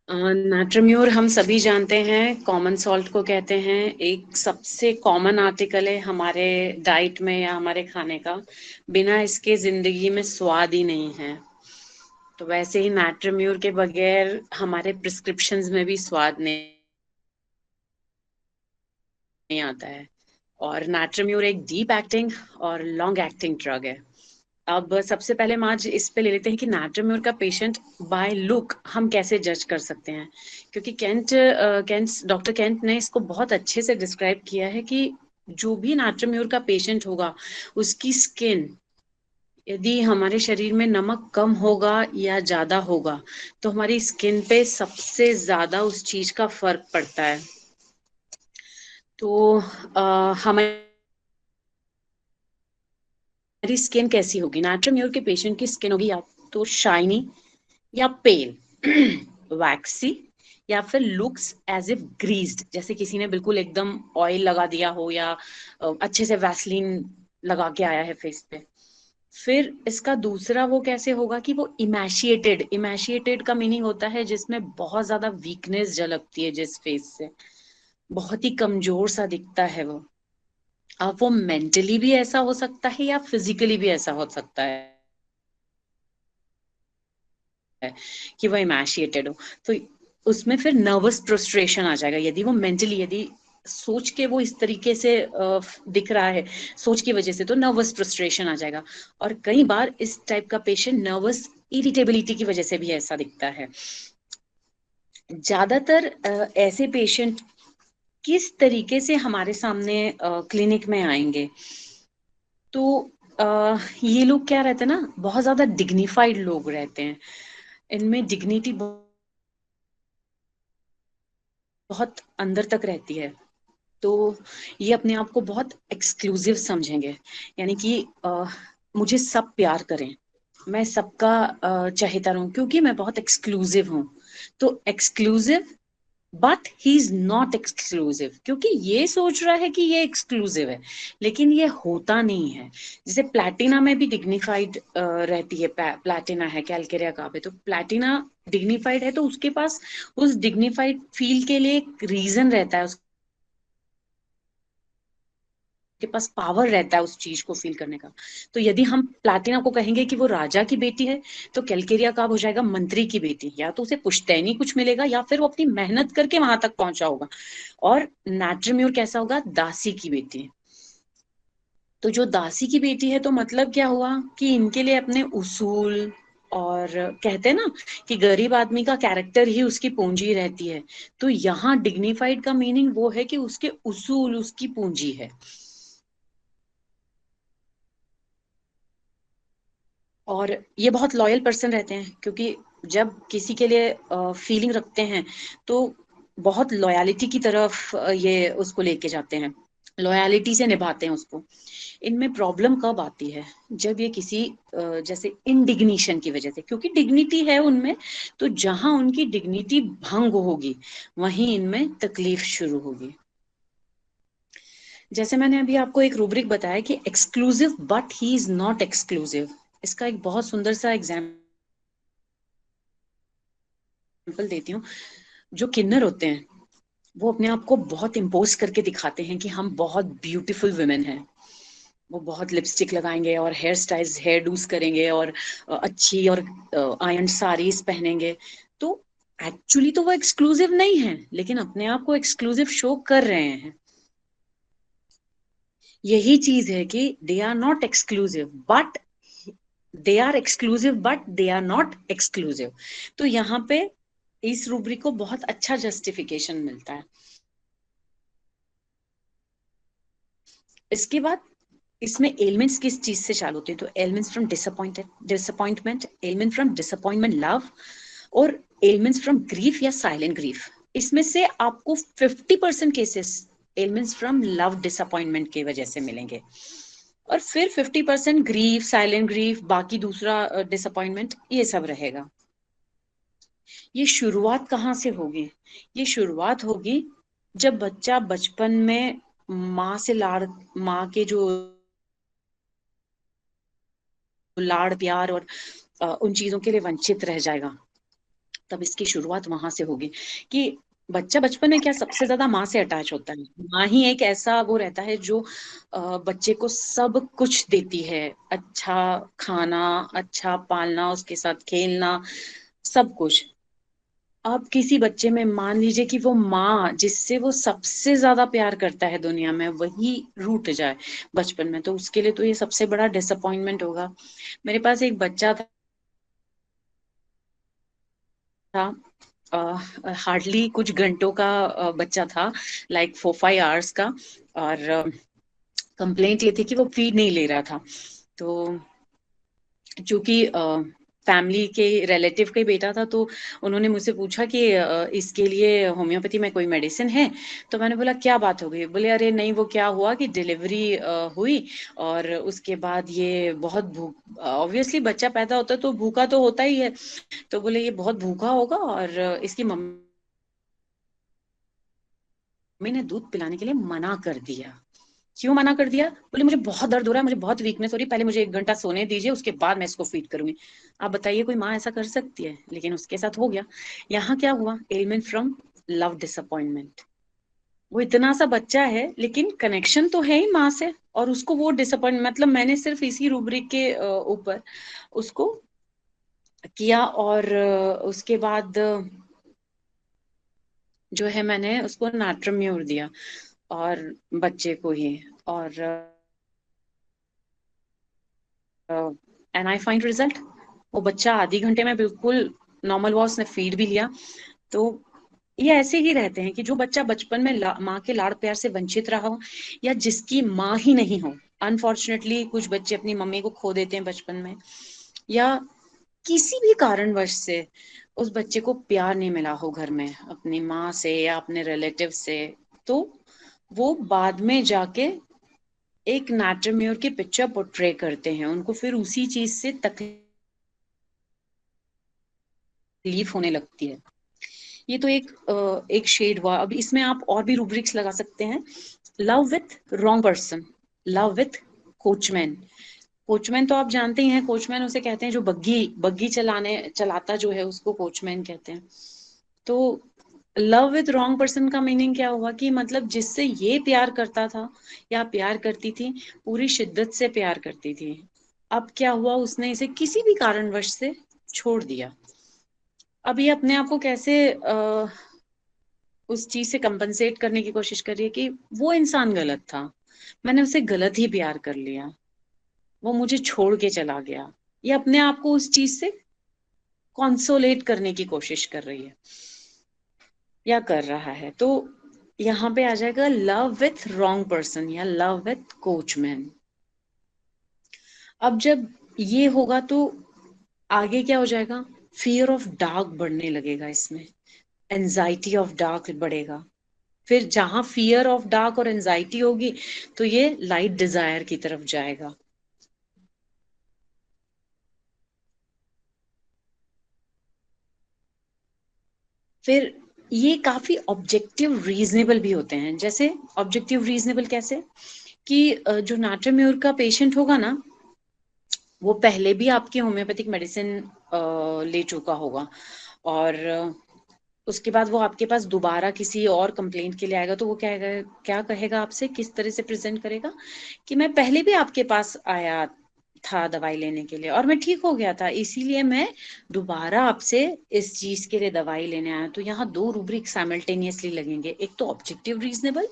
नाट्रम्यूर हम सभी जानते हैं, कॉमन सॉल्ट को कहते हैं। एक सबसे कॉमन आर्टिकल है हमारे डाइट में या हमारे खाने का। बिना इसके जिंदगी में स्वाद ही नहीं है। तो वैसे ही नाट्रम्यूर के बगैर हमारे प्रिस्क्रिप्शंस में भी स्वाद नहीं आता है। और नाट्रम्यूर एक डीप एक्टिंग और लॉन्ग एक्टिंग ड्रग है। अब सबसे पहले हम आज इस पे ले लेते हैं कि नाट्रम्यूर का पेशेंट बाय लुक हम कैसे जज कर सकते हैं। क्योंकि डॉक्टर केंट ने इसको बहुत अच्छे से डिस्क्राइब किया है कि जो भी नाट्रम्यूर का पेशेंट होगा, उसकी स्किन, यदि हमारे शरीर में नमक कम होगा या ज्यादा होगा, तो हमारी स्किन पे सबसे ज्यादा उस चीज का फर्क पड़ता है। तो हमारी स्किन कैसी होगी? नाट्रम्यूर के पेशेंट की स्किन होगी या तो शाइनी या पेल, वैक्सी, या फिर लुक्स एज इफ ग्रीस्ड, जैसे किसी ने बिल्कुल एकदम ऑयल लगा दिया हो या अच्छे से वैसलीन लगा के आया है फेस पे। फिर इसका दूसरा वो कैसे होगा कि वो इमैशिएटेड, इमैशिएटेड का मीनिंग होता है जिसमें बहुत ज्यादा वीकनेस झलकती है, जिस फेस से बहुत ही कमजोर सा दिखता है वो। अब वो मेंटली भी ऐसा हो सकता है या फिजिकली भी ऐसा हो सकता है कि वो इमैशिएटेड हो। तो उसमें फिर नर्वस फ्रस्ट्रेशन आ जाएगा। यदि वो मेंटली, यदि सोच के वो इस तरीके से दिख रहा है, सोच की वजह से, तो नर्वस फ्रस्ट्रेशन आ जाएगा। और कई बार इस टाइप का पेशेंट नर्वस इरिटेबिलिटी की वजह से भी ऐसा दिखता है। ज्यादातर ऐसे पेशेंट किस तरीके से हमारे सामने क्लिनिक में आएंगे? तो ये लोग क्या रहते हैं ना, बहुत ज्यादा डिग्निफाइड लोग रहते हैं। इनमें डिग्निटी बहुत अंदर तक रहती है। तो ये अपने आप को बहुत एक्सक्लूसिव समझेंगे। यानी कि मुझे सब प्यार करें, मैं सबका चाहता रहूं क्योंकि मैं बहुत एक्सक्लूसिव हूँ। तो exclusive, but he is not exclusive, क्योंकि ये सोच रहा है कि ये एक्सक्लूसिव है, लेकिन ये होता नहीं है। जैसे प्लैटिना में भी डिग्निफाइड रहती है। प्लैटिना है, कैलकेरिया का है, तो प्लैटिना डिग्निफाइड है, तो उसके पास उस डिग्निफाइड फील के लिए एक रीजन रहता है, के पास पावर रहता है उस चीज को फील करने का। तो यदि हम प्लैटिना को कहेंगे कि वो राजा की बेटी है, तो कैलकेरिया का हो जाएगा मंत्री की बेटी। या तो उसे पुश्तैनी कुछ मिलेगा या फिर वो अपनी मेहनत करके वहां तक पहुंचा होगा। और नाट्रम्यूर कैसा होगा? दासी की बेटी। तो जो दासी की बेटी है, तो मतलब क्या हुआ कि इनके लिए अपने उसूल, और कहते हैं ना कि गरीब आदमी का कैरेक्टर ही उसकी पूंजी रहती है। तो यहाँ डिग्निफाइड का मीनिंग वो है कि उसके उसूल उसकी पूंजी है। और ये बहुत लॉयल पर्सन रहते हैं, क्योंकि जब किसी के लिए फीलिंग रखते हैं, तो बहुत लॉयलिटी की तरफ ये उसको लेके जाते हैं, लॉयलिटी से निभाते हैं उसको। इनमें प्रॉब्लम कब आती है? जब ये किसी जैसे इनडिग्निशन की वजह से, क्योंकि डिग्निटी है उनमें, तो जहां उनकी डिग्निटी भंग होगी, वहीं इनमें तकलीफ शुरू होगी। जैसे मैंने अभी आपको एक रूब्रिक बताया कि exclusive but he is not exclusive, इसका एक बहुत सुंदर सा एग्जाम्पल देती हूँ। जो किन्नर होते हैं, वो अपने आप को बहुत इम्पोज करके दिखाते हैं कि हम बहुत ब्यूटीफुल वुमेन हैं। वो बहुत लिपस्टिक लगाएंगे और हेयर स्टाइल्स, हेयर डूज करेंगे, और अच्छी और आयरन साड़ीज पहनेंगे। तो एक्चुअली तो वो एक्सक्लूसिव नहीं है, लेकिन अपने आप को एक्सक्लूसिव शो कर रहे हैं। यही चीज है कि they are not exclusive but they are exclusive, but they are not exclusive. तो यहाँ पे इस रूब्रिक को बहुत अच्छा जस्टिफिकेशन मिलता है। इसके बाद इसमें एलिमेंट्स किस चीज से चालू होते हैं? तो elements from disappointment, element from disappointment love, और एलिमेंट्स फ्रॉम ग्रीफ या साइलेंट ग्रीफ। इसमें से आपको 50% cases elements from love disappointment की वजह से मिलेंगे, और फिर 50% ग्रीफ, साइलेंट ग्रीफ, बाकी दूसरा डिसअपॉइंटमेंट, ये सब रहेगा। ये शुरुआत कहाँ से होगी? ये शुरुआत होगी जब बच्चा बचपन में माँ से लाड़, माँ के जो लाड़ प्यार और उन चीजों के लिए वंचित रह जाएगा। तब इसकी शुरुआत वहां से होगी कि बच्चा बचपन में क्या सबसे ज्यादा माँ से अटैच होता है। माँ ही एक ऐसा वो रहता है जो बच्चे को सब कुछ देती है, अच्छा खाना, अच्छा पालना, उसके साथ खेलना, सब कुछ। अब किसी बच्चे में मान लीजिए कि वो माँ जिससे वो सबसे ज्यादा प्यार करता है दुनिया में वही रूठ जाए बचपन में, तो उसके लिए तो ये सबसे बड़ा डिसअपॉइंटमेंट होगा। मेरे पास एक बच्चा था, हार्डली कुछ घंटों का बच्चा था, लाइक 4-5 आवर्स का। और कंप्लेंट ये थी कि वो फीड नहीं ले रहा था। तो चूंकि फैमिली के रिलेटिव का ही बेटा था, तो उन्होंने मुझसे पूछा कि इसके लिए होम्योपैथी में कोई मेडिसिन है। तो मैंने बोला क्या बात हो गई। बोले अरे नहीं, वो क्या हुआ कि डिलीवरी हुई और उसके बाद ये बहुत भूख, ऑब्वियसली बच्चा पैदा होता है तो भूखा तो होता ही है। तो बोले ये बहुत भूखा होगा और इसकी मम्मी ने दूध पिलाने के लिए मना कर दिया। क्यों मना कर दिया? बोले मुझे बहुत दर्द हो रहा है, मुझे बहुत वीकनेस हो रही है, पहले मुझे 1 घंटा सोने दीजिए, उसके बाद मैं इसको फीड करूंगी। आप बताइए कोई माँ ऐसा कर सकती है? लेकिन उसके साथ हो गया। यहाँ क्या हुआ? Element from love disappointment. वो इतना सा बच्चा है लेकिन कनेक्शन तो है ही माँ से, और उसको वो डिसअपॉइंट, मतलब मैंने सिर्फ इसी रूब्रिक के ऊपर उसको किया। और उसके बाद जो है मैंने उसको नाट्रम्यूर दिया और बच्चे को ही। और एंड आई फाइंड रिजल्ट। वो बच्चा आधी घंटे में बिल्कुल नॉर्मल हुआ, उसने फीड भी लिया। तो ये ऐसे ही रहते हैं कि जो बच्चा बचपन में माँ के लाड़ प्यार से वंचित रहा हो, या जिसकी माँ ही नहीं हो। अनफॉर्चुनेटली कुछ बच्चे अपनी मम्मी को खो देते हैं बचपन में, या किसी भी कारणवश से उस बच्चे को प्यार नहीं मिला हो घर में अपनी माँ से या अपने रिलेटिव से। तो वो बाद में जाके एक नाट्यम्योर की पिक्चर पोर्ट्रे करते हैं, उनको फिर उसी चीज से तकलीफ होने लगती है। ये तो एक शेड हुआ। अब इसमें आप और भी रूब्रिक्स लगा सकते हैं। Love with wrong person, love with coachman. Coachman तो आप जानते ही हैं, कोचमैन उसे कहते हैं जो बग्गी बग्गी चलाता जो है उसको कोचमैन कहते हैं। तो लव विथ रॉन्ग पर्सन का मीनिंग क्या हुआ कि मतलब जिससे ये प्यार करता था या प्यार करती थी, पूरी शिद्दत से प्यार करती थी, अब क्या हुआ, उसने इसे किसी भी कारणवश से छोड़ दिया। अब ये अपने आप को कैसे उस चीज से कंपनसेट करने की कोशिश कर रही है कि वो इंसान गलत था, मैंने उसे गलत ही प्यार कर लिया, वो मुझे छोड़ के चला गया। ये अपने आप को उस चीज से कॉन्सोलेट करने की कोशिश कर रही है या कर रहा है। तो यहाँ पे आ जाएगा लव विथ रॉन्ग पर्सन या लव विथ कोचमैन। अब जब ये होगा तो आगे क्या हो जाएगा? फियर ऑफ डार्क बढ़ने लगेगा इसमें, एंजाइटी ऑफ डार्क बढ़ेगा। फिर जहां फियर ऑफ डार्क और एंजाइटी होगी तो ये लाइट डिजायर की तरफ जाएगा। फिर ये काफी ऑब्जेक्टिव रीजनेबल भी होते हैं। जैसे ऑब्जेक्टिव रीजनेबल कैसे? कि जो नाट्यम्यूर का पेशेंट होगा ना, वो पहले भी आपकी होम्योपैथिक मेडिसिन ले चुका होगा, और उसके बाद वो आपके पास दोबारा किसी और कंप्लेंट के लिए आएगा तो वो क्या कहेगा आपसे, किस तरह से प्रेजेंट करेगा कि मैं पहले भी आपके पास आया था दवाई लेने के लिए और मैं ठीक हो गया था, इसीलिए मैं दोबारा आपसे इस चीज के लिए दवाई लेने आया। तो यहाँ दो रूब्रिक साइमल्टेनियसली लगेंगे, एक तो ऑब्जेक्टिव रीजनेबल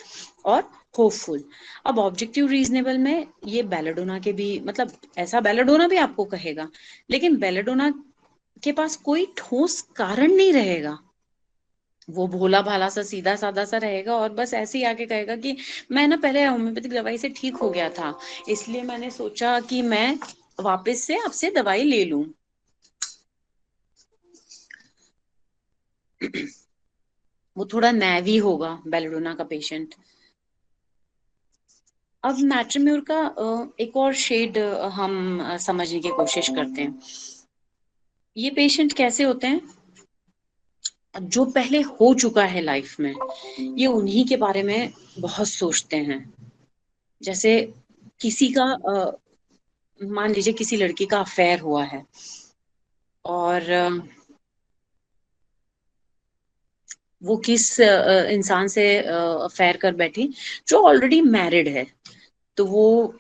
और होपफुल। अब ऑब्जेक्टिव रीजनेबल में ये बेलाडोना के भी, मतलब ऐसा बेलाडोना भी आपको कहेगा, लेकिन बेलाडोना के पास कोई ठोस कारण नहीं रहेगा। वो भोला भाला सा सीधा साधा सा रहेगा और बस ऐसे ही आके कहेगा कि मैं ना पहले होम्योपैथिक दवाई से ठीक हो गया था, इसलिए मैंने सोचा कि मैं वापस से आपसे दवाई ले लूं। वो थोड़ा नैवी होगा बेलेडोना का पेशेंट। अब मैट्रिम्यूर का एक और शेड हम समझने की कोशिश करते हैं। ये पेशेंट कैसे होते हैं? जो पहले हो चुका है लाइफ में, ये उन्हीं के बारे में बहुत सोचते हैं। जैसे किसी का मान लीजिए किसी लड़की का अफेयर हुआ है, और वो किस इंसान से अफेयर कर बैठी जो ऑलरेडी मैरिड है। तो वो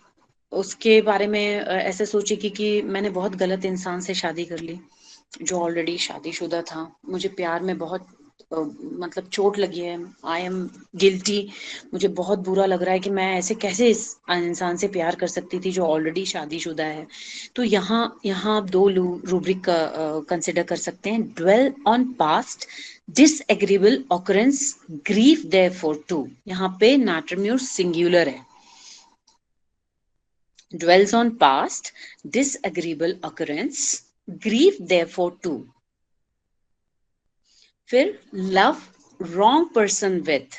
उसके बारे में ऐसे सोचेगी कि मैंने बहुत गलत इंसान से शादी कर ली, जो ऑलरेडी शादीशुदा था। मुझे प्यार में बहुत मतलब चोट लगी है। I am guilty. मुझे बहुत बुरा लग रहा है कि मैं ऐसे कैसे इस इंसान से प्यार कर सकती थी जो ऑलरेडी शादीशुदा है। तो यहाँ यहाँ आप दो रूब्रिक का कंसिडर कर सकते हैं। Dwell on past disagreeable occurrence, grief therefore too. यहाँ पे नाट्रम्यूर सिंगुलर है। dwells on past disagreeable occurrence, grief therefore too। फिर love wrong person with,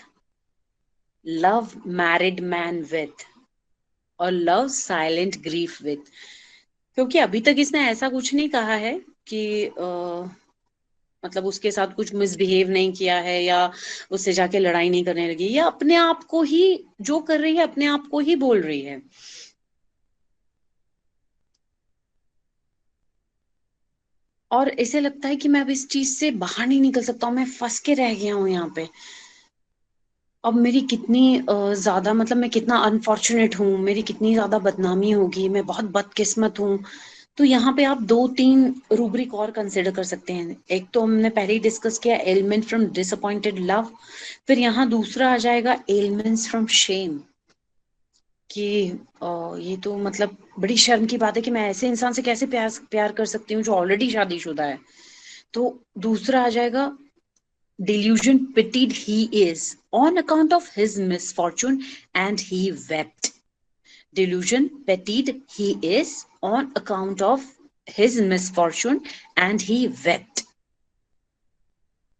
love married man with, और love silent grief with। क्योंकि अभी तक इसने ऐसा कुछ नहीं कहा है कि मतलब उसके साथ कुछ मिसबिहेव नहीं किया है या उससे जाके लड़ाई नहीं करने लगी, या अपने आप को ही जो कर रही है अपने आप को ही बोल रही है। और ऐसे लगता है कि मैं अब इस चीज से बाहर नहीं निकल सकता हूँ, मैं फंस के रह गया हूँ यहाँ पे। अब मेरी कितनी ज्यादा मतलब मैं कितना अनफॉर्चुनेट हूँ, मेरी कितनी ज्यादा बदनामी होगी, मैं बहुत बदकिस्मत हूँ। तो यहाँ पे आप दो तीन रूब्रिक और कंसिडर कर सकते हैं। एक तो हमने पहले ही डिस्कस किया, एलिमेंट फ्रॉम डिसअपॉइंटेड लव। फिर यहाँ दूसरा आ जाएगा एलिमेंट्स फ्रॉम शेम, कि ये तो मतलब बड़ी शर्म की बात है कि मैं ऐसे इंसान से कैसे प्यार प्यार कर सकती हूँ जो ऑलरेडी शादीशुदा है। तो दूसरा आ जाएगा delusion, pitied he is on account of his misfortune and he wept। delusion, pitied he is on account of his misfortune and he wept।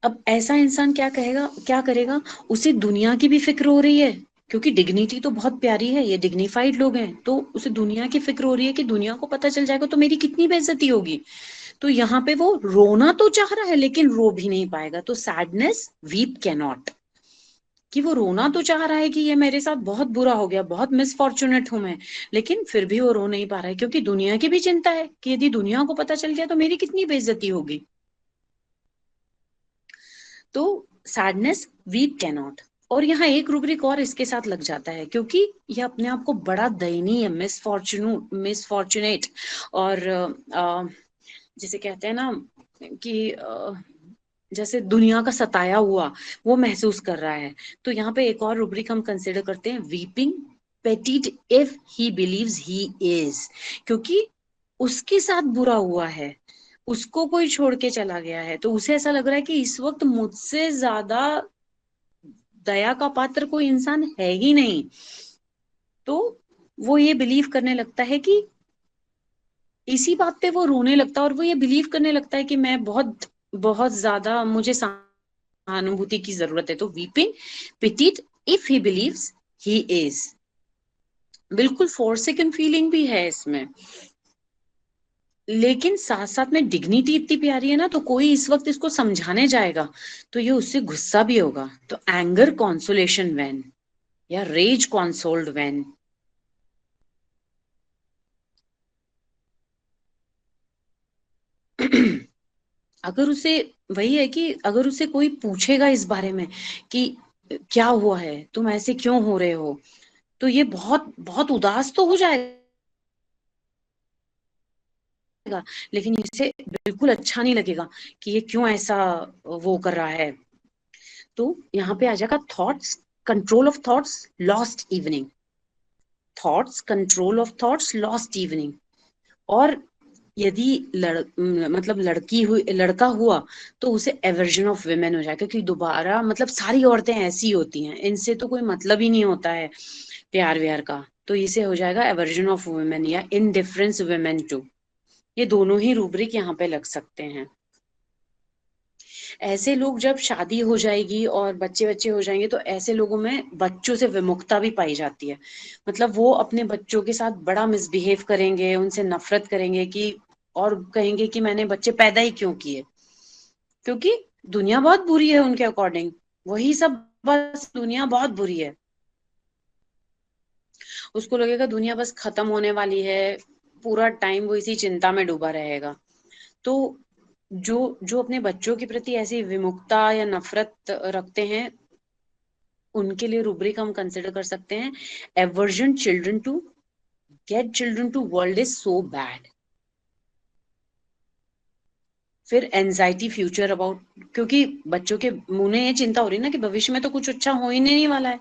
अब ऐसा इंसान क्या कहेगा, क्या करेगा? उसे दुनिया की भी फिक्र हो रही है, क्योंकि डिग्निटी तो बहुत प्यारी है, ये डिग्निफाइड लोग हैं, तो उसे दुनिया की फिक्र हो रही है कि दुनिया को पता चल जाएगा तो मेरी कितनी बेइज्जती होगी। तो यहाँ पे वो रोना तो चाह रहा है लेकिन रो भी नहीं पाएगा। तो सैडनेस वीप कैनॉट, कि वो रोना तो चाह रहा है कि ये मेरे साथ बहुत बुरा हो गया, बहुत मिसफॉर्चुनेट हूं मैं, लेकिन फिर भी वो रो नहीं पा रहा है क्योंकि दुनिया की भी चिंता है कि यदि दुनिया को पता चल गया तो मेरी कितनी बेइज्जती होगी। तो सैडनेस वीप कैनॉट। और यहाँ एक रूब्रिक और इसके साथ लग जाता है, क्योंकि ये अपने आप को बड़ा दयनीय, मिसफॉर्चुनेट और जिसे कहते हैं ना कि जैसे दुनिया का सताया हुआ वो महसूस कर रहा है। तो यहाँ पे एक और रूब्रिक हम कंसिडर करते हैं, weeping pitied if he believes he is. क्योंकि उसके साथ बुरा हुआ है, उसको कोई छोड़ के चला गया है, तो उसे ऐसा लग रहा है कि इस वक्त मुझसे ज्यादा दया का पात्र कोई इंसान है ही नहीं। तो वो ये बिलीव करने लगता है कि इसी बात पे वो रोने लगता है, और वो ये बिलीव करने लगता है कि मैं बहुत बहुत ज्यादा मुझे सहानुभूति की जरूरत है। तो weeping pitied if he believes he is, बिल्कुल फोरसिकन फीलिंग भी है इसमें, लेकिन साथ साथ में डिग्निटी इतनी प्यारी है ना, तो कोई इस वक्त इसको समझाने जाएगा तो ये उससे गुस्सा भी होगा। तो एंगर कॉन्सोलेशन व्हेन, या रेज कॉन्सोल्ड व्हेन। अगर उसे, वही है कि अगर उसे कोई पूछेगा इस बारे में कि क्या हुआ है, तुम ऐसे क्यों हो रहे हो, तो ये बहुत बहुत उदास तो हो जाएगा, लेकिन इसे बिल्कुल अच्छा नहीं लगेगा कि ये क्यों ऐसा वो कर रहा है। तो यहाँ पे आ जाएगा thoughts, control of thoughts, lost evening. Thoughts, control of thoughts, lost evening. और यदि मतलब लड़की हुई, लड़का हुआ, तो उसे एवर्जन ऑफ वुमेन हो जाएगा, क्योंकि दोबारा मतलब सारी औरतें ऐसी होती हैं, इनसे तो कोई मतलब ही नहीं होता है प्यार व्यार का। तो इसे हो जाएगा एवर्जन ऑफ वुमेन या इनडिफरेंस वुमेन टू। ये दोनों ही रूब्रिक यहाँ पे लग सकते हैं। ऐसे लोग जब शादी हो जाएगी और बच्चे बच्चे हो जाएंगे तो ऐसे लोगों में बच्चों से विमुखता भी पाई जाती है। मतलब वो अपने बच्चों के साथ बड़ा मिसबिहेव करेंगे, उनसे नफरत करेंगे, कि और कहेंगे कि मैंने बच्चे पैदा ही क्यों किए, क्योंकि दुनिया बहुत बुरी है उनके अकॉर्डिंग। वही सब, बस दुनिया बहुत बुरी है, उसको लगेगा दुनिया बस खत्म होने वाली है, पूरा टाइम वो इसी चिंता में डूबा रहेगा। तो जो जो अपने बच्चों के प्रति ऐसी विमुखता या नफरत रखते हैं, उनके लिए रूब्रिक हम कंसिडर कर सकते हैं aversion children to, get children to world is so bad. फिर एंजाइटी फ्यूचर अबाउट, क्योंकि बच्चों के मुंह में ये चिंता हो रही है ना कि भविष्य में तो कुछ अच्छा हो ही नहीं वाला है।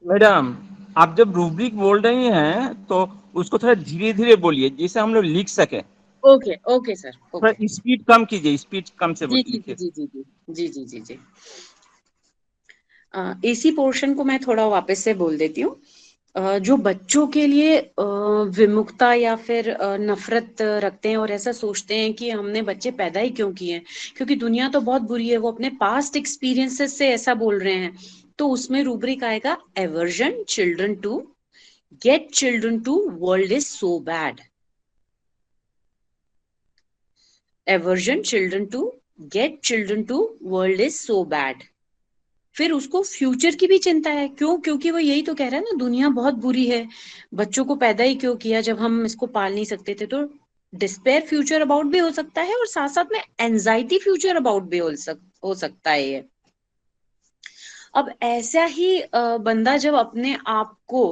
मैडम, आप जब रूब्रिक बोल रही हैं तो उसको थोड़ा धीरे धीरे बोलिए, जिससे हम लोग लिख सके। Okay okay sir, okay. थोड़ा स्पीड कम कीजिए, स्पीड कम से जी जी जी लिखिए। जी जी जी जी जी जी जी। इसी पोर्शन को मैं थोड़ा वापस से बोल देती हूँ। जो बच्चों के लिए विमुखता या फिर नफरत रखते हैं और ऐसा सोचते हैं कि हमने बच्चे पैदा ही क्यों किए हैं, क्योंकि दुनिया तो बहुत बुरी है, वो अपने पास्ट एक्सपीरियंसेस से ऐसा बोल रहे हैं। तो उसमें रूब्रिक आएगा aversion children to, get children to world is so bad. Aversion children to, get children to world is so bad. फिर उसको फ्यूचर की भी चिंता है, क्यों? क्योंकि वो यही तो कह रहा है ना, दुनिया बहुत बुरी है, बच्चों को पैदा ही क्यों किया जब हम इसको पाल नहीं सकते थे। तो डिस्पेयर फ्यूचर अबाउट भी हो सकता है, और साथ साथ में एंजाइटी फ्यूचर अबाउट भी हो सकता है ये। अब ऐसा ही बंदा जब अपने आप को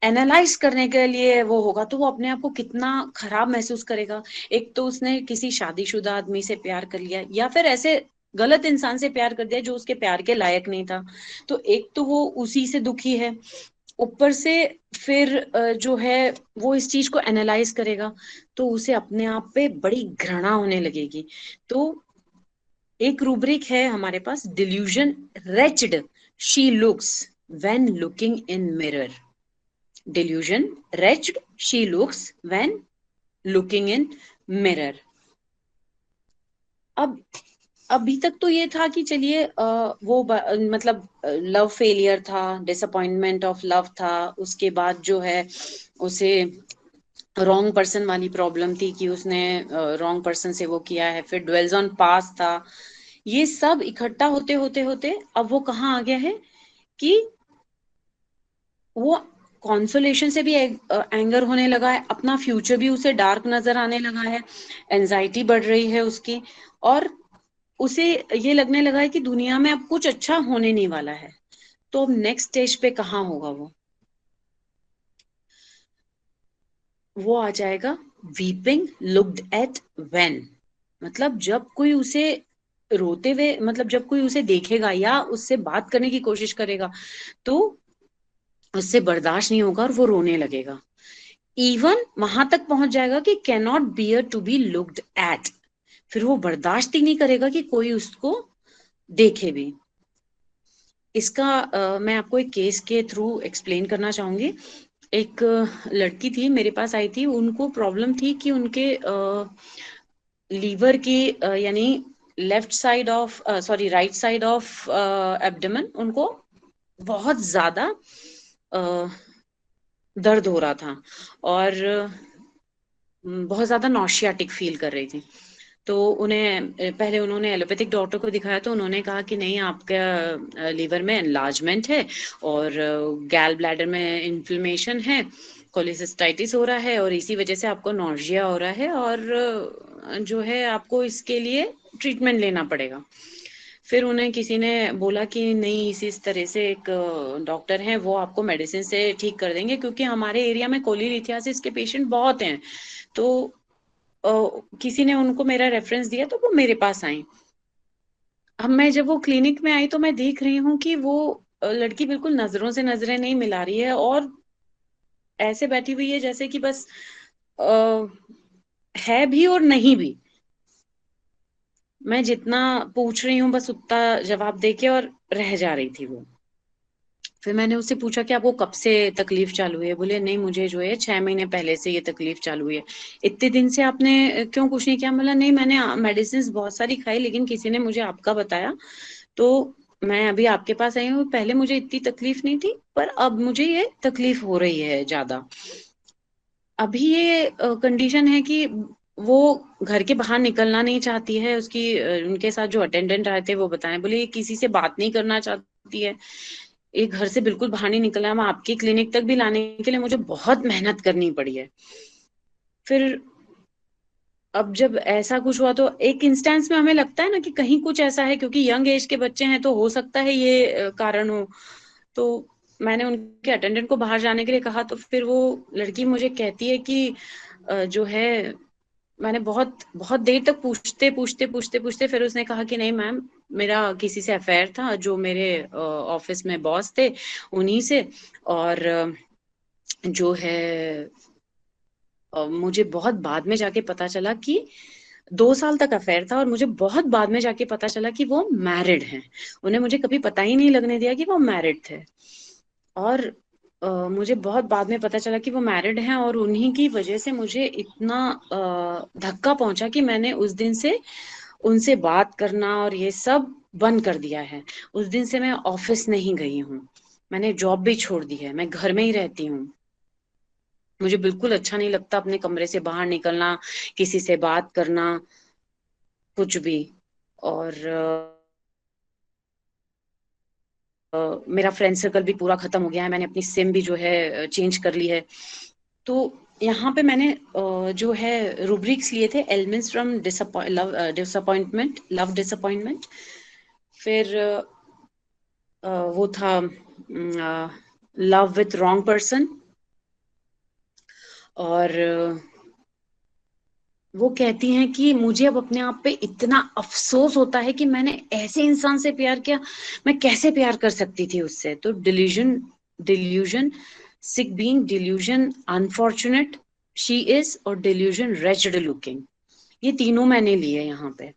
एनालाइज करने के लिए वो होगा, तो वो अपने आप को कितना खराब महसूस करेगा। एक तो उसने किसी शादीशुदा आदमी से प्यार कर लिया, या फिर ऐसे गलत इंसान से प्यार कर दिया जो उसके प्यार के लायक नहीं था। तो एक तो वो उसी से दुखी है, ऊपर से फिर जो है वो इस चीज को एनालाइज करेगा, तो उसे अपने आप पे बड़ी घृणा होने लगेगी। तो एक रूब्रिक है हमारे पास, delusion wretched she looks when looking in mirror. delusion wretched she looks when looking in mirror। अब अभी तक तो ये था कि चलिए मतलब लव फेलियर था, डिसअपॉइंटमेंट ऑफ लव था, उसके बाद जो है उसे रॉन्ग पर्सन वाली प्रॉब्लम थी कि उसने रॉन्ग पर्सन से वो किया है, फिर ड्वेल्स ऑन पास था। ये सब इकट्ठा होते होते होते अब वो कहाँ आ गया है कि वो कॉन्सोलेशन से भी एंगर होने लगा है, अपना फ्यूचर भी उसे डार्क नजर आने लगा है, एंजाइटी बढ़ रही है उसकी, और उसे ये लगने लगा है कि दुनिया में अब कुछ अच्छा होने नहीं वाला है। तो अब नेक्स्ट स्टेज पे कहाँ होगा वो आ जाएगा वीपिंग लुक्ड एट व्हेन, मतलब जब कोई उसे रोते हुए, मतलब जब कोई उसे देखेगा या उससे बात करने की कोशिश करेगा, तो उससे बर्दाश्त नहीं होगा और वो रोने लगेगा। इवन वहां तक पहुंच जाएगा कि can not bear to be looked at, फिर वो बर्दाश्त ही नहीं करेगा कि कोई उसको देखे भी। इसका मैं आपको एक केस के थ्रू एक्सप्लेन करना चाहूंगी। एक लड़की थी मेरे पास आई थी, उनको प्रॉब्लम थी कि उनके लीवर की यानी left side of sorry right side of abdomen उनको बहुत ज्यादा अ, दर्द हो रहा था, और बहुत ज्यादा नौशियाटिक फील कर रही थी। तो उन्हें पहले उन्होंने एलोपैथिक डॉक्टर को दिखाया, तो उन्होंने कहा कि नहीं, आपका लीवर में एनलार्जमेंट है और गैल ब्लैडर में इन्फ्लेमेशन है, कोलिसिस्टाइटिस हो रहा है, और इसी वजह से आपको नौजिया हो रहा है, और जो है आपको इसके लिए ट्रीटमेंट लेना पड़ेगा। फिर उन्हें किसी ने बोला कि नहीं, इस तरह से एक डॉक्टर हैं, वो आपको मेडिसिन से ठीक कर देंगे, क्योंकि हमारे एरिया में कोलीलिथियासिस के पेशेंट बहुत हैं। तो अ, किसी ने उनको मेरा रेफरेंस दिया, तो वो मेरे पास आई। अब मैं जब वो क्लिनिक में आई तो मैं देख रही हूँ कि वो लड़की बिल्कुल नजरों से नजरें नहीं मिला रही है, और ऐसे बैठी हुई है जैसे कि बस आ, है भी और नहीं भी। मैं जितना पूछ रही हूँ बस उतना जवाब देके और रह जा रही थी वो। फिर मैंने उससे पूछा कि आपको कब से तकलीफ चालू है? बोले नहीं, मुझे जो है 6 महीने पहले से ये तकलीफ चालू हुई है। इतने दिन से आपने क्यों कुछ नहीं किया? बोला नहीं, मैंने मेडिसिन बहुत सारी खाई, लेकिन किसी ने मुझे आपका बताया, तो मैं अभी आपके पास आई हूँ। पहले मुझे इतनी तकलीफ नहीं थी, पर अब मुझे ये तकलीफ हो रही है ज्यादा। अभी ये कंडीशन है कि वो घर के बाहर निकलना नहीं चाहती है। उसकी उनके साथ जो अटेंडेंट आए थे वो बताएं, बोले ये किसी से बात नहीं करना चाहती है, ये घर से बिल्कुल बाहर नहीं निकला है। मैं आपकी क्लिनिक तक भी लाने के लिए मुझे बहुत मेहनत करनी पड़ी है। फिर अब जब ऐसा कुछ हुआ तो एक इंस्टेंस में हमें लगता है ना कि कहीं कुछ ऐसा है, क्योंकि यंग एज के बच्चे हैं तो हो सकता है ये कारण हो। तो मैंने उनके अटेंडेंट को बाहर जाने के लिए कहा, तो फिर वो लड़की मुझे कहती है कि जो है, मैंने बहुत बहुत देर तक पूछते पूछते पूछते पूछते फिर उसने कहा कि नहीं मैम, मेरा किसी से अफेयर था, जो मेरे ऑफिस में बॉस थे उन्हीं से। और जो है मुझे बहुत बाद में जाके पता चला कि 2 साल तक अफेयर था, और मुझे बहुत बाद में जाके पता चला कि वो मैरिड हैं। उन्हें मुझे कभी पता ही नहीं लगने दिया कि वो मैरिड थे। और मुझे बहुत बाद में पता चला कि वो मैरिड हैं, और उन्हीं की वजह से मुझे इतना धक्का पहुंचा कि मैंने उस दिन से उनसे बात करना और ये सब बंद कर दिया है। उस दिन से मैं ऑफिस नहीं गई हूँ, मैंने जॉब भी छोड़ दी है, मैं घर में ही रहती हूँ। मुझे बिल्कुल अच्छा नहीं लगता अपने कमरे से बाहर निकलना, किसी से बात करना, कुछ भी। और मेरा फ्रेंड सर्कल भी पूरा खत्म हो गया है, मैंने अपनी सिम भी जो है चेंज कर ली है। तो यहाँ पे मैंने जो है रूब्रिक्स लिए थे, elements from disappointment, love disappointment. फिर वो था लव विथ रॉन्ग पर्सन। और वो कहती हैं कि मुझे अब अपने आप पे इतना अफसोस होता है कि मैंने ऐसे इंसान से प्यार किया, मैं कैसे प्यार कर सकती थी उससे। तो delusion, delusion, sick being, delusion unfortunate she is, और डिल्यूजन रेचड लुकिंग, ये तीनों मैंने लिए यहाँ पे।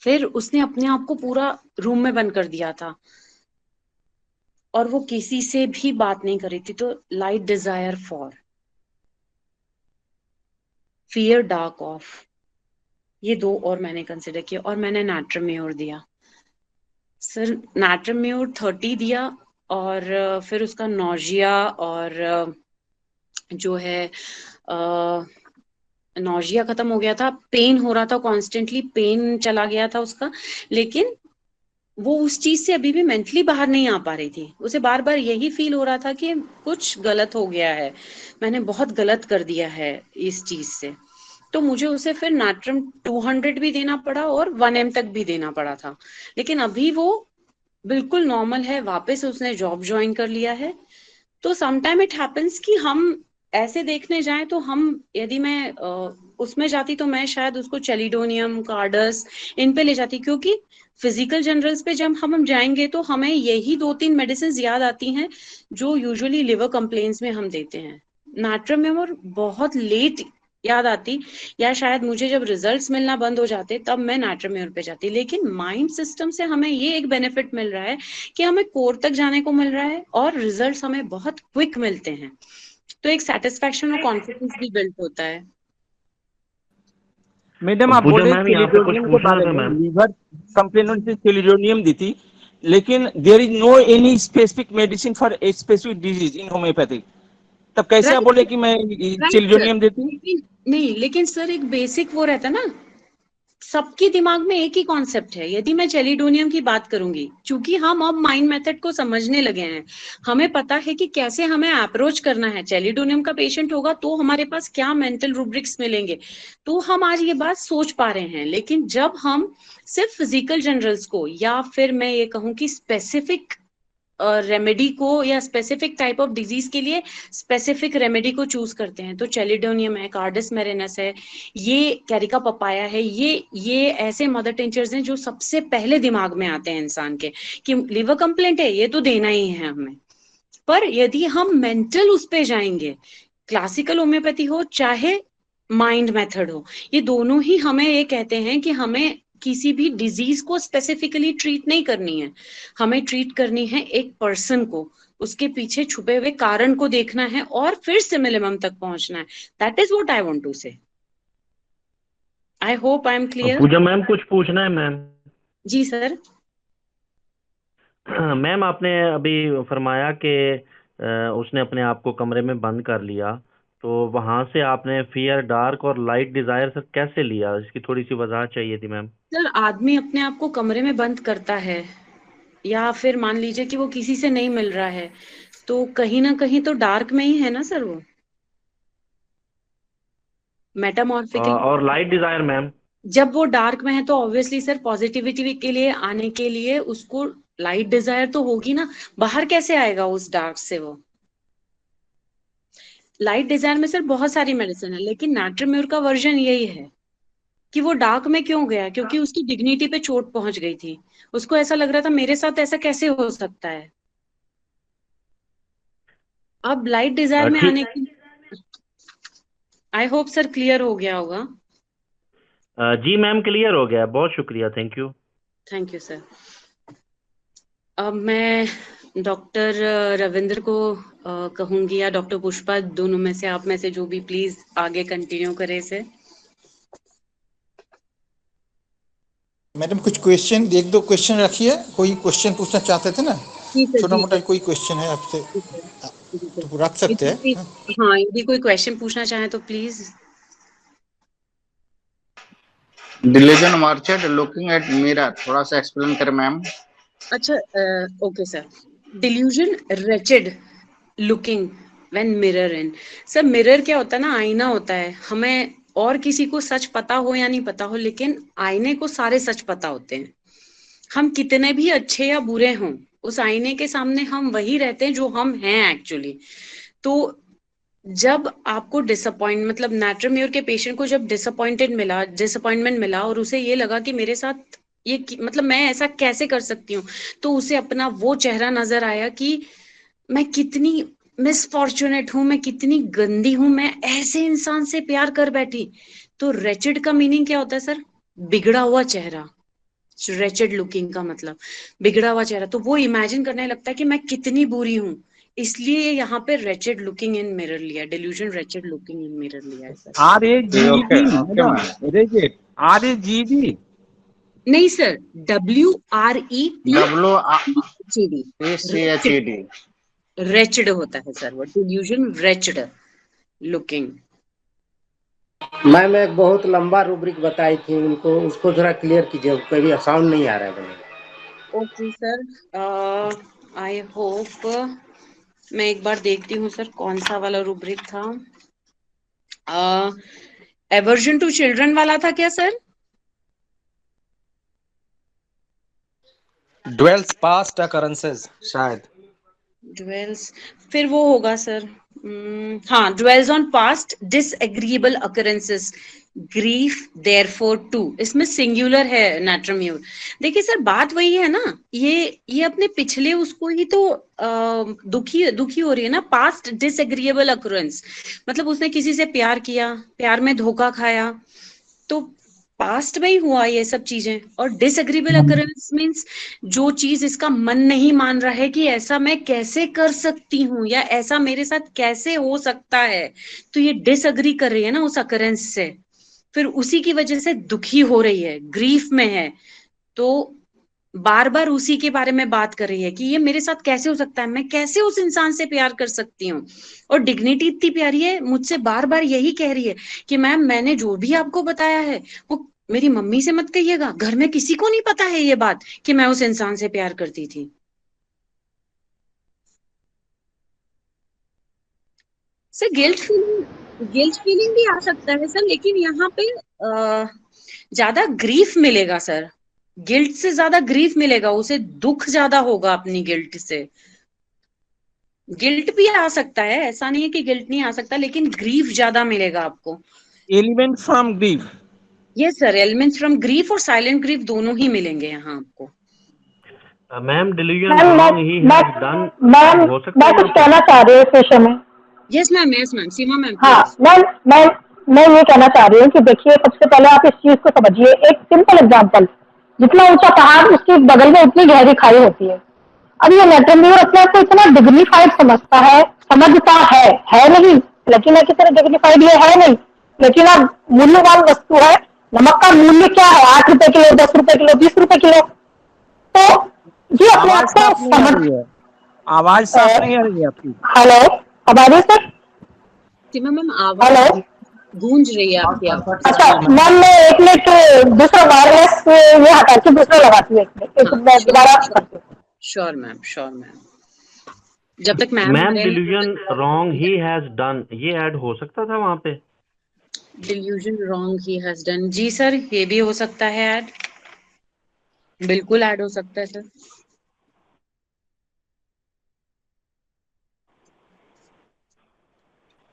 फिर उसने अपने आप को पूरा रूम में बंद कर दिया था, और वो किसी से भी बात नहीं कर रही थी। तो light desire for, fear dark of, ये दो और मैंने कंसिडर किया, और मैंने नाट्रमेयोर दिया। सर नाट्रमेयोर 30 दिया, और फिर उसका नौजिया, और जो है नौजिया खत्म हो गया था, पेन हो रहा था कॉन्स्टेंटली, पेन चला गया था उसका। लेकिन वो उस चीज से अभी भी मेंटली बाहर नहीं आ पा रही थी, उसे बार बार यही फील हो रहा था कि कुछ गलत हो गया है, मैंने बहुत गलत कर दिया है इस चीज से। तो मुझे उसे फिर नाट्रम 200 भी देना पड़ा और 1 M तक भी देना पड़ा था। लेकिन अभी वो बिल्कुल नॉर्मल है, वापस उसने जॉब ज्वाइन कर लिया है। तो समटाइम इट हैपेंस कि हम ऐसे देखने जाएं तो हम, यदि मैं उसमें जाती तो मैं शायद उसको चेलिडोनियम, कार्डस, इन पे ले जाती, क्योंकि फिजिकल जनरल्स पे जब हम जाएंगे तो हमें यही 2-3 मेडिसिन याद आती हैं जो यूजुअली लिवर कंप्लेन्स में हम देते हैं। नाट्रम में और बहुत लेट याद आती, या शायद मुझे जब रिजल्ट्स मिलना बंद हो जाते तब मैं नाट्रमेयर पे जाती। लेकिन माइंड सिस्टम से हमें ये एक बेनिफिट मिल रहा है कि हमें कोर तक जाने को मिल रहा है, और रिजल्ट्स हमें बहुत क्विक मिलते हैं। तो एक सेटिस्फेक्शन और कॉन्फिडेंस भी बिल्ड होता है। मैडम आप पूजा बोले मैम यहाँ पे कुछ सेलिडोनियम के पूछना बारे था में, मैम। लीवर कंप्लेन से सेलिडोनियम दी थी, लेकिन there is no any specific medicine for a specific disease in homeopathic. तब कैसे आप बोले राइट, कि मैं राइट सर। सेलिडोनियम देती? लेकिन नहीं, लेकिन सर एक बेसिक वो रहता ना, सबके दिमाग में एक ही कॉन्सेप्ट है। यदि मैं चेलिडोनियम की बात करूंगी, क्योंकि हम अब माइंड मेथड को समझने लगे हैं, हमें पता है कि कैसे हमें अप्रोच करना है। चेलिडोनियम का पेशेंट होगा तो हमारे पास क्या मेंटल रूब्रिक्स मिलेंगे, तो हम आज ये बात सोच पा रहे हैं। लेकिन जब हम सिर्फ फिजिकल जनरल्स को, या फिर मैं ये कहूँ कि स्पेसिफिक रेमेडी को, या स्पेसिफिक टाइप ऑफ डिजीज के लिए स्पेसिफिक रेमेडी को चूज करते हैं, तो चेलिडोनियम है, कार्डस मेरिनस है, ये कैरिका पपाया है, ये ऐसे मदर टिंचर्स हैं जो सबसे पहले दिमाग में आते हैं इंसान के, कि लिवर कंप्लेंट है ये तो देना ही है हमें। पर यदि हम मेंटल उस पे जाएंगे, क्लासिकल होम्योपैथी हो चाहे माइंड मेथड हो, ये दोनों ही हमें ये कहते हैं कि हमें किसी भी डिजीज को स्पेसिफिकली ट्रीट नहीं करनी है, हमें ट्रीट करनी है एक पर्सन को, उसके पीछे छुपे हुए कारण को देखना है और फिर सिमिलिमम तक पहुंचना है। That is what I want to say. I hope I am clear. Pooja ma'am कुछ पूछना है मैम। जी सर। मैम आपने अभी फरमाया कि उसने अपने आप को कमरे में बंद कर लिया, तो वहां से आपने फियर डार्क और लाइट डिजायर सर कैसे लिया, इसकी थोड़ी सी वजह चाहिए थी मैम। सर आदमी अपने आप को कमरे में बंद करता है, या फिर मान लीजिए कि वो किसी से नहीं मिल रहा है, तो कहीं ना कहीं तो डार्क में ही है ना सर वो। मेटामॉर्फिकली और लाइट डिजायर मैम? जब वो डार्क में है तो ऑब्वियसली सर पॉजिटिविटी के लिए आने के लिए उसको लाइट डिजायर तो होगी ना, बाहर कैसे आएगा उस डार्क से वो? लाइट डिजायर में सर बहुत सारी मेडिसिन है, लेकिन नाट्रीम्यूर का वर्जन यही है कि वो डार्क में क्यों गया, क्योंकि उसकी डिग्निटी पे चोट पहुंच गई थी। उसको ऐसा लग रहा था मेरे साथ ऐसा कैसे हो सकता है। अब लाइट डिजायर में आने ठीक। की आई होप सर क्लियर हो गया होगा। जी मैम, क्लियर हो गया, बहुत शुक्रिया, thank you. Thank you sir. अब मैं डॉक्टर रविंद्र को कहूंगी या डॉक्टर पुष्पा, दोनों में से आप में से जो भी प्लीज आगे कंटिन्यू करे इसे। मैडम कुछ क्वेश्चन, एक दो क्वेश्चन रखिए। कोई क्वेश्चन पूछना चाहते थे ना, जी सर, छोटा जी मोटा सर, कोई क्वेश्चन है आपसे जी सर, जी सर। तो रख सकते हैं। हाँ, यदि कोई क्वेश्चन पूछना चाहे तो please. Delusion orchard looking at mirror, थोड़ा सा एक्सप्लेन करें मैम। अच्छा, okay sir. Delusion wretched looking when mirror in. Sir mirror क्या होता है ना, आईना होता है। हमें और किसी को सच पता हो या नहीं पता हो, लेकिन आईने को सारे सच पता होते हैं। हम कितने भी अच्छे या बुरे हों, उस आईने के सामने हम वही रहते हैं जो हम हैं एक्चुअली। तो जब आपको मतलब नाट्रीम्यूर के पेशेंट को जब डिसअपॉइंटमेंट मिला और उसे ये लगा कि मेरे साथ मतलब मैं ऐसा कैसे कर सकती हूँ, तो उसे अपना वो चेहरा नजर आया कि मैं कितनी मिसफॉर्चुनेट हूं, मैं कितनी गंदी हूं, मैं ऐसे इंसान से प्यार कर बैठी। तो रेचेड का मीनिंग क्या होता है सर? बिगड़ा हुआ चेहरा। रेचेड लुकिंग का मतलब बिगड़ा हुआ चेहरा। तो वो इमेजिन करने लगता है कि मैं कितनी बुरी हूं, इसलिए यहाँ पे रेचेड लुकिंग इन मिरर लिया, delusion wretched looking in mirror लिया है sir. RAGD okay madam, ma'am. Raised RAGD। नहीं सर, WRECHED। रेचेड होता है सर वो, डिल्यूजन रेचेड लुकिंग। मैम एक बहुत लंबा रूब्रिक बताई थी उनको, उसको थोड़ा क्लियर कीजिए, कभी साउंड नहीं आ रहा है ma'am. Okay sir, I hope मैं एक बार देखती हूँ सर कौन सा वाला रूब्रिक था। एवर्जन टू चिल्ड्रन वाला था क्या सर? Dwells past occurrences शायद। ड्वेल्स, फिर वो होगा सर। हाँ, dwells on past disagreeable occurrences, grief therefore too. इसमें सिंगुलर है नाट्रीम्यूर। देखिए सर, बात वही है ना, ये अपने पिछले उसको ही तो दुखी दुखी हो रही है ना। पास्ट डिसएग्रीएबल अकरेंस मतलब उसने किसी से प्यार किया, प्यार में धोखा खाया, तो पास्ट में ही हुआ ये सब चीजें। और डिसएग्रीबल अकरेंस मींस जो चीज इसका मन नहीं मान रहा है कि ऐसा मैं कैसे कर सकती हूँ या ऐसा मेरे साथ कैसे हो सकता है, तो ये डिसएग्री कर रही है ना उस अकरेंस से, फिर उसी की वजह से दुखी हो रही है, ग्रीफ में है। तो बार बार उसी के बारे में बात कर रही है कि ये मेरे साथ कैसे हो सकता है, मैं कैसे उस इंसान से प्यार कर सकती हूँ। और डिग्निटी इतनी प्यारी है, मुझसे बार बार यही कह रही है कि मैम मैंने जो भी आपको बताया है वो मेरी मम्मी से मत कहिएगा, घर में किसी को नहीं पता है ये बात कि मैं उस इंसान से प्यार करती थी। सर गिल्ट फीलिंग भी आ सकता है सर, लेकिन यहाँ पे ज्यादा ग्रीफ मिलेगा सर। गिल्ट से ज्यादा ग्रीफ मिलेगा उसे, दुख ज्यादा होगा अपनी गिल्ट से। गिल्ट भी आ सकता है, ऐसा नहीं है कि गिल्ट नहीं आ सकता, लेकिन ग्रीफ ज्यादा मिलेगा आपको। Element from grief. Yes sir, elements from grief और साइलेंट ग्रीफ दोनों ही मिलेंगे यहाँ आपको। मैम डिल्यूजन मैम रॉन्ग ही मैं हैज डन, मैम हो सकता मैं है कुछ यहाँ पे? कहना चाह रही हूँ इस विषय में। यस मैम, सीमा मैम हाँ प्लीज। मैं ये कहना चाह रही हूँ कि देखिए, सबसे पहले आप इस चीज को समझिए। एक सिंपल एग्जांपल, जितना ऊंचा पहाड़ उसके बगल में उतनी गहरी खाई होती है। अब ये नाट्रीम्यूर अपने आप को इतना डिग्निफाइड समझता है, समझता है नहीं, लेकिन की तरह डिग्निफाइड ये है नहीं। लेकिन अब मूल्यवान वस्तु है। नमक का मूल्य क्या है? 8 रुपए किलो, 10 रुपए किलो, 20 रुपए किलो। तो ये अपने आवाज आप साफ को नहीं आ समझ। रही है, आवाज साफ नहीं आ रही है आपकी। हेलो, अब आ रही है सर? सीमा मैम आवाज हेलो, गूंज रही है आपकी आवाज। अच्छा मैम, मैं 1 मिनट दूसरा वायरलेस ये हटा के दूसरा लगाती हूँ। 1 मिनट, हाँ, मैं दोबारा करती हूँ। Sure ma'am. जब तक मैम मैम आए delusion wrong he has done, ये ऐड हो सकता था वहां पे? Delusion wrong he has done, जी सर ये भी हो सकता है ऐड, बिल्कुल ऐड हो सकता है सर।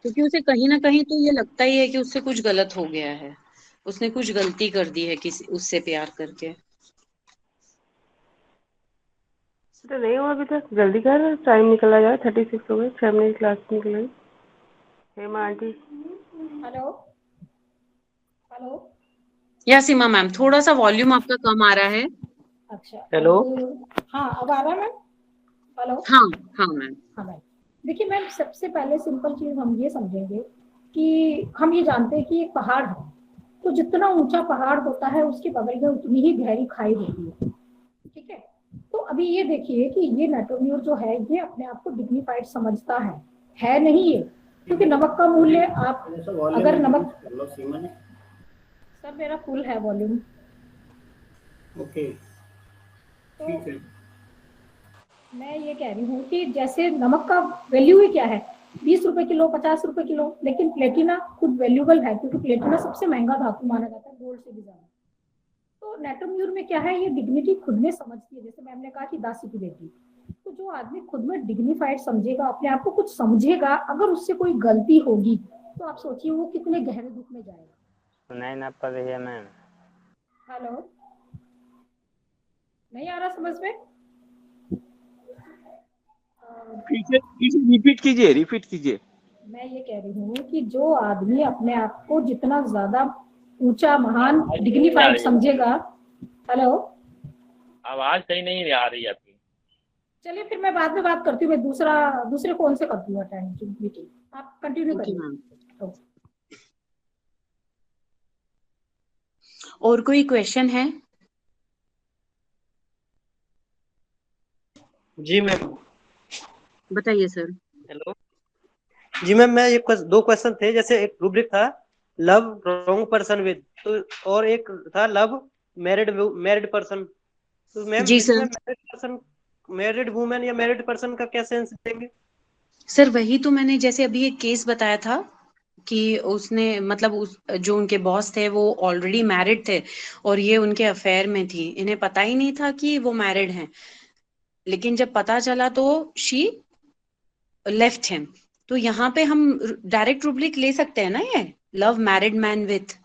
क्योंकि उसे कहीं ना कहीं तो ये लगता ही है कि उससे कुछ गलत हो गया है, उसने कुछ गलती कर दी है किसी उससे प्यार करके। तो नहीं हुआ अभी तक, जल्दी कर, टाइम निकला जाए, 36 हो गए, 6 मिनट क्लास निकल गई। हेमा आंटी। Hello hello. या सीमा मैम थोड़ा सा वॉल्यूम आपका कम आ रहा है। अच्छा हेलो। हाँ अब आ रहा है मैम। हेलो। हाँ हाँ मैम। हाँ मैम, देखिए मैम सबसे पहले सिंपल चीज हम ये समझेंगे कि हम ये जानते हैं कि एक पहाड़ है, तो जितना ऊंचा पहाड़ होता है उसके बगल में उतनी ही गहरी खाई होती है, ठीक है। तो अभी ये देखिए कि ये नेट्रोम्यूर जो है ये अपने आप को डिग्निफाइड समझता है नहीं ये, क्योंकि नमक का मूल्य आप अगर नमक, सर मेरा फुल है वॉल्यूम। ओके ठीक है। मैं ये कह रही हूँ कि जैसे नमक का वैल्यू ही क्या है, 20 रुपए किलो, 50 रुपए किलो, लेकिन प्लेटिना खुद वैल्यूबल है क्योंकि प्लेटिना सबसे महंगा धातु माना जाता है गोल्ड से भी ज्यादा। तो नेट्रोम्यूर में क्या है, ये डिग्निटी खुद में समझती है, जैसे मैम ने कहा कि दासी की बेटी। तो जो आदमी खुद में डिग्निफाइड समझेगा, अपने आप को कुछ समझेगा, अगर उससे कोई गलती होगी तो आप सोचिए वो कितने गहरे दुख में जाएगा। सुनाई ना पड़ रही है मैम। हेलो, नहीं आ रहा समझ में? रिपीट कीजिए। मैं ये कह रही हूँ कि जो आदमी अपने आप को जितना ज्यादा ऊंचा, महान, डिग्निफाइड समझेगा। हेलो, आवाज सही नहीं आ रही आपकी। चलिए फिर मैं बाद में बात करती हूँ, मैं दूसरे फोन से करती हूँ अटेंड मीटिंग, आप कंटिन्यू करिए। और कोई क्वेश्चन है? जी मैम। बताइए सर। हेलो जी मैम, मैं ये दो क्वेश्चन थे, जैसे एक रूब्रिक था लव रॉन्ग पर्सन विद, तो और एक था लव मैरिड पर्सन। तो मैम जी इसमें सर। मैरिड वुमेन या मैरिड पर्सन का क्या सेंस देंगे? सर वही तो मैंने जैसे अभी एक केस बताया था कि उसने मतलब जो उनके बॉस थे वो ऑलरेडी मैरिड थे और ये उनके अफेयर में थी, इन्हें पता ही नहीं था कि वो मैरिड हैं, लेकिन जब पता चला तो शी लेफ्ट हिम। तो यहाँ पे हम डायरेक्ट रूब्रिक ले सकते हैं ना, ये लव मैरिड मैन विथ।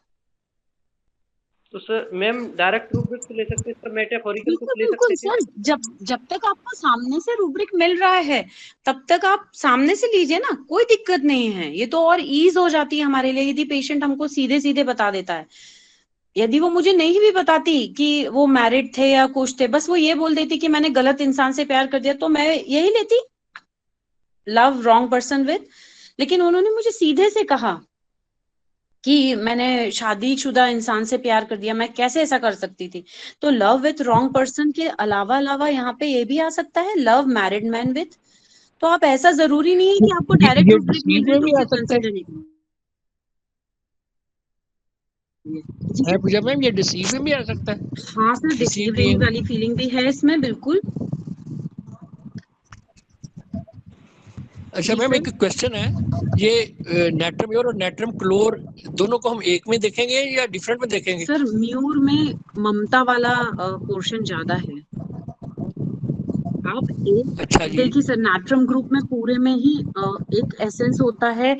तो सर मैम डायरेक्ट रूब्रिक तो ले सकते हैं, सर मेटाफोरिकल बिल्कुल तो ले बिल्कुल सकते थे। सर, जब तक आपको सामने से रूब्रिक मिल रहा है तब तक आप सामने से लीजिए ना, कोई दिक्कत नहीं है। ये तो और ईज हो जाती है हमारे लिए यदि पेशेंट हमको सीधे सीधे बता देता है। यदि वो मुझे नहीं भी बताती कि वो मैरिड थे या कुछ थे, बस वो ये बोल देती कि मैंने गलत इंसान से प्यार कर दिया, तो मैं यही लेती, लव रॉन्ग पर्सन विद। लेकिन उन्होंने मुझे सीधे से कहा कि मैंने शादीशुदा इंसान से प्यार कर दिया, मैं कैसे ऐसा कर सकती थी। तो लव विथ रॉन्ग पर्सन के अलावा यहाँ पे ये भी आ सकता है लव मैरिड मैन विथ। तो आप ऐसा जरूरी नहीं है कि आपको डायरेक्ट रूब्रिक मिल रही है तो उसे कंसीडर नहीं करना। पूजा मैम ये डिसीव में भी आ सकता है? हाँ सर, डिसीव वाली फीलिंग भी है इसमें, बिल्कुल। अच्छा मैम एक क्वेश्चन है, ये नेट्रम म्यूर और नेट्रम क्लोर दोनों को हम एक में देखेंगे या डिफरेंट में देखेंगे? सर म्यूर में ममता वाला पोर्शन ज्यादा है। आप एक, अच्छा जी। देखिए सर नाट्रम ग्रुप में पूरे में ही एक एसेंस होता है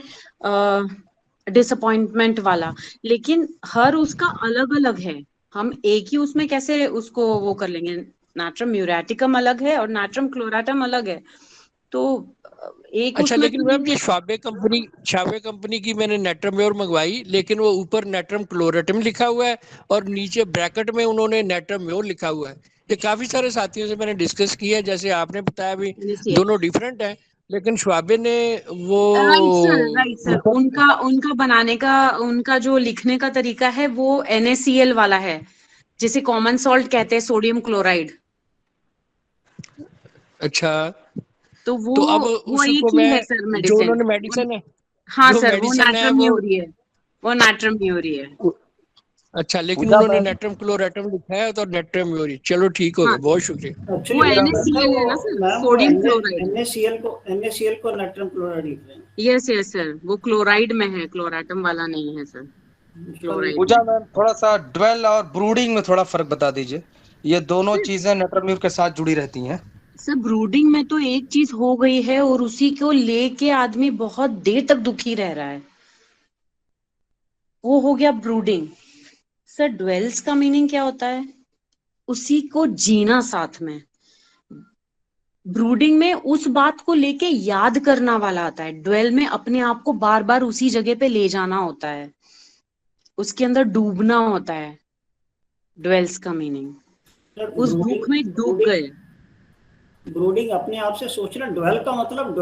डिसअपॉइंटमेंट वाला, लेकिन हर उसका अलग अलग है। हम एक ही उसमें कैसे उसको वो कर लेंगे। नाट्रम म्यूरेटिकम अलग है और नाट्रम क्लोराटम अलग है, तो एक अच्छा उसमें लेकिन मैम ये श्वाबे कंपनी की मैंने नेट्रम म्यूर मंगवाई, लेकिन वो ऊपर नेट्रम क्लोरेटम लिखा हुआ है और नीचे ब्रैकेट में उन्होंने नेट्रम म्यूर लिखा हुआ है। ये काफी सारे साथियों से मैंने डिस्कस किया, जैसे आपने बताया भी दोनों डिफरेंट है, लेकिन श्वाबे ने वो राइट सर, उनका बनाने का, उनका जो लिखने का तरीका है वो NaCl वाला है, जिसे कॉमन सॉल्ट कहते हैं, सोडियम क्लोराइड। अच्छा तो अब वो एक उसको ही मैं है सर जो मेडिसिन। उन्होंने मेडिसिन है, हाँ जो सर, वो मेडिसिन है नाट्रम वो म्यूरी है, वो नाट्रम म्यूरी है। अच्छा, लेकिन उन्होंने नेट्रम क्लोरेटम लिखा है तो नेट्रम म्यूरी। चलो ठीक हो गया, बहुत शुक्रिया। वो NaCl है ना सर, सोडियम क्लोराइड। NaCl को नेट्रम क्लोराइड लिख रहे हैं। यस यस सर, वो क्लोराइड में है, क्लोराटम वाला नहीं है सर, क्लोराइड। पूजा मैम थोड़ा सा ड्वेल और ब्रूडिंग में थोड़ा फर्क बता दीजिए, ये दोनों चीजें नेट्रम्यूर के साथ जुड़ी रहती हैं। सर ब्रूडिंग में तो एक चीज हो गई है और उसी को लेके आदमी बहुत देर तक दुखी रह रहा है, वो हो गया ब्रूडिंग। सर ड्वेल्स का मीनिंग क्या होता है? उसी को जीना साथ में। ब्रूडिंग में उस बात को लेके याद करना वाला आता है, ड्वेल में अपने आप को बार बार उसी जगह पे ले जाना होता है, उसके अंदर डूबना होता है। ड्वेल्स का मीनिंग उस दुख में डूब गए। ब्रूडिंग अपने आप से सोचना, ड्वेल का मतलब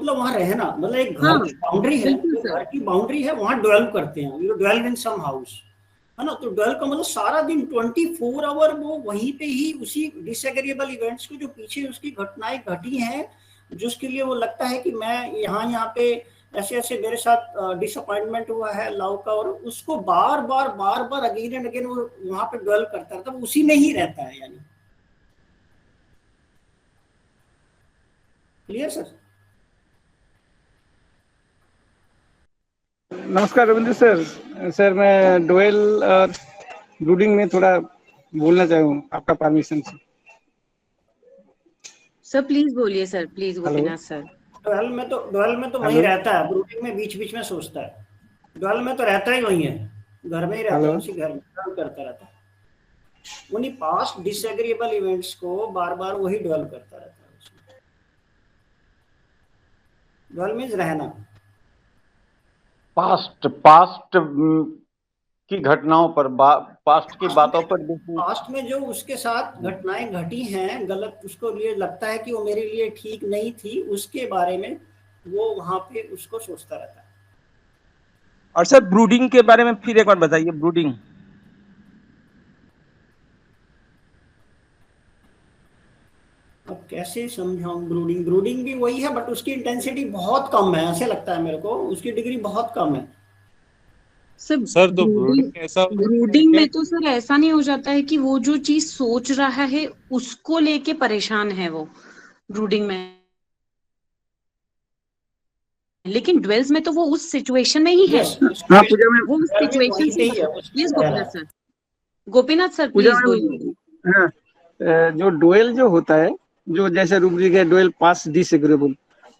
वहां रहना, मतलब एक घर की बाउंड्री है, घर की बाउंड्री है, वहां ड्वेल करते हैं, you dwell in some house, है ना। तो ड्वेल का मतलब सारा दिन 24 आवर वो वहीं पे ही उसी डिसएग्रीएबल इवेंट्स को, जो पीछे उसकी घटनाएं घटी हैं, जिसके लिए वो लगता है कि मैं यहाँ पे ऐसे ऐसे मेरे साथ डिसअपॉइंटमेंट हुआ है लव का, और उसको बार बार अगेन एंड अगेन वो वहां पे ड्वेल करता रहता है, वो उसी में ही रहता है। यानी क्लियर सर? नमस्कार रविंद्र सर। सर मैं ड्वेल और ब्रूडिंग में थोड़ा बोलना चाहूँ, आपका परमिशन से। सर प्लीज बोलिए sir, please Gopinath sir. Dwell में तो वही रहता है, ब्रूडिंग में बीच बीच में सोचता है, ड्वेल में तो रहता ही वही है, घर में ही रहता है, उसी घर में करता रहता है, उन्हीं पास्ट डिसएग्रीएबल इवेंट्स को बार बार वही ड्वेल करता रहता है। ड्वेल मींस रहना, पास्ट की घटनाओं पर, पास्ट की बातों पर, पास्ट में जो उसके साथ घटनाएं घटी हैं गलत, उसको लिए लगता है कि वो मेरे लिए ठीक नहीं थी, उसके बारे में वो वहां पे उसको सोचता रहता है। और सर ब्रूडिंग के बारे में फिर एक बार बताइए, ब्रूडिंग। अब कैसे समझाऊं ब्रूडिंग? ब्रूडिंग भी वही है, बट उसकी इंटेंसिटी बहुत कम है, ऐसे लगता है मेरे को, उसकी डिग्री बहुत कम है। सर तो ब्रूडिंग में तो सर ऐसा नहीं हो जाता है कि वो जो चीज सोच रहा है उसको लेके परेशान है वो ब्रूडिंग में, लेकिन ड्वेल्स में तो वो उस सिचुएशन में ही है, वो उस सिचुएशन से। प्लीज गोपीनाथ सर प्लीज बोलिए। हाँ, जो ड्वेल जो होता है, जो जैसे रूब्रिक है ड्वेल पास्ट डिसएग्रीएबल,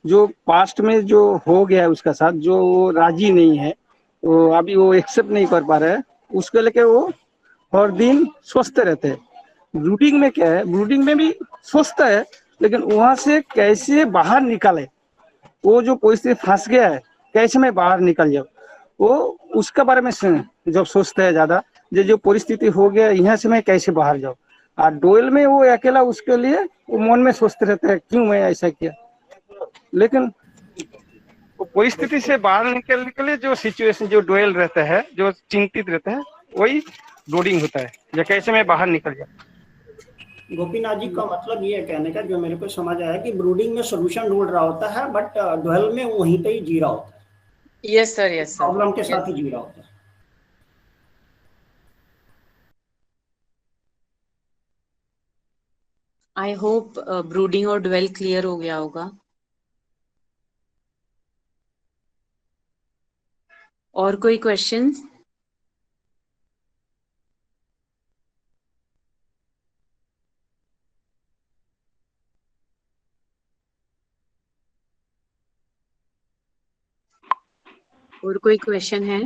जो पास्ट में जो हो गया है उसका साथ, जो वो राजी नहीं है, वो अभी वो एक्सेप्ट नहीं कर पा रहा है, उसको लेके वो हर दिन सोचते रहते हैं। ब्रूडिंग में क्या है, ब्रूडिंग में भी सोचता है, लेकिन वहां से कैसे बाहर निकाले, वो जो परिस्थिति फंस गया है कैसे मैं बाहर निकल जाऊँ, वो उसके बारे में जब सोचता है ज्यादा, जो परिस्थिति हो गया यहाँ से मैं कैसे बाहर जाऊँ। और ड्वेल में वो अकेला, उसके लिए वो मन में सोचते रहते हैं क्यों मैं ऐसा किया, लेकिन वो परिस्थिति से बाहर निकलने के लिए जो सिचुएशन, जो ड्वेल रहता है, जो चिंतित रहता है, वही ब्रूडिंग होता है, जो कैसे मैं बाहर निकल जाऊँ। गोपीनाथ जी का मतलब ये है कहने का, जो मेरे को समझ आया कि ब्रूडिंग में सोल्यूशन ढूंढ रहा होता है, बट ड्वेल में वहीं पे ही जी रहा होता है। Yes sir, yes sir, problem के साथ ही जी रहा होता है। आई होप ब्रूडिंग और ड्वेल क्लियर हो गया होगा। और कोई क्वेश्चंस? और कोई क्वेश्चन है?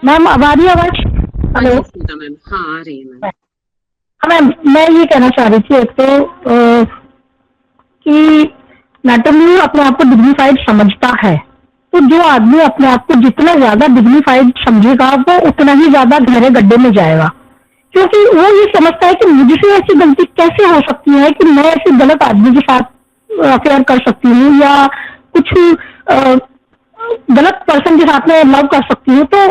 मैम आ रही है आवाज? हेलो मैम, हाँ आ रही है मैम। मैम मैं ये कहना चाह रही थी, एक तो कि नेटरम्यूर अपने आप को डिग्निफाइड समझता है, तो जो आदमी अपने आप को जितना ज्यादा डिग्निफाइड समझेगा वो उतना ही ज्यादा गहरे गड्ढे में जाएगा, क्योंकि वो ये समझता है कि मुझसे ऐसी गलती कैसे हो सकती है कि मैं ऐसे गलत आदमी के साथ अफेयर कर सकती हूँ या कुछ गलत पर्सन के साथ में लव कर सकती हूँ। तो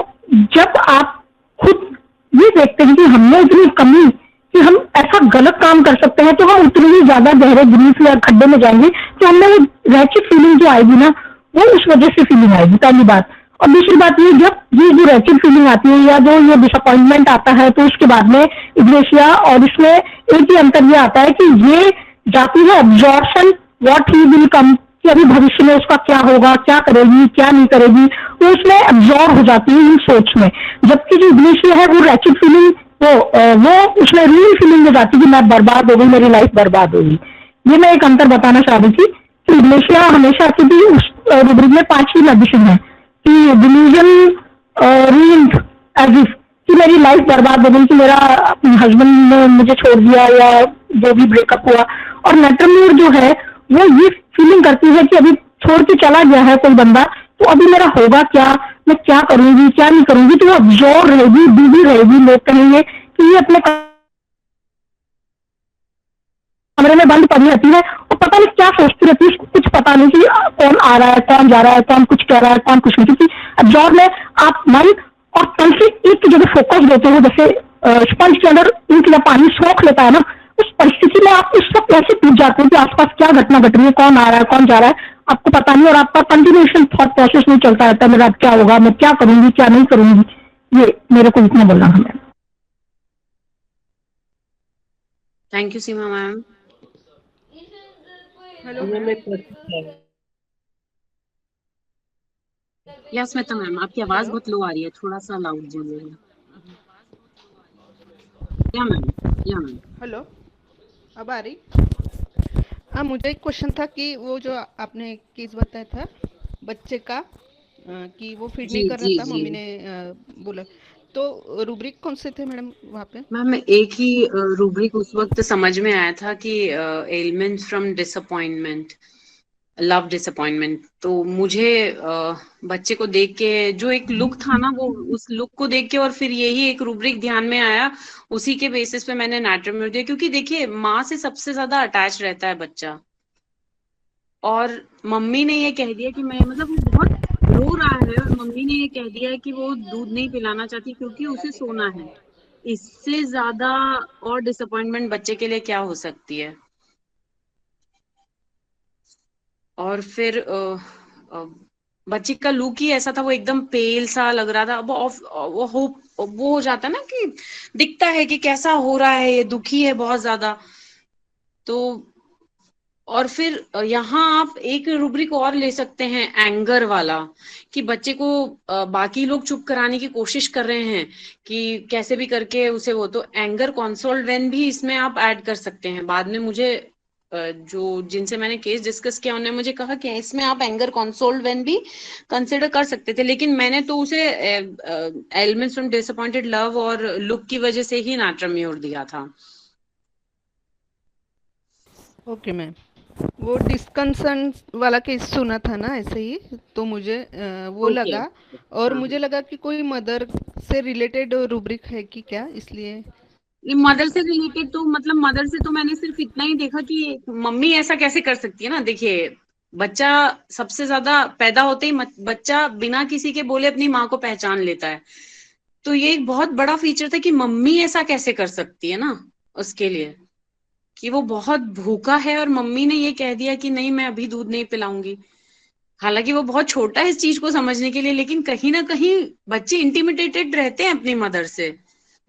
जब आप खुद ये देखते हैं कि हमने इतनी कमी कि हम ऐसा गलत काम कर सकते हैं, तो हम उतनी ही ज्यादा गहरे ग्रीफ या खड्डे में जाएंगे, तो हमें वो रैचिड फीलिंग जो आएगी ना, वो उस वजह से फीलिंग आएगी, पहली बात। और दूसरी बात ये, जब ये जो रैचिड फीलिंग आती है या जो ये डिसअपॉइंटमेंट आता है, तो उसके बाद में इग्लेशिया, और इसमें एक ही अंतर ये आता है कि ये जाती है absorption, what he will come, कि अभी भविष्य में उसका क्या होगा, क्या करेगी, क्या नहीं करेगी, वो उसमें एब्जॉर्ब हो जाती है इन सोच में। जबकि जो इग्निशिया है वो रैचिड फीलिंग, वो उसमें रियल फीलिंग में जाती है कि मैं बर्बाद हो गई, मेरी लाइफ बर्बाद होगी। ये मैं एक अंतर बताना चाह रही थी कि इग्निशिया हमेशा, क्योंकि उस रूब्रिक में 5 ही मेडिसिन है कि डिल्यूजन, रूइंड एज इफ, कि मेरी लाइफ बर्बाद हो गई, कि मेरा हस्बैंड ने मुझे छोड़ दिया या जो भी ब्रेकअप हुआ। और नेट्रम्यूर जो है वो ये फीलिंग करती है कि अभी छोड़ के चला गया है कोई बंदा, तो अभी मेरा होगा क्या, मैं क्या करूंगी, क्या नहीं करूंगी, तो वो अब्जॉर्ब रहेगी, बिजी रहेगी। लोग कहेंगे कि ये अपने कमरे में बंद पड़ी रहती है और पता नहीं क्या सोचती रहती है, उसको कुछ पता नहीं कि कौन आ रहा है, कौन जा रहा है, कौन कुछ कह रहा है, कौन कुछ नहीं। क्योंकि अब्जॉर्ब में आप मन और तन से एक जगह फोकस देते हो, जैसे स्पंज के अंदर ईंट या पानी सोख लेता है ना, उस परिस्थिति में आप उस वक्त ऐसे टूट जाते हो कि आसपास क्या घटना घट रही है, कौन आ रहा है, कौन जा रहा है, आपको पता नहीं, और आपका कंटिन्यूएशन थॉट प्रोसेस नहीं चलता रहता है, मेरा क्या होगा, मैं क्या करूंगी, क्या नहीं करूंगी। ये मेरे को इतना बोलना है। Thank you Seema ma'am. Hello yes Smita ma'am, आपकी आवाज बहुत लो आ रही है, थोड़ा सा लाउड बोलिए। या मैम। हेलो, अब आ रही? हाँ, मुझे एक क्वेश्चन था कि वो जो आपने केस बताया था बच्चे का, कि वो फीड नहीं कर रहा था, मम्मी ने बोला, तो रूब्रिक कौन से थे मैडम वहाँ पे? मैम एक ही रूब्रिक उस वक्त समझ में आया था कि elements from disappointment, love disappointment. तो मुझे बच्चे को देख के जो एक लुक था ना, वो उस लुक को देख के और फिर यही एक रूब्रिक ध्यान में आया, उसी के बेसिस पे मैंने नाट्रम्यूर दिया। क्योंकि देखिए, माँ से सबसे ज्यादा अटैच रहता है बच्चा, और मम्मी ने ये कह दिया कि मैं, मतलब वो बहुत रो रहा है और मम्मी ने ये कह दिया है कि वो दूध नहीं पिलाना चाहती क्योंकि उसे सोना है। इससे ज्यादा और डिसअपॉइंटमेंट बच्चे के लिए क्या हो सकती है। और फिर बच्चे का लुक ही ऐसा था, वो एकदम पेल सा लग रहा था। वो हो जाता ना कि दिखता है कि कैसा हो रहा है, ये दुखी है बहुत ज्यादा। तो और फिर यहाँ आप एक रूब्रिक और ले सकते हैं, एंगर वाला, कि बच्चे को बाकी लोग चुप कराने की कोशिश कर रहे हैं कि कैसे भी करके उसे वो, तो एंगर कंसोल्ड व्हेन भी इसमें आप ऐड कर सकते हैं। बाद में मुझे जो जिनसे मैंने केस डिस्कस किया उन्होंने मुझे कहा कि इसमें आप एंगर कंसोल्ड व्हेन भी कंसिडर कर सकते थे, लेकिन मैंने तो उसे एलिमेंट्स फ्रॉम डिसअपॉइंटेड लव और लुक की वजह से ही नाट्रम्यूर दिया था। ओके मैम, वो डिस्कंसर्न वाला केस सुना था ना ऐसे ही, तो मुझे वो लगा, और मुझे लगा कि कोई मदर से रिलेटेड रूब्रिक है कि क्या, इसलिए। मदर से रिलेटेड तो मतलब मदर से तो मैंने सिर्फ इतना ही देखा कि मम्मी ऐसा कैसे कर सकती है ना। देखिए, बच्चा सबसे ज्यादा पैदा होते ही बच्चा बिना किसी के बोले अपनी माँ को पहचान लेता है, तो ये एक बहुत बड़ा फीचर था कि मम्मी ऐसा कैसे कर सकती है ना, उसके लिए कि वो बहुत भूखा है और मम्मी ने ये कह दिया कि नहीं, मैं अभी दूध नहीं पिलाऊंगी। हालांकि वो बहुत छोटा है इस चीज को समझने के लिए, लेकिन कहीं ना कहीं बच्चे इंटिमिडेटेड रहते हैं अपनी मदर से,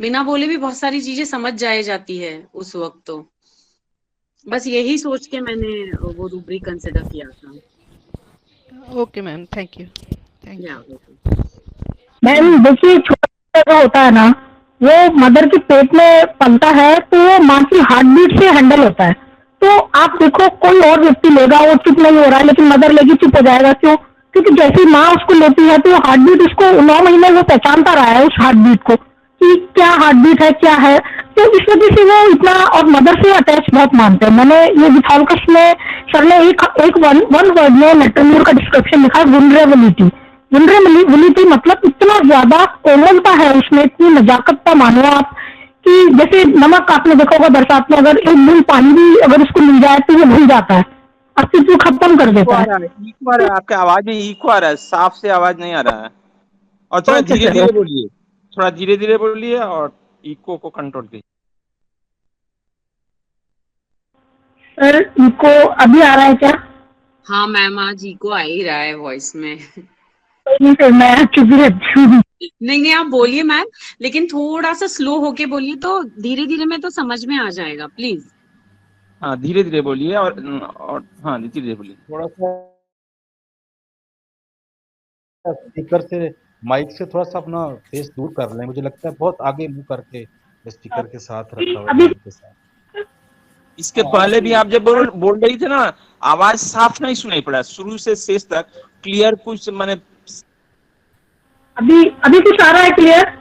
बिना बोले भी बहुत सारी चीजें समझ जाती है उस वक्त। तो बस यही सोच के मैंने वो रूब्रिक कंसिडर किया था। Okay ma'am, thank you. Ma'am देखिए, छोटा जो होता है ना, वो मदर के पेट में पलता है, तो वो माँ की हार्ट बीट से हैंडल होता है। तो आप देखो, कोई और व्यक्ति लेगा, वो चुप नहीं हो रहा है, लेकिन मदर लेगी चुप हो जाएगा। क्यों? क्योंकि जैसे ही माँ उसको लेती है तो हार्ट बीट उसको 9 महीने वो पहचानता रहा है उस हार्ट बीट को कि क्या हार्ट बीट है, क्या है। तो इस वजह से वो इतना, और मदर से अटैच बहुत मानते हैं। मैंने ये विथालकस में सर ने एक वन वर्ड में नाट्रम्यूर का डिस्क्रिप्शन लिखा है, वुलनरेबिलिटी। वुलनरेबिलिटी मतलब इतना ज्यादा कोमलता है उसमें, इतनी नजाकतता मानो आप, कि जैसे नमक आपने देखा होगा बरसात में, अगर एक बूंद पानी भी अगर उसको मिल जाए तो वो भूल जाता है, अस्तित्व खत्म कर देता है। आपके आवाज में इको आ रहा है, साफ से आवाज नहीं आ रहा है, और थोड़ा धीरे धीरे बोलिए, थोड़ा धीरे धीरे बोलिए और इको को कंट्रोल कीजिए। सर इको अभी आ रहा है क्या? हाँ मैम, आज इको आ ही रहा है वॉइस में। मैं चुप रहती हूँ। नहीं, आप बोलिए मैम, लेकिन थोड़ा सा स्लो होके बोलिए, तो धीरे धीरे में तो समझ में आ जाएगा, प्लीज। हाँ धीरे धीरे बोलिए और हाँ धीरे धीरे बोलिए। थोड़ा सा स्पीकर से, माइक से थोड़ा सा अपना फेस दूर कर लें, मुझे लगता है बहुत आगे मुंह करके स्पीकर के साथ रखा हुआ है, माइक के साथ। इसके पहले भी आप जब बोल रही थे ना, आवाज साफ नहीं सुनाई पड़ा शुरू से शेष तक, क्लियर कुछ मैंने। अभी कुछ आ रहा है क्लियर?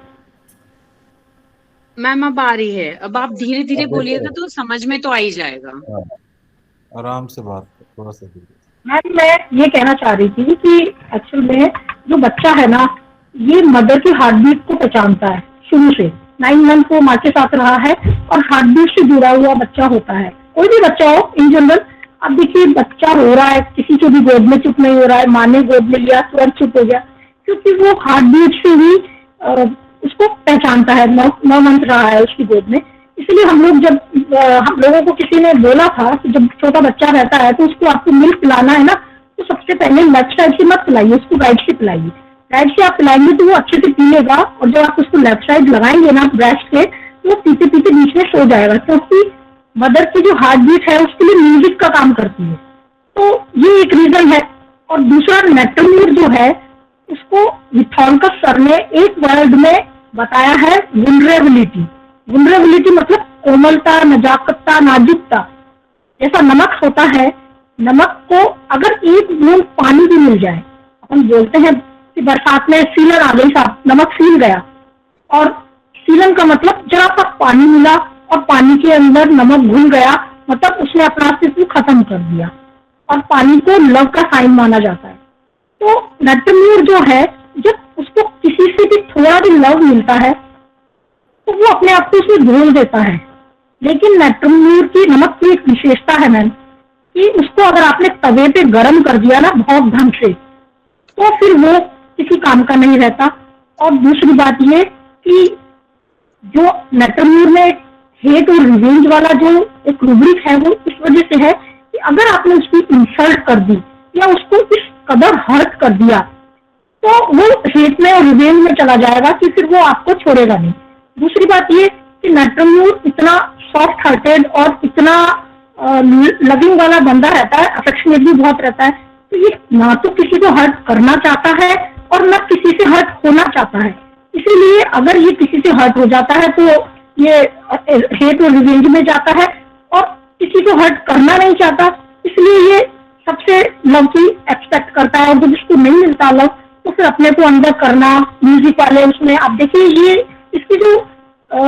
मैम अब आ रही है, अब आप धीरे धीरे बोलिएगा तो समझ में तो आ ही जाएगा। आराम से बात थोड़ा सा धीरे। मैम मैं ये कहना चाह रही थी कि एक्चुअल में जो बच्चा है ना, ये मदर की हार्ट बीट को पहचानता है शुरू से। 9 मंथ वो माँ के साथ रहा है और हार्ट बीट से जुड़ा हुआ बच्चा होता है। कोई भी बच्चा हो इन जनरल, अब देखिए बच्चा रो रहा है, किसी के भी गोद में चुप नहीं हो रहा है, माँ ने गोद में लिया तुरंत चुप हो गया, क्योंकि वो हार्ट बीट से ही उसको पहचानता है। 9 मंथ रहा है उसकी गोद में। इसलिए हम लोग जब हम लोगों को किसी ने बोला था कि जब छोटा बच्चा रहता है तो उसको आपको मिल्क पिलाना है ना, तो सबसे पहले लेफ्ट साइड से मत पिलाइए, उसको राइट से पिलाइए। राइट से आप पिलाएंगे तो वो अच्छे से पी लेगा, और जब आप उसको लेफ्ट साइड लगाएंगे ना ब्रेस्ट के, तो वो पीते पीते बीच में सो जाएगा, क्योंकि मदर की जो हार्ट बीट है उसके लिए म्यूजिक का काम करती है। तो ये एक रीजन है। और दूसरा नेट्रम्यूर जो है उसको विथॉल्कस सर ने एक वर्ड में बताया है, वुलनरेबिलिटी। वुलनरेबिलिटी मतलब कोमलता, नजाकतता, नाजुकता। जैसा नमक होता है, नमक को अगर एक बूंद पानी भी मिल जाए, हम बोलते हैं कि बरसात में सीलन आ गई साहब, नमक सील गया, और सीलन का मतलब जरा सा पानी मिला और पानी के अंदर नमक घुल गया, मतलब उसने अपना अस्तित्व खत्म कर दिया, और पानी को लव का साइन माना जाता है। तो नेट्रम्यूर जो है, जब उसको किसी से भी थोड़ा भी लव मिलता है तो वो अपने आप को उसमें घोल देता है। लेकिन नेट्रम्यूर की नमक की एक विशेषता है मैम, कि उसको अगर आपने तवे पे गर्म कर दिया ना बहुत ढंग से, तो फिर वो किसी काम का नहीं रहता। और दूसरी बात ये कि जो नेट्रम्यूर में हेट और रिवेंज वाला जो एक रूब्रिक है, वो इस वजह से है कि अगर आपने उसकी इंसल्ट कर दी या उसको इस कदर हर्ट कर दिया, तो वो हेट में और रिवेंज में चला जाएगा कि फिर वो आपको छोड़ेगा नहीं। दूसरी बात ये कि नेट्रम्यूर इतना सॉफ्ट हार्टेड और इतना लविंग वाला बंदा रहता है, अफेक्शनेट भी बहुत रहता है, तो ये ना तो किसी को हर्ट करना चाहता है और ना किसी से हर्ट होना चाहता है। इसीलिए अगर ये किसी से हर्ट हो जाता है तो ये हेट और रिवेंज में जाता है, और किसी को हर्ट करना नहीं चाहता, इसलिए ये सबसे लव की एक्सपेक्ट करता है। और जब इसको नहीं मिलता लव, तो फिर अपने को अंदर करना, म्यूजिक वाले उसमें आप देखिए, ये इसकी जो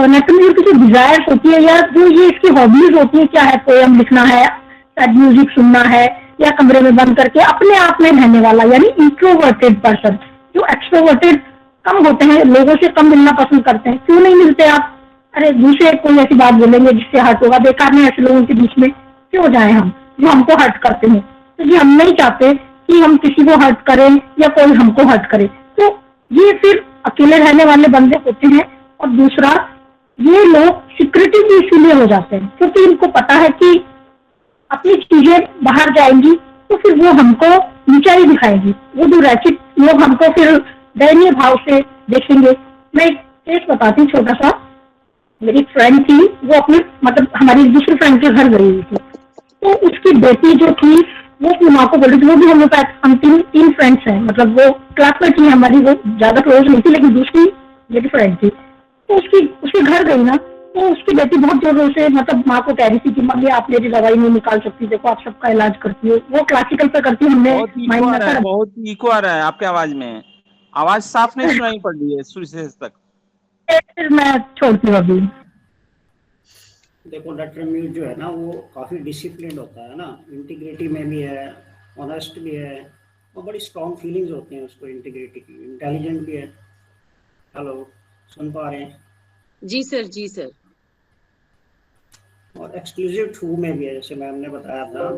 नेट्रम्यूर की जो डिजायर्स होती है या जो ये इसकी हॉबीज होती है, क्या है, पोएम लिखना है, सैड म्यूजिक सुनना है, या कमरे में बंद करके अपने आप में रहने वाला, यानी इंट्रोवर्टेड पर्सन। जो एक्सट्रोवर्टेड कम होते हैं, लोगों से कम मिलना पसंद करते हैं। क्यों नहीं मिलते आप? अरे दूसरे कोई ऐसी बात बोलेंगे जिससे हर्ट होगा, बेकार में ऐसे लोगों के बीच में क्यों जाए हम, जो हमको हर्ट करते हैं। तो ये हम नहीं चाहते कि हम किसी को हर्ट करें या कोई हमको हर्ट करे, तो ये फिर अकेले रहने वाले बंदे होते हैं। और दूसरा, ये लोग सिक्योरिटी भी इसीलिए हो जाते हैं क्योंकि इनको पता है कि अपनी चीजें बाहर जाएंगी तो फिर वो हमको नीचाई दिखाएंगी, वो जो रैचिट लोग हमको फिर दयनीय भाव से देखेंगे। मैं एक केस बताती हूँ छोटा सा। मेरी फ्रेंड थी, वो अपनी मतलब हमारी दूसरी फ्रेंड के घर गई हुई थी, तो उसकी बेटी जो थी वो अपनी माँ को बोल रही थी, वो भी हम तीन फ्रेंड्स हैं, मतलब वो क्लासमेट थी हमारी, वो ज्यादा क्लोज नहीं थी लेकिन दूसरी मेरी फ्रेंड थी। तो उसके घर गई ना, तो उसकी बेटी बहुत जोरों से मतलब माँ को कह रही थी कि मम्मी आप मेरी दवाई नहीं निकाल सकती, देखो आप सबका इलाज करती हो। वो क्लासिकल पे करती है, हमने बहुत इको आ रहा है आपके आवाज में, आवाज साफ नहीं सुनाई पड़ रही है शुरू से तक। फिर मैं छोड़ती हूँ अभी। देखो नेट्रम्यूर जो है ना, वो काफ़ी डिसिप्लिन होता है ना, इंटीग्रिटी में भी है, ऑनेस्ट भी है, और बड़ी स्ट्रॉन्ग फीलिंग्स होती हैं उसको इंटीग्रिटी की, इंटेलिजेंट भी है। हेलो, सुन पा रहे हैं? जी सर, जी सर। और एक्सक्लूसिव टू में भी है, जैसे मैम ने बताया था,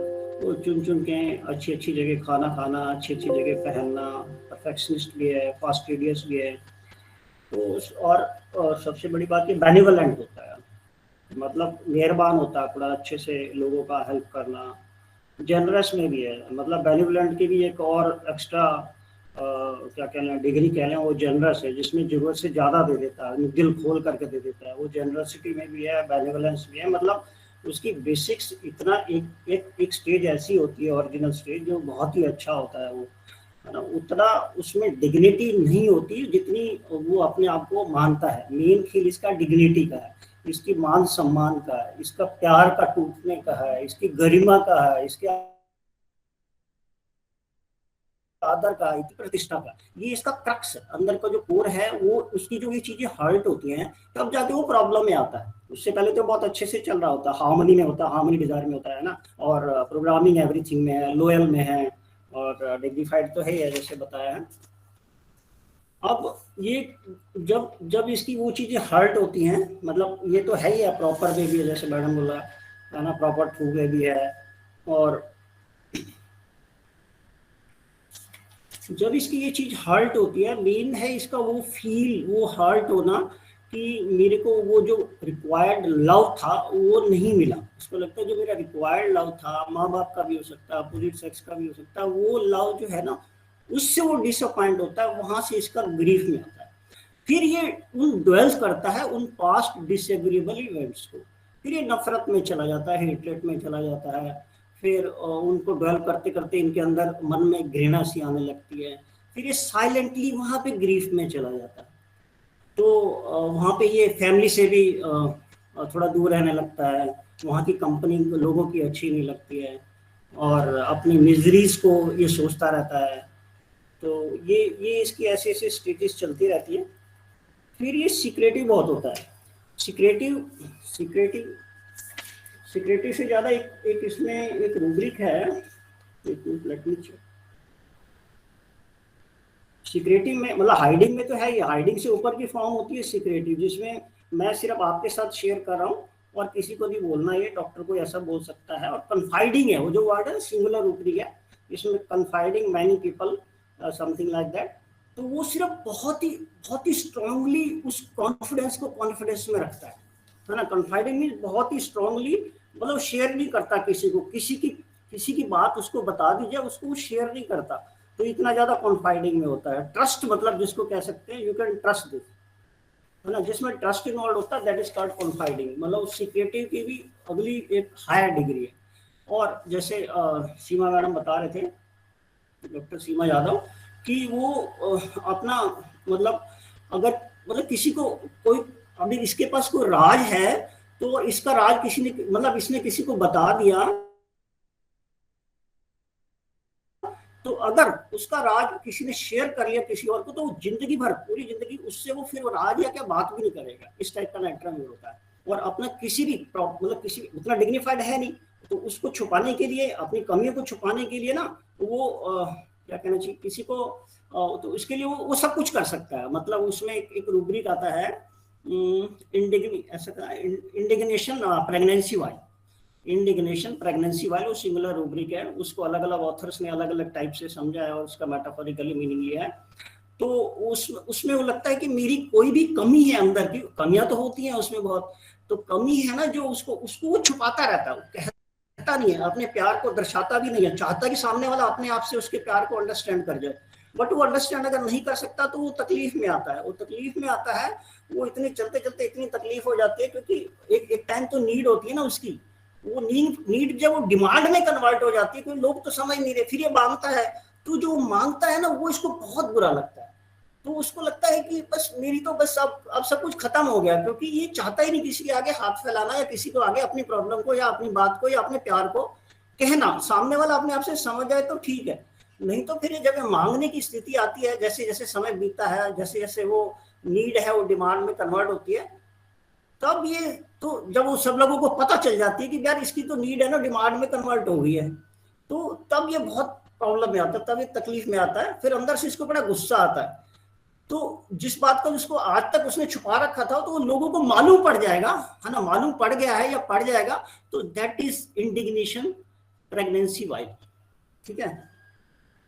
वो चुन चुन के अच्छी अच्छी जगह खाना खाना, अच्छी अच्छी जगह पहनना, परफेक्शनिस्ट भी है, फास्टिडियस भी है। तो और सबसे बड़ी बात ये बेनिवोलेंट होता है, मतलब मेहरबान होता है, थोड़ा अच्छे से लोगों का हेल्प करना, जनरस में भी है। मतलब बेनिवोलेंट की भी एक और एक्स्ट्रा क्या कहना डिग्री कह लें, वो जनरस है, जिसमें जरूरत से ज़्यादा दे देता है, दिल खोल करके दे देता है। वो जनरसिटी में भी है, बेनिवोलेंस भी है, मतलब उसकी बेसिक्स इतना एक स्टेज ऐसी होती है, ओरिजिनल स्टेज, जो बहुत ही अच्छा होता है वो, है ना, उतना उसमें डिग्निटी नहीं होती जितनी वो अपने आप को मानता है। मेन खेल इसका डिग्निटी का है, इसकी मान सम्मान का है, इसका प्यार का टूटने का है, इसकी गरिमा का है, इसके आदर का, इसकी प्रतिष्ठा का। ये इसका क्रक्स अंदर का जो कोर है, वो उसकी जो ये चीजें हर्ट होती हैं तब जाके वो प्रॉब्लम में आता है। उससे पहले तो बहुत अच्छे से चल रहा होता है, हार्मनी में होता है, हार्मनी डिजायर में होता है ना, और प्रोग्रामिंग एवरीथिंग में है, लोयल में है, और डिग्निफाइड तो है ही, जैसे बताया है। अब ये जब इसकी वो चीजें हर्ट होती हैं, मतलब ये तो है ही है, प्रॉपर वे भी है, जैसे मैडम बोला है ना, प्रॉपर ट्रू वे भी है, और जब इसकी ये चीज हर्ट होती है, मेन है इसका वो फील, वो हर्ट होना कि मेरे को वो जो रिक्वायर्ड लव था वो नहीं मिला। उसको लगता है जो मेरा रिक्वायर्ड लव था, माँ बाप का भी हो सकता है, अपोजिट सेक्स का भी हो सकता है, वो लव जो है ना, उससे वो डिसअपॉइंट होता है, वहां से इसका ग्रीफ में आता है। फिर ये उन ड्वेल्स करता है उन पास्ट डिसएग्रीएबल इवेंट्स को, फिर ये नफरत में चला जाता है, हेट्रेट में चला जाता है, फिर उनको डेवलप करते करते इनके अंदर मन में घृणा सी आने लगती है, फिर ये साइलेंटली वहां पे ग्रीफ में चला जाता है। तो वहाँ पे ये फैमिली से भी थोड़ा दूर रहने लगता है, वहाँ की कंपनी लोगों की अच्छी नहीं लगती है, और अपनी मिजरीज को ये सोचता रहता है। तो ये इसकी ऐसे ऐसे स्टेजेस चलती रहती है। फिर ये सीक्रेटिव बहुत होता है। सीक्रेटिव से ज़्यादा एक इसमें एक रूब्रिक है, सीक्रेटिव में, मतलब हाइडिंग में तो है ही, हाइडिंग से ऊपर की फॉर्म होती है सीक्रेटिव, जिसमें मैं सिर्फ आपके साथ शेयर कर रहा हूँ और किसी को नहीं बोलना, ये डॉक्टर को ऐसा बोल सकता है। और कन्फाइडिंग है, वो जो वर्ड है सिंगुलर रूब्रिक है, इसमें कन्फाइडिंग many people something like that. तो वो सिर्फ बहुत ही स्ट्रांगली उस कॉन्फिडेंस को कॉन्फिडेंस में रखता है ना। कन्फाइडिंग मीन बहुत ही स्ट्रांगली, मतलब शेयर नहीं करता किसी को, किसी की बात उसको बता दीजिए, उसको वो शेयर नहीं करता, तो इतना ज्यादा कॉन्फाइडिंग में होता है। ट्रस्ट मतलब जिसको कह सकते हैं, यू कैन ट्रस्ट दिस, है ना, जिसमें ट्रस्ट इन्वॉल्व होता है, दैट इज कॉल्ड कॉन्फाइडिंग। मतलब सीक्रेटिव की भी अगली एक हायर डिग्री है। और जैसे सीमा मैडम बता रहे थे, डॉक्टर सीमा यादव, कि वो अपना मतलब अगर मतलब किसी को कोई, अभी इसके पास कोई राज है तो इसका राज किसी ने, मतलब इसने किसी को बता दिया, तो अगर उसका राज किसी ने शेयर कर लिया किसी और को, तो वो जिंदगी भर, पूरी जिंदगी उससे वो फिर राज या क्या बात भी नहीं करेगा। इस टाइप का नेटवर्क होता है। और अपना किसी भी मतलब किसी उतना डिग्निफाइड है नहीं, तो उसको छुपाने के लिए, अपनी कमियों को छुपाने के लिए ना, वो क्या कहना चाहिए, किसी को तो इसके लिए वो सब कुछ कर सकता है। मतलब उसमें एक रूब्रिक आता है, indignation pregnancy while, indignation pregnancy while, वो सिंगुलर रूब्रिक है। उसको अलग अलग ऑथर्स ने अलग अलग टाइप से समझा है, और उसका मेटाफोरिकली मीनिंग ये है। तो उसमें वो लगता है कि मेरी कोई भी कमी है, अंदर की कमियां तो होती हैं उसमें बहुत, तो कमी है ना जो उसको वो छुपाता रहता है, कहता नहीं है, अपने प्यार को दर्शाता भी नहीं है, चाहता कि सामने वाला अपने आप से उसके प्यार को अंडरस्टैंड कर जाए, बट वो अंडरस्टैंड अगर नहीं कर सकता तो वो तकलीफ में आता है। वो तकलीफ में आता है, वो इतने चलते चलते इतनी तकलीफ हो जाती है, क्योंकि एक टाइम तो नीड होती है ना उसकी, वो नीड जब वो डिमांड में कन्वर्ट हो जाती है, क्योंकि लोग तो समझ नहीं रहे, फिर ये मांगता है, तो जो मांगता है ना वो इसको बहुत बुरा लगता है। तो उसको लगता है कि बस मेरी तो बस अब सब कुछ खत्म हो गया, क्योंकि ये चाहता ही नहीं किसी के आगे हाथ फैलाना, या किसी को आगे अपनी प्रॉब्लम को या अपनी बात को या अपने प्यार को कहना। सामने वाला अपने आप से समझ जाए तो ठीक है, नहीं तो फिर जब मांगने की स्थिति आती है, जैसे जैसे समय बीतता है, जैसे जैसे वो नीड है वो डिमांड में कन्वर्ट होती है, तब ये तो जब वो सब लोगों को पता चल जाती है कि यार इसकी तो नीड है ना डिमांड में कन्वर्ट हो गई है, तो तब ये बहुत प्रॉब्लम में आता है, तब ये तकलीफ में आता है। फिर अंदर से इसको बड़ा गुस्सा आता है। तो जिस बात को जिसको आज तक उसने छुपा रखा था, तो वो लोगों को मालूम पड़ जाएगा, है ना, मालूम पड़ गया है या पड़ जाएगा, तो that is indignation pregnancy while, ठीक है।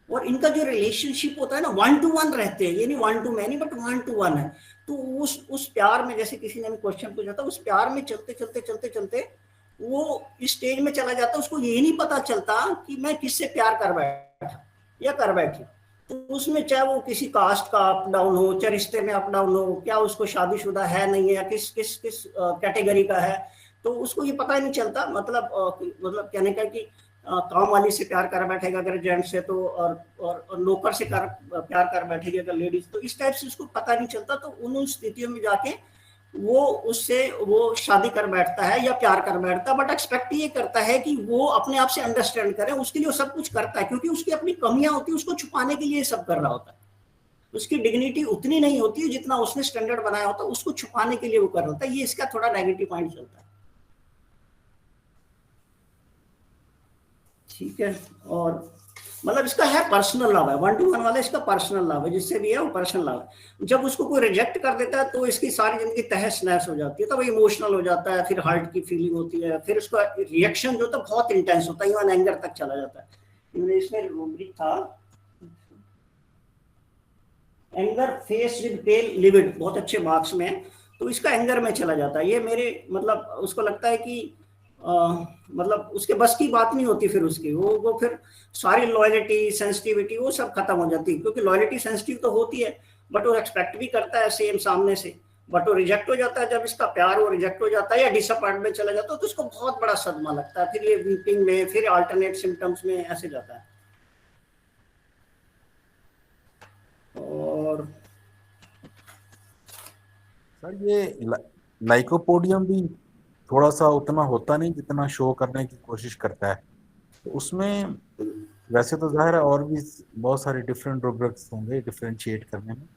और इनका जो रिलेशनशिप होता है ना, 1 to 1 रहते हैं, ये नहीं 1 to many बट 1 to 1 है। तो उस प्यार में, जैसे किसी ने क्वेश्चन पूछा था, उस प्यार में चलते चलते चलते चलते वो इस स्टेज में चला जाता है, उसको ये नहीं पता चलता कि मैं किससे प्यार कर बैठा या कर बैठी। तो उसमें चाहे वो किसी कास्ट का अप डाउन हो, चाहे रिश्ते में अप डाउन हो, क्या उसको शादीशुदा है नहीं है, या किस कैटेगरी का है, तो उसको ये पता ही नहीं चलता, मतलब कहने का कि काम वाली से प्यार कर बैठेगा अगर जेंट्स है तो, और नौकर से प्यार कर बैठेगी अगर लेडीज, तो इस टाइप से उसको पता नहीं चलता। तो उन स्थितियों में जाके वो शादी कर बैठता है या प्यार कर बैठता है, बट एक्सपेक्ट ये करता है कि वो अपने आप से अंडरस्टैंड करे, उसके लिए वो सब कुछ करता है, क्योंकि उसकी अपनी कमियां होती है, उसको छुपाने के लिए सब कर रहा होता है। उसकी डिग्निटी उतनी नहीं होती है जितना उसने स्टैंडर्ड बनाया होता है, उसको छुपाने के लिए वो कर रहा होता है। ये इसका थोड़ा नेगेटिव पॉइंट चलता है। ठीक है, और मतलब इसका है पर्सनल लव है, 1 to 1 वाला इसका पर्सनल लव है, जिससे भी है वो पर्सनल लव है। जब उसको कोई रिजेक्ट कर देता है तो इसकी सारी जिंदगी तहस नहस हो जाती है, तब इमोशनल हो जाता है, फिर हर्ट की फीलिंग होती है, फिर उसका रिएक्शन जो तो बहुत इंटेंस होता है, इवन एंगर तक चला जाता है। इसमें रूब्रिक था anger face with pale livid, बहुत अच्छे मार्क्स में, तो इसका एंगर में चला जाता है। ये मेरे मतलब उसको लगता है कि मतलब उसके बस की बात नहीं होती, फिर उसकी वो फिर सारी लॉयल्टी सेंसिटिविटी वो सब खत्म हो जाती है, क्योंकि लॉयल्टी सेंसिटिव तो होती है, बट वो एक्सपेक्ट भी करता है सेम सामने से, बट वो रिजेक्ट हो जाता है। जब इसका प्यार वो रिजेक्ट हो जाता है या डिसअपॉइंटमेंट में चला जाता है तो उसको बहुत बड़ा सदमा लगता है, फिर ये वीपिंग में, फिर अल्टरनेट सिम्टम्स में ऐसे जाता है। और सर ये लाइकोपोडियम भी थोड़ा सा उतना होता नहीं जितना शो करने की कोशिश करता है, तो उसमें वैसे तो जाहिर है और भी बहुत सारे डिफरेंट रूब्रिक्स होंगे डिफरेंशिएट करने में,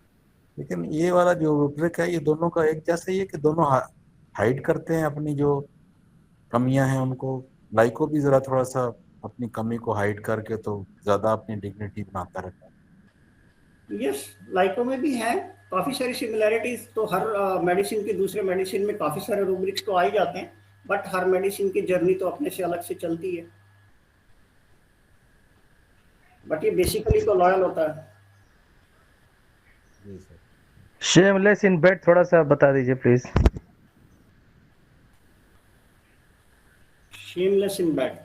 लेकिन ये वाला जो रूब्रिक है ये दोनों का एक जैसा ही है कि दोनों हाइड करते हैं अपनी जो कमियां हैं उनको। लाइको भी जरा थोड़ा सा अपनी कमी को हाइड करके तो ज्यादा अपनी डिग्निटी बनाता रहता है। यस, लाइको में भी है काफी सारी सिमिलैरिटीज, तो हर मेडिसिन के दूसरे मेडिसिन में काफी सारे रूब्रिक्स तो आ ही जाते हैं, बट हर मेडिसिन की जर्नी तो अपने से अलग से चलती है, बट ये बेसिकली तो लॉयल होता है। शेमलेस इन बेड थोड़ा सा बता दीजिए प्लीज। शेमलेस इन बेड,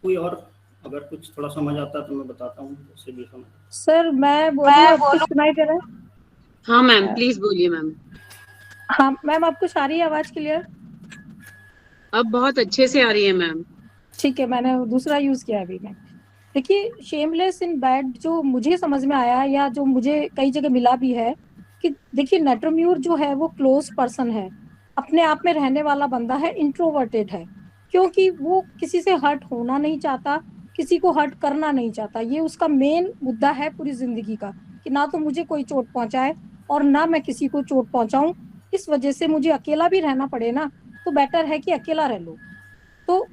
कोई और अगर कुछ थोड़ा समझ आता है तो मैं बताता हूँ, उससे भी समझ। सर मैं बोलूँ, आपको सुनाई दे रहा है? हाँ मैम, प्लीज बोलिए मैम। हाँ मैम, आपको आ रही है आवाज क्लियर? अब बहुत अच्छे से आ रही है मैम। ठीक है, मैंने दूसरा यूज किया अभी मैं। देखिए, शेमलेस इन बेड जो मुझे समझ में आया या जो मुझे कई जगह मिला भी है कि देखिए नेट्रोम्यूर जो है वो क्लोज पर्सन है, अपने आप में रहने वाला बंदा है, इंट्रोवर्टेड है, क्योंकि वो किसी से हर्ट होना नहीं चाहता, किसी को हर्ट करना नहीं चाहता। ये उसका मेन मुद्दा है पूरी जिंदगी का, कि ना तो मुझे कोई चोट पहुंचाए और ना मैं किसी को चोट पहुंचाऊं। इस वजह से मुझे अकेला भी रहना पड़े ना, तो बेटर है कि अकेला रह लो। तो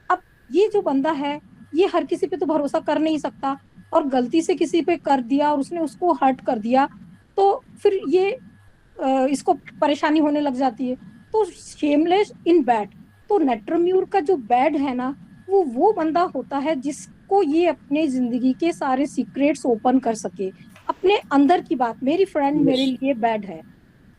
अब ये जो बंदा है ये हर किसी पे तो भरोसा कर नहीं सकता, और गलती से किसी पे कर दिया और उसने उसको हर्ट कर दिया तो फिर ये इसको परेशानी होने लग जाती है। तो शेमलेस इन बेड, तो नेट्रोम्यूर का जो बेड है ना, वो बंदा होता है जिसको ये अपने जिंदगी के सारे सीक्रेट्स ओपन कर सके, अपने अंदर की बात। मेरी फ्रेंड मेरे लिए बेड है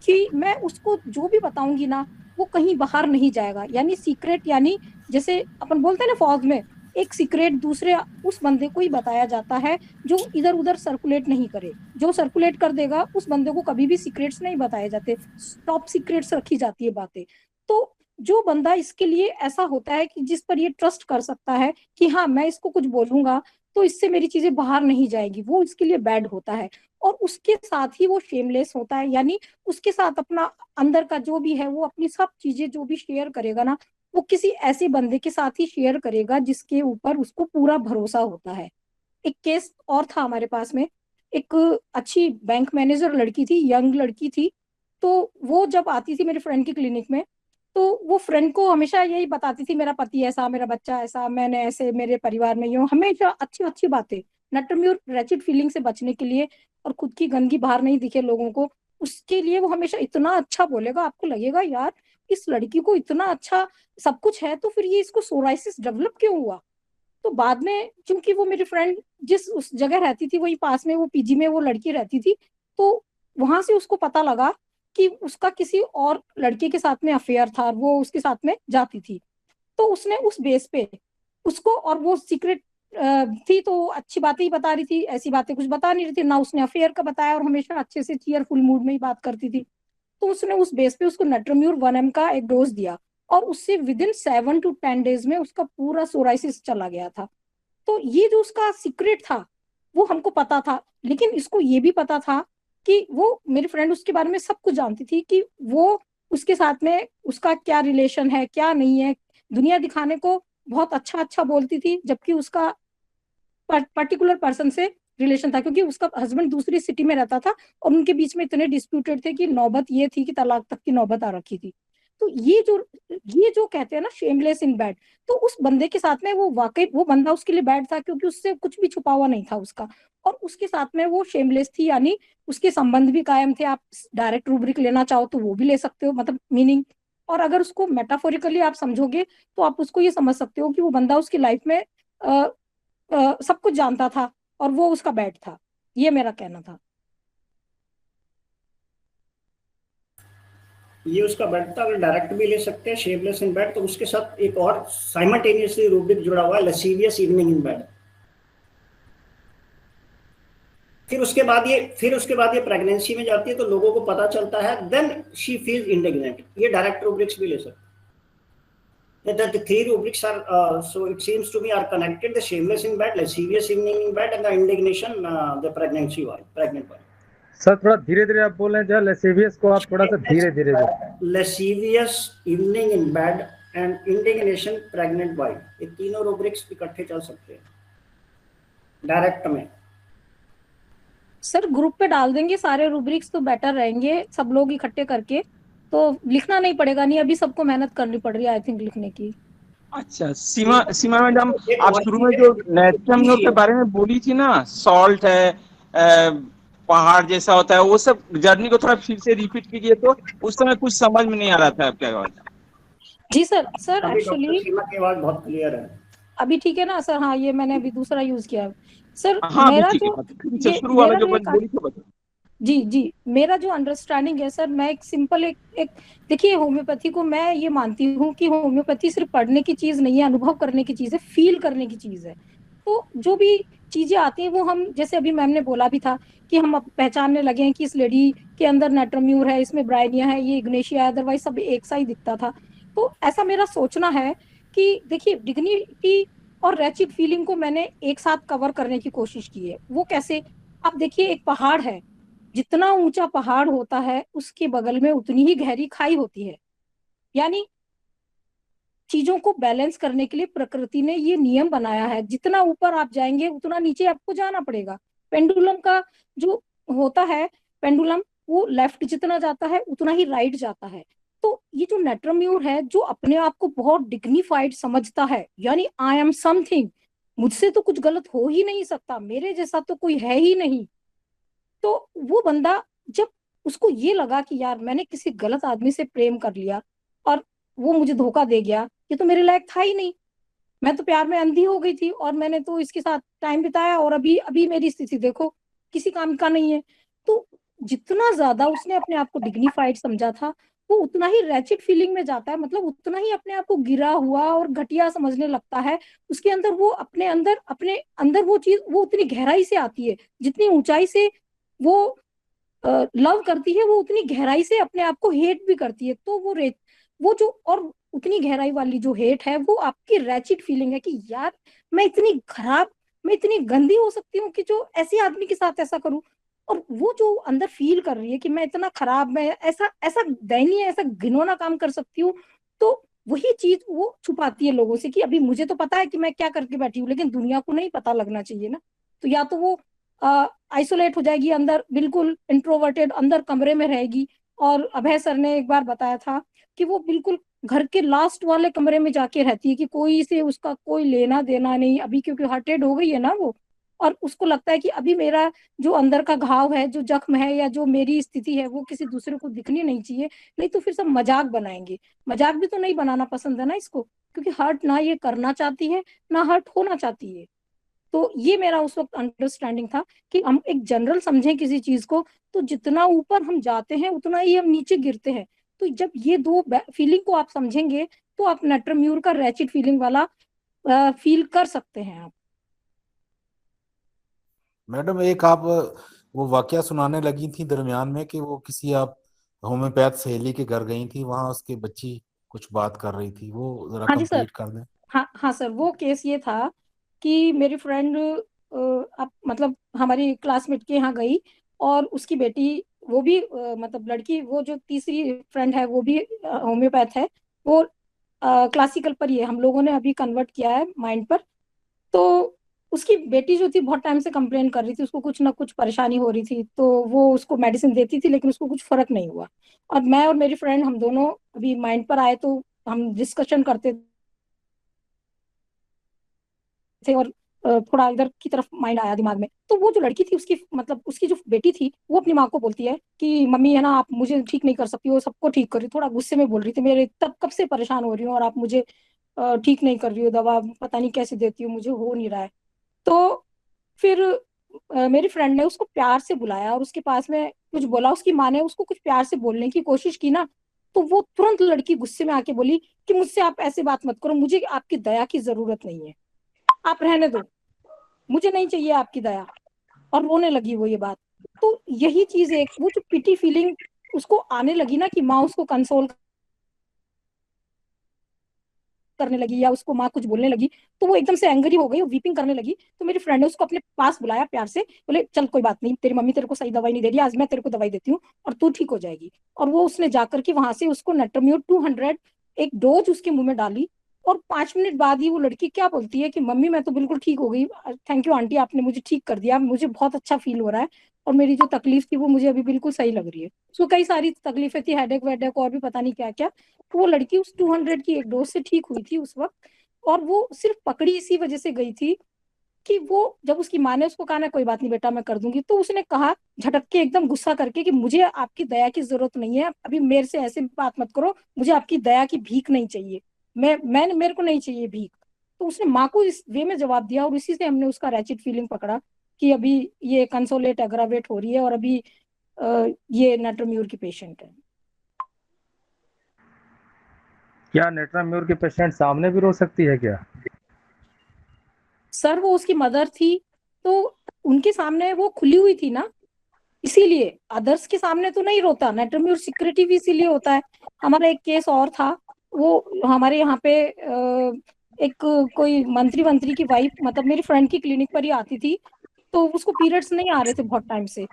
कि मैं उसको जो भी बताऊंगी ना वो कहीं बाहर नहीं जाएगा। यानी सीक्रेट, यानी जैसे अपन बोलते हैं ना फौज में, एक सीक्रेट दूसरे उस बंदे को ही बताया जाता है जो इधर उधर सर्कुलेट नहीं करे। जो सर्कुलेट कर देगा उस बंदे को कभी भी सीक्रेट्स नहीं बताए जाते, टॉप सीक्रेट्स रखी जाती है बातें। तो जो बंदा इसके लिए ऐसा होता है कि जिस पर ये ट्रस्ट कर सकता है कि हाँ मैं इसको कुछ बोलूंगा तो इससे मेरी चीजें बाहर नहीं जाएगी, वो इसके लिए बैड होता है। और उसके साथ ही वो शेमलेस होता है, यानी उसके साथ अपना अंदर का जो भी है वो अपनी सब चीजें जो भी शेयर करेगा ना, वो किसी ऐसे बंदे के साथ ही शेयर करेगा जिसके ऊपर उसको पूरा भरोसा होता है। एक केस और था हमारे पास में, एक अच्छी बैंक मैनेजर लड़की थी, यंग लड़की थी। तो वो जब आती थी मेरे फ्रेंड की क्लिनिक में तो वो फ्रेंड को हमेशा यही बताती थी, मेरा पति ऐसा, मेरा बच्चा ऐसा, मैंने ऐसे, मेरे परिवार में यूं, हमेशा अच्छी अच्छी बातें। नेट्रोम्यूर रैचिड फीलिंग से बचने के लिए और खुद की गंदगी बाहर नहीं दिखे लोगों को, उसके लिए वो हमेशा इतना अच्छा बोलेगा, आपको लगेगा यार इस लड़की को इतना अच्छा सब कुछ है तो फिर ये इसको सोराइसिस डेवलप क्यों हुआ। तो बाद में क्योंकि वो मेरी फ्रेंड जिस उस जगह रहती थी वही पास में वो पीजी में वो लड़की रहती थी, तो वहां से उसको पता लगा कि उसका किसी और लड़के के साथ में अफेयर था, वो उसके साथ में जाती थी। तो उसने उस बेस पे उसको, और वो सीक्रेट थी तो अच्छी बातें ही बता रही थी, ऐसी बातें कुछ बता नहीं रही थी ना, उसने अफेयर का बताया और हमेशा अच्छे से चीयरफुल मूड में ही बात करती थी। तो उसने उस बेस पे उसको नट्रोम्यूर 1 mg का एक डोज दिया और उससे विद इन 7 to 10 days में उसका पूरा सोराइसिस चला गया था। तो ये जो उसका सीक्रेट था वो हमको पता था, लेकिन इसको ये भी पता था कि वो, मेरी फ्रेंड उसके बारे में सब कुछ जानती थी कि वो उसके साथ में उसका क्या रिलेशन है क्या नहीं है, दुनिया दिखाने को बहुत अच्छा अच्छा बोलती थी, जबकि उसका पर्टिकुलर पर्सन से रिलेशन था, क्योंकि उसका हस्बैंड दूसरी सिटी में रहता था और उनके बीच में इतने डिस्प्यूटेड थे कि नौबत ये थी कि तलाक तक की नौबत आ रखी थी। तो ये जो कहते हैं ना शेमलेस इन बैड, तो उस बंदे के साथ में वो वाकई वो बंदा उसके लिए बैड था, क्योंकि उससे कुछ भी छुपा हुआ नहीं था उसका, और उसके साथ में वो शेमलेस थी, यानी उसके संबंध भी कायम थे। आप डायरेक्ट रूब्रिक लेना चाहो तो वो भी ले सकते हो, मतलब मीनिंग, और अगर उसको मेटाफोरिकली आप समझोगे तो आप उसको ये समझ सकते हो कि वो बंदा उसकी लाइफ में सब कुछ जानता था और वो उसका बैड था। ये मेरा कहना था। ये उसका बेड था। अगर डायरेक्ट भी ले सकते हैं शेमलेस इन बेड, तो उसके साथ एक और साइमल्टेनियसली रूब्रिक जुड़ा हुआ है, लसीवियस इवनिंग इन बेड। फिर उसके बाद ये प्रेगनेंसी में जाती है तो लोगों को पता चलता है, देन शी फील्स इंडिग्नेंट। ये डायरेक्ट रूब्रिक्स भी ले सकते हैं। The three rubrics are so it seems to me are connected: the shameless in bed, lascivious evening in bed, and the indignation, the pregnant wife. Sir थोड़ा धीरे धीरे आप बोल रहे हैं, जहाँ लेसेवियस को आप थोड़ा सा धीरे धीरे lascivious evening in bed and indignation pregnant wife, ये तीनों रूब्रिक्स इकट्ठे चल सकते हैं डायरेक्ट में। सर ग्रुप पे डाल देंगे सारे रूब्रिक्स तो बेटर रहेंगे, सब लोग इकट्ठे करके, तो लिखना नहीं पड़ेगा। नहीं अभी सबको मेहनत करनी पड़ रही है आई थिंक लिखने की। अच्छा सीमा मैडम, आप शुरू में जो नैट्रोम्यूर के बारे में बोली थी ना, सॉल्ट है, पहाड़ जैसा होता है, वो सब जर्नी को थोड़ा फिर से रिपीट कीजिए, तो उस समय कुछ समझ में नहीं आ रहा था आपकी आवाज। जी सर एक्चुअली की आवाज बहुत क्लियर है अभी, ठीक है ना सर? हाँ ये मैंने अभी दूसरा यूज किया सर। हाँ, मेरा जो शुरू वाला जो बोली थी बता। जी मेरा जो अंडरस्टैंडिंग है सर, मैं एक सिंपल एक देखिए, होम्योपैथी को मैं ये मानती हूँ कि होम्योपैथी सिर्फ पढ़ने की चीज नहीं है, अनुभव करने की चीज है, फील करने की चीज है। तो जो भी चीजें आती हैं वो हम, जैसे अभी मैम ने बोला भी था कि हम अब पहचानने लगे हैं कि इस लेडी के अंदर नैट्रोम्यूर है, इसमें ब्राइनिया है, ये इग्नेशिया है, अदरवाइज सब एक सा ही दिखता था। तो ऐसा मेरा सोचना है कि देखिए डिग्निटी और रैचिड फीलिंग को मैंने एक साथ कवर करने की कोशिश की है। वो कैसे? आप देखिए एक पहाड़ है, जितना ऊंचा पहाड़ होता है उसके बगल में उतनी ही गहरी खाई होती है। यानी चीजों को बैलेंस करने के लिए प्रकृति ने ये नियम बनाया है, जितना ऊपर आप जाएंगे उतना नीचे आपको जाना पड़ेगा। पेंडुलम का जो होता है, पेंडुलम वो लेफ्ट जितना जाता है उतना ही राइट जाता है। तो ये जो नैट्रोम्यूर है, जो अपने आप को बहुत डिग्निफाइड समझता है, यानी आई एम समथिंग, मुझसे तो कुछ गलत हो ही नहीं सकता, मेरे जैसा तो कोई है ही नहीं। तो वो बंदा जब उसको ये लगा कि यार मैंने किसी गलत आदमी से प्रेम कर लिया और वो मुझे धोखा दे गया, ये तो मेरे लायक था ही नहीं, मैं तो प्यार में अंधी हो गई थी और मैंने तो इसके साथ टाइम बिताया और अभी मेरी स्थिति देखो, किसी काम का नहीं है। तो जितना ज्यादा उसने अपने आप को डिग्निफाइड समझा था, वो उतना ही रैचिड फीलिंग में जाता है, मतलब उतना ही अपने आप को गिरा हुआ और घटिया समझने लगता है। उसके अंदर वो अपने अंदर वो चीज वो उतनी गहराई से आती है, जितनी ऊंचाई से वो लव करती है, वो उतनी गहराई से अपने आप को हेट भी करती है। तो वो जो और उतनी गहराई वाली जो हेट है, वो आपकी रैचिड फीलिंग है कि यार मैं इतनी खराब, मैं इतनी गंदी हो सकती हूँ कि जो ऐसे आदमी के साथ ऐसा करूं। और वो जो अंदर फील कर रही है कि मैं इतना खराब, मैं ऐसा दयनीय, ऐसा घिनौना काम कर सकती हूँ, तो वही चीज वो छुपाती है लोगों से कि अभी मुझे तो पता है कि मैं क्या करके बैठी हूँ, लेकिन दुनिया को नहीं पता लगना चाहिए ना। तो या तो वो आइसोलेट हो जाएगी, अंदर बिल्कुल इंट्रोवर्टेड अंदर कमरे में रहेगी। और अभय सर ने एक बार बताया था कि वो बिल्कुल घर के लास्ट वाले कमरे में जाके रहती है कि कोई से उसका कोई लेना देना नहीं, अभी क्योंकि हार्टेड हो गई है ना वो, और उसको लगता है कि अभी मेरा जो अंदर का घाव है, जो जख्म है, या जो मेरी स्थिति है, वो किसी दूसरे को दिखनी नहीं चाहिए, नहीं तो फिर सब मजाक बनाएंगे। मजाक भी तो नहीं बनाना पसंद है ना इसको, क्योंकि हर्ट ना ये करना चाहती है ना हर्ट होना चाहती है। तो ये मेरा उस वक्त अंडरस्टैंडिंग था कि हम एक जनरल समझें किसी चीज को, तो जितना ऊपर हम जाते हैं उतना ही हम नीचे गिरते हैं। तो जब ये दो फीलिंग को आप समझेंगे तो आप नैट्रोम्यूर का रैचिड फीलिंग वाला फील कर सकते हैं आप। मैडम एक आप वो वाकया सुनाने लगी थी दरमियान में कि वो किसी आप होम्योपैथ सहेली के घर गई थी, वहां उसकी बच्ची कुछ बात कर रही थी, वो जरा हाँ जी सर। कंप्लीट कर दें। हाँ हाँ सर, वो केस ये था कि मेरी फ्रेंड मतलब हमारी क्लासमेट के यहाँ गई, और उसकी बेटी, वो भी मतलब लड़की, वो जो तीसरी फ्रेंड है वो भी होम्योपैथ है। वो क्लासिकल पर ही है, हम लोगों ने अभी कन्वर्ट किया है माइंड पर। तो उसकी बेटी जो थी बहुत टाइम से कंप्लेन कर रही थी, उसको कुछ ना कुछ परेशानी हो रही थी, तो वो उसको मेडिसिन देती थी लेकिन उसको कुछ फर्क नहीं हुआ। और मैं और मेरी फ्रेंड हम दोनों अभी माइंड पर आए, तो हम डिस्कशन करते थे, और थोड़ा इधर की तरफ माइंड आया दिमाग में। तो वो जो लड़की थी, उसकी मतलब उसकी जो बेटी थी, वो अपनी माँ को बोलती है कि मम्मी है ना, आप मुझे ठीक नहीं कर सकती हो, सबको ठीक कर रही हो। थोड़ा गुस्से में बोल रही थी, मेरे तब कब से परेशान हो रही हूँ और आप मुझे ठीक नहीं कर रही हो, दवा पता नहीं कैसे देती हो, मुझे हो नहीं रहा है। तो फिर मेरी फ्रेंड ने उसको प्यार से बुलाया और उसके पास में कुछ बोला, उसकी माँ ने उसको कुछ प्यार से बोलने की कोशिश की ना, तो वो तुरंत लड़की गुस्से में आके बोली कि मुझसे आप ऐसे बात मत करो, मुझे आपकी दया की जरूरत नहीं है, आप रहने दो, मुझे नहीं चाहिए आपकी दया। और रोने लगी वो ये बात। तो यही चीज, एक वो जो पिटी फीलिंग उसको आने लगी ना, कि माँ उसको कंसोल करने लगी या उसको माँ कुछ बोलने लगी, तो वो एकदम से एंग्री हो गई, वो वीपिंग करने लगी। तो मेरी फ्रेंड ने उसको अपने पास बुलाया प्यार से, बोले चल कोई बात नहीं, तेरी मम्मी तेरे को सही दवाई नहीं दे रही, आज मैं तेरे को दवाई देती हूँ और तू ठीक हो जाएगी। और वो उसने जाकर के वहां से उसको नेट्रोम्यूर 200 एक डोज उसके मुंह में डाली। और 5 मिनट बाद ही वो लड़की क्या बोलती है कि मम्मी मैं तो बिल्कुल ठीक हो गई, थैंक यू आंटी, आपने मुझे ठीक कर दिया, मुझे बहुत अच्छा फील हो रहा है, और मेरी जो तकलीफ थी वो मुझे अभी बिल्कुल सही लग रही है। उसको कई सारी तकलीफें थी, हेडेक वेडेक और भी पता नहीं क्या क्या। तो वो लड़की उस 200 की एक डोज से ठीक हुई थी उस वक्त। और वो सिर्फ पकड़ी इसी वजह से गई थी कि वो, जब उसकी माँ ने उसको कहा ना कोई बात नहीं बेटा मैं कर दूंगी, तो उसने कहा झटक के एकदम गुस्सा करके कि मुझे आपकी दया की जरूरत नहीं है, अभी मेरे से ऐसे बात मत करो, मुझे आपकी दया की भीख नहीं चाहिए, मेरे को नहीं चाहिए भीख। तो उसने माँ को इस वे में जवाब दिया, और इसी से हमने उसका रैचिड फीलिंग पकड़ा कि अभी ये कंसोलेट एग्रावेट हो रही है, और अभी ये नेट्रोम्यूर की पेशेंट है। क्या नेट्राम्यूर के पेशेंट सामने भी रो सकती है क्या? सर वो उसकी मदर थी, तो उनके सामने वो खुली हुई थी ना, इसीलिए। अदर्स के सामने तो नहीं रोता, नेट्रोम्यूर सिक्योरिटी भी इसीलिए होता है। हमारा एक केस और था, वो हमारे यहाँ पे एक कोई मंत्री की वाइफ, मतलब मेरी फ्रेंड की क्लिनिक पर ही आती थी, तो उसको पीरियड्स नहीं आ रहे थे बहुत टाइम से।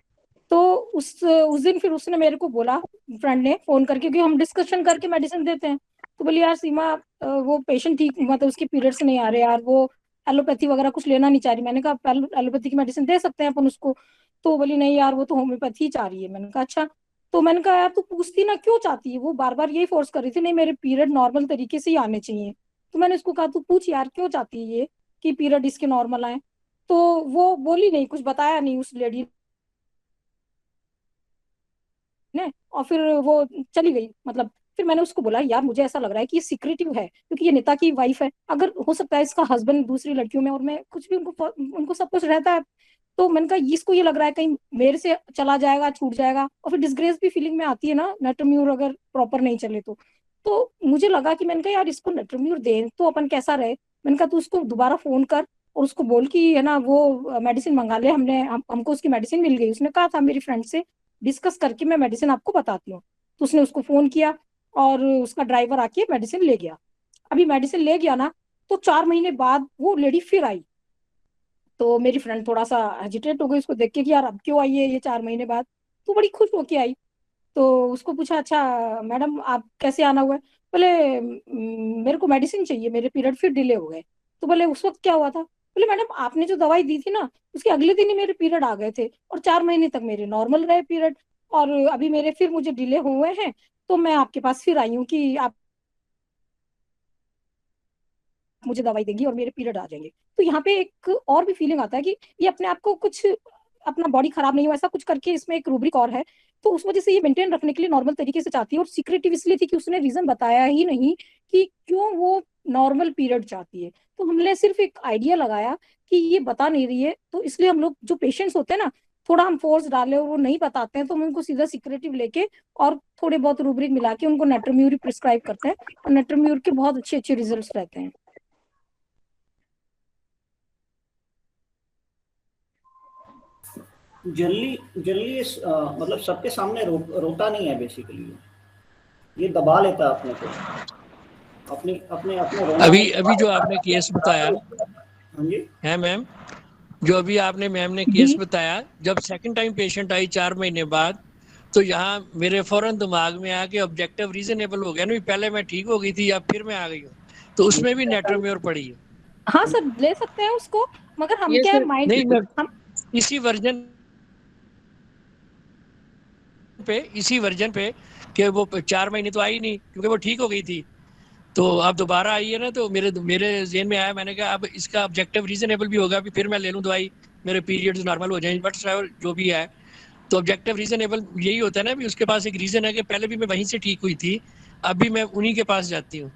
तो उस दिन फिर उसने मेरे को बोला, फ्रेंड ने फोन करके, क्योंकि हम डिस्कशन करके मेडिसिन देते हैं, तो बोली यार सीमा वो पेशेंट ठीक, मतलब उसके पीरियड्स नहीं आ रहे यार, वो एलोपैथी वगैरह कुछ लेना नहीं चाह रही। मैंने कहा एलोपैथी की मेडिसिन दे सकते हैं अपन उसको। तो बोली नहीं यार वो तो होम्योपैथी चाह रही है। मैंने कहा अच्छा। तो मैंने कहा यार तू पूछती ना क्यों चाहती है, वो बार बार यही फोर्स कर रही थी, नहीं मेरे पीरियड नॉर्मल तरीके से ही आने चाहिए। तो मैंने उसको कहा तू पूछ यार क्यों चाहती है ये, कि पीरियड इसके नॉर्मल आए। तो वो बोली नहीं, कुछ बताया नहीं उस लेडी ने, और फिर वो चली गई। मतलब फिर मैंने उसको बोला यार मुझे ऐसा लग रहा है कि ये सिक्रेटिव है, क्योंकि ये नेता की वाइफ है, अगर हो सकता है इसका हस्बैंड दूसरी लड़कियों में, और मैं कुछ भी उनको सब कुछ रहता है। तो मैंने कहा इसको ये लग रहा है कहीं मेरे से चला जाएगा, छूट जाएगा, और फिर डिस्ग्रेस भी फीलिंग में आती है ना, नेट्रोम्यूर अगर प्रॉपर नहीं चले तो मुझे लगा कि मैंने कहा यार इसको नेट्रोम्यूर दे तो अपन कैसा रहे। मैंने कहा तू उसको दोबारा फोन कर और उसको बोल कि है ना वो मेडिसिन मंगा ले, हमको उसकी मेडिसिन मिल गई, उसने कहा था मेरी फ्रेंड से डिस्कस करके मैं मेडिसिन आपको बताती हूँ। तो उसने उसको फोन किया और उसका ड्राइवर आके मेडिसिन ले गया। अभी मेडिसिन ले गया ना, तो 4 महीने बाद वो लेडी फिर आई। तो मेरी फ्रेंड थोड़ा सा हेजिटेट हो गई उसको देख के कि यार अब क्यों आई है ये 4 महीने बाद। तो बड़ी खुश होके आई। तो उसको पूछा अच्छा मैडम आप कैसे आना हुआ है। बोले मेरे को मेडिसिन चाहिए, मेरे पीरियड फिर डिले हो गए। तो बोले उस वक्त क्या हुआ था। बोले मैडम आपने जो दवाई दी थी ना, उसके अगले दिन ही मेरे पीरियड आ गए थे, और 4 महीने तक मेरे नॉर्मल रहे पीरियड, और अभी मेरे फिर मुझे डिले हुए हैं, तो मैं आपके पास फिर आई हूँ कि आप मुझे दवाई देंगी और मेरे पीरियड आ जाएंगे। तो यहाँ पे एक और भी फीलिंग आता है कि ये अपने आप को कुछ, अपना बॉडी खराब नहीं हो ऐसा कुछ करके, इसमें एक रूब्रिक और है। तो उस वजह से ये मेंटेन रखने के लिए नॉर्मल तरीके से चाहती है, और सीक्रेटिव इसलिए थी कि उसने रीजन बताया ही नहीं कि क्यों वो नॉर्मल पीरियड चाहती है। तो हमने सिर्फ एक आइडिया लगाया कि ये बता नहीं रही है, तो इसलिए हम लोग जो पेशेंट्स होते हैं ना, थोड़ा हम फोर्स डाले और वो नहीं बताते हैं, तो हम उनको सीधा सिक्रेटिव लेके और थोड़े बहुत रूब्रिक मिला के उनको नेट्रोम्यूर प्रिस्क्राइब करते हैं, और नेट्रोम्यूर के बहुत अच्छे अच्छे रिजल्ट रहते हैं। जल्दी मतलब सबके सामने रोता नहीं है बेसिकली, ये दबा लेता है अपने को, अपने अपने अपने अभी जो आपने केस बताया हाँ जी है मैम, जो अभी आपने मैम ने केस बताया, जब सेकंड टाइम पेशेंट आई 4 महीने बाद, तो यहाँ मेरे फौरन दिमाग में आया कि ऑब्जेक्टिव रीजनेबल हो गया ना, पहले मैं ठीक हो गई थी अब फिर मैं आ गई हूँ, तो उसमें भी नेट्रोम्योर पड़ी है। हाँ सर ले सकते हैं उसको, मगर हम क्या है माइंड नहीं मैं हम इसी वर्जन पे कि वो 4 महीने तो आई नहीं क्योंकि वो ठीक हो गई थी, तो अब दोबारा आई है ना, तो मेरे ज़हन में आया, मैंने कहा अब इसका ऑब्जेक्टिव रीजनेबल भी होगा, फिर मैं ले लूँ दवाई, मेरे पीरियड्स नॉर्मल हो जाएंगे, बट जो भी है तो ऑब्जेक्टिव रीजनेबल यही होता है ना, भी उसके पास एक रीजन है कि पहले भी मैं वहीं से ठीक हुई थी, अभी मैं उन्हीं के पास जाती हूँ,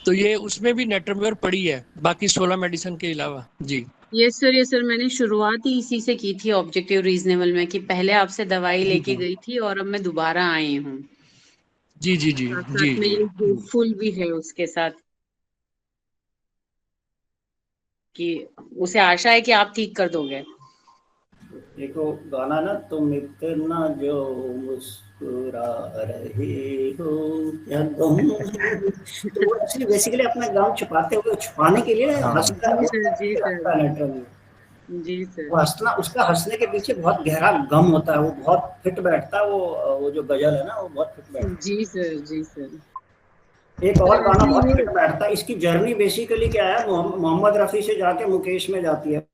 तो ये उसमें भी नेट्रोम्योर पड़ी है बाकी 16 मेडिसिन के अलावा। जी यस सर मैंने शुरुआत ही इसी से की थी ऑब्जेक्टिव रीजनेबल में, कि पहले आपसे दवाई लेके गई थी और अब मैं दोबारा आई हूँ। जी जी जी साथ जी में ये होपफुल भी है उसके साथ कि उसे आशा है कि आप ठीक कर दोगे। देखो गाना ना, तुम इतना जो मुस्कुरा रहे हो क्या गम, तो वो एक्चुअली बेसिकली अपना गम छुपाते हुए, छुपाने के लिए हंसता है। जी सर वो हंसना, उसका हंसने के पीछे बहुत गहरा गम होता है, वो बहुत फिट बैठता है, वो जो गजल है ना वो बहुत फिट बैठता है। जी सर एक और गाना बहुत फिट बैठता है। इसकी जर्नी बेसिकली क्या है, मोहम्मद रफी से जाके मुकेश में जाती है।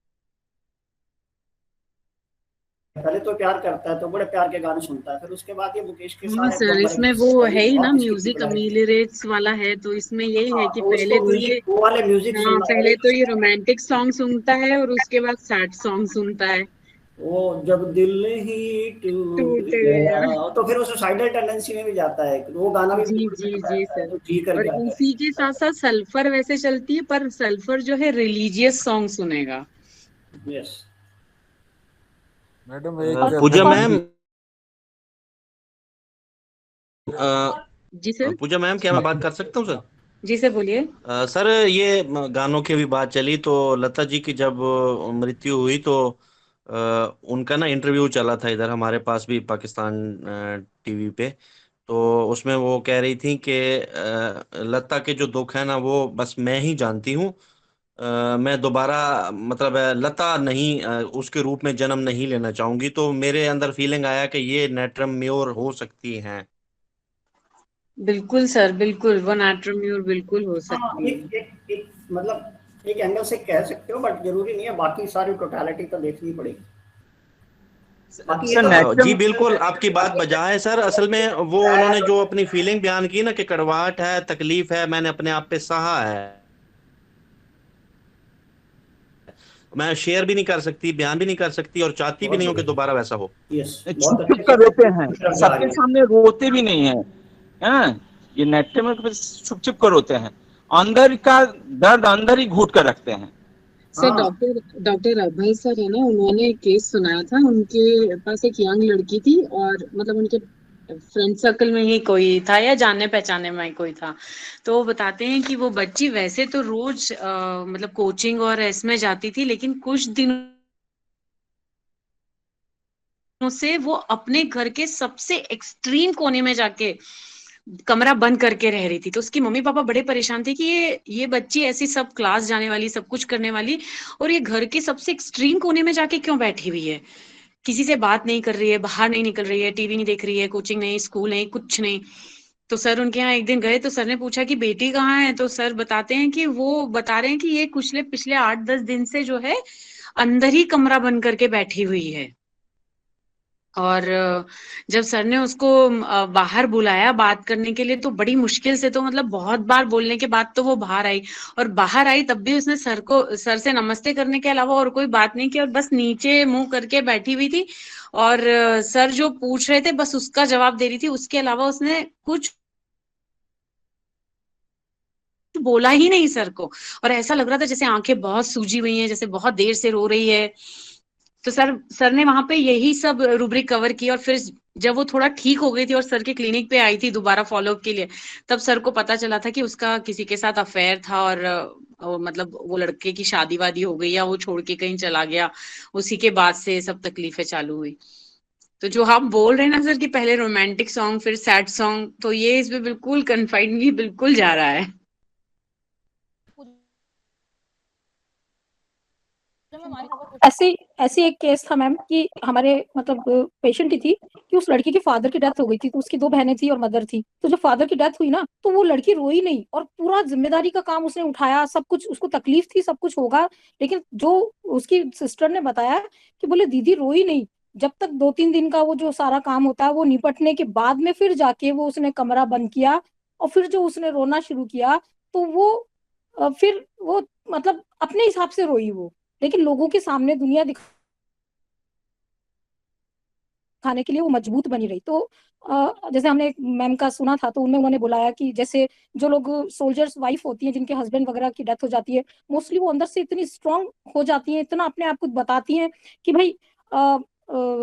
पहले तो प्यार करता है, तो बड़े प्यार के गाने सुनता है, फिर उसके बाद ये मुकेश के साथ सर इसमें वो है ही ना, म्यूजिक अमीलिरेट्स वाला है, तो इसमें यही है कि पहले तो ये वो वाले म्यूजिक पहले तो ये रोमांटिक सॉन्ग सुनता है और उसके बाद सैड सॉन्ग सुनता है। वो जब दिल ही टूट गया तो फिर वो सुसाइडल टेंडेंसी में भी जाता है, वो गाना भी जी सर। तो जी कर और इसी के साथ साथ सल्फर वैसे चलती है, पर सल्फर जो है रिलीजियस सॉन्ग सुनेगा। यस मैडम पूजा मैम, जी सर। पूजा मैम क्या मैं बात कर सकता हूँ सर? जी सर बोलिए। सर ये गानों की भी बात चली, तो लता जी की जब मृत्यु हुई तो उनका ना इंटरव्यू चला था इधर हमारे पास भी पाकिस्तान टीवी पे, तो उसमें वो कह रही थी कि लता के जो दुख है ना वो बस मैं ही जानती हूँ, मैं दोबारा मतलब लता नहीं उसके रूप में जन्म नहीं लेना चाहूंगी, तो मेरे अंदर फीलिंग आया कि ये नेट्रोम्योर हो सकती हैं। बिल्कुल सर बिल्कुल, वो नेट्रोम्योर बिल्कुल हो सकती है। एक मतलब एक एंगल से कह सकते हो, बट जरूरी नहीं है, बाकी सारी टोटलिटी तो देखनी पड़ेगी। जी बिल्कुल आपकी बात बजा है सर, असल में वो उन्होंने जो अपनी फीलिंग बयान की ना कि कड़वाहट है, तकलीफ है, मैंने अपने आप पे सहा है, मैं शेयर भी नहीं कर सकती, बयान भी नहीं कर सकती और चाहती भी नहीं हूँ कि दोबारा वैसा हो। छुप छुप कर रोते हैं, सबके सामने रोते भी नहीं है, ये नेट्रोम्योर पे छुप छुप कर रोते हैं, अंदर का दर्द अंदर ही घुट कर रखते हैं। सर डॉक्टर अभय सर है ना, उन्होंने केस सुनाया था, उनके पास एक यंग लड़की थी और मतलब उनके फ्रेंड सर्कल में ही कोई था या जाने पहचाने में कोई था, तो वो बताते हैं कि वो बच्ची वैसे तो रोज मतलब कोचिंग और इसमें जाती थी, लेकिन कुछ दिनों से वो अपने घर के सबसे एक्सट्रीम कोने में जाके कमरा बंद करके रह रही थी। तो उसकी मम्मी पापा बड़े परेशान थे कि ये बच्ची ऐसी सब क्लास जाने वाली, सब कुछ करने वाली, और ये घर के सबसे एक्सट्रीम कोने में जाके क्यों बैठी हुई है, किसी से बात नहीं कर रही है, बाहर नहीं निकल रही है, टीवी नहीं देख रही है, कोचिंग नहीं, स्कूल नहीं, कुछ नहीं। तो सर उनके यहाँ एक दिन गए तो सर ने पूछा कि बेटी कहाँ है, तो सर बताते हैं कि वो बता रहे हैं कि ये पिछले 8-10 दिन से जो है अंदर ही कमरा बंद करके बैठी हुई है। और जब सर ने उसको बाहर बुलाया बात करने के लिए, तो बड़ी मुश्किल से, तो मतलब बहुत बार बोलने के बाद तो वो बाहर आई, और बाहर आई तब भी उसने सर से नमस्ते करने के अलावा और कोई बात नहीं की, और बस नीचे मुंह करके बैठी हुई थी, और सर जो पूछ रहे थे बस उसका जवाब दे रही थी, उसके अलावा उसने कुछ बोला ही नहीं सर को। और ऐसा लग रहा था जैसे आंखें बहुत सूजी हुई हैं, जैसे बहुत देर से रो रही है। तो सर ने वहां पे यही सब रूब्रिक कवर किया, और फिर जब वो थोड़ा ठीक हो गई थी और सर के क्लिनिक पे आई थी दोबारा फॉलोअप के लिए, तब सर को पता चला था कि उसका किसी के साथ अफेयर था, और मतलब वो लड़के की शादी वादी हो गई या वो छोड़ के कहीं चला गया, उसी के बाद से सब तकलीफें चालू हुई। तो जो हम बोल रहे हैं ना सर कि पहले रोमांटिक सॉन्ग फिर सैड सॉन्ग, तो ये इसमें बिल्कुल कन्फाइनली बिल्कुल जा रहा है। ऐसी एक केस था मैम कि हमारे मतलब पेशेंट ही थी कि उस लड़की के फादर की डेथ हो गई थी, तो उसकी 2 बहनें थी और मदर थी। तो जब फादर की डेथ हुई ना, तो वो लड़की रोई नहीं और पूरा जिम्मेदारी का काम उसने उठाया, सब कुछ उसको तकलीफ थी, सब कुछ होगा, लेकिन जो उसकी सिस्टर ने बताया कि बोले दीदी रोई नहीं, जब तक 2-3 दिन का वो जो सारा काम होता है वो निपटने के बाद में फिर जाके वो उसने कमरा बंद किया और फिर जो उसने रोना शुरू किया, तो वो फिर वो मतलब अपने हिसाब से रोई वो, लेकिन लोगों के सामने दुनिया दिखाने के लिए वो मजबूत बनी रही। तो जैसे हमने एक मैम का सुना था, तो उन्होंने बुलाया कि जैसे जो लोग सोल्जर्स वाइफ होती हैं जिनके हस्बैंड वगैरह की डेथ हो जाती है, मोस्टली वो अंदर से इतनी स्ट्रांग हो जाती हैं, इतना अपने आप को बताती हैं कि भाई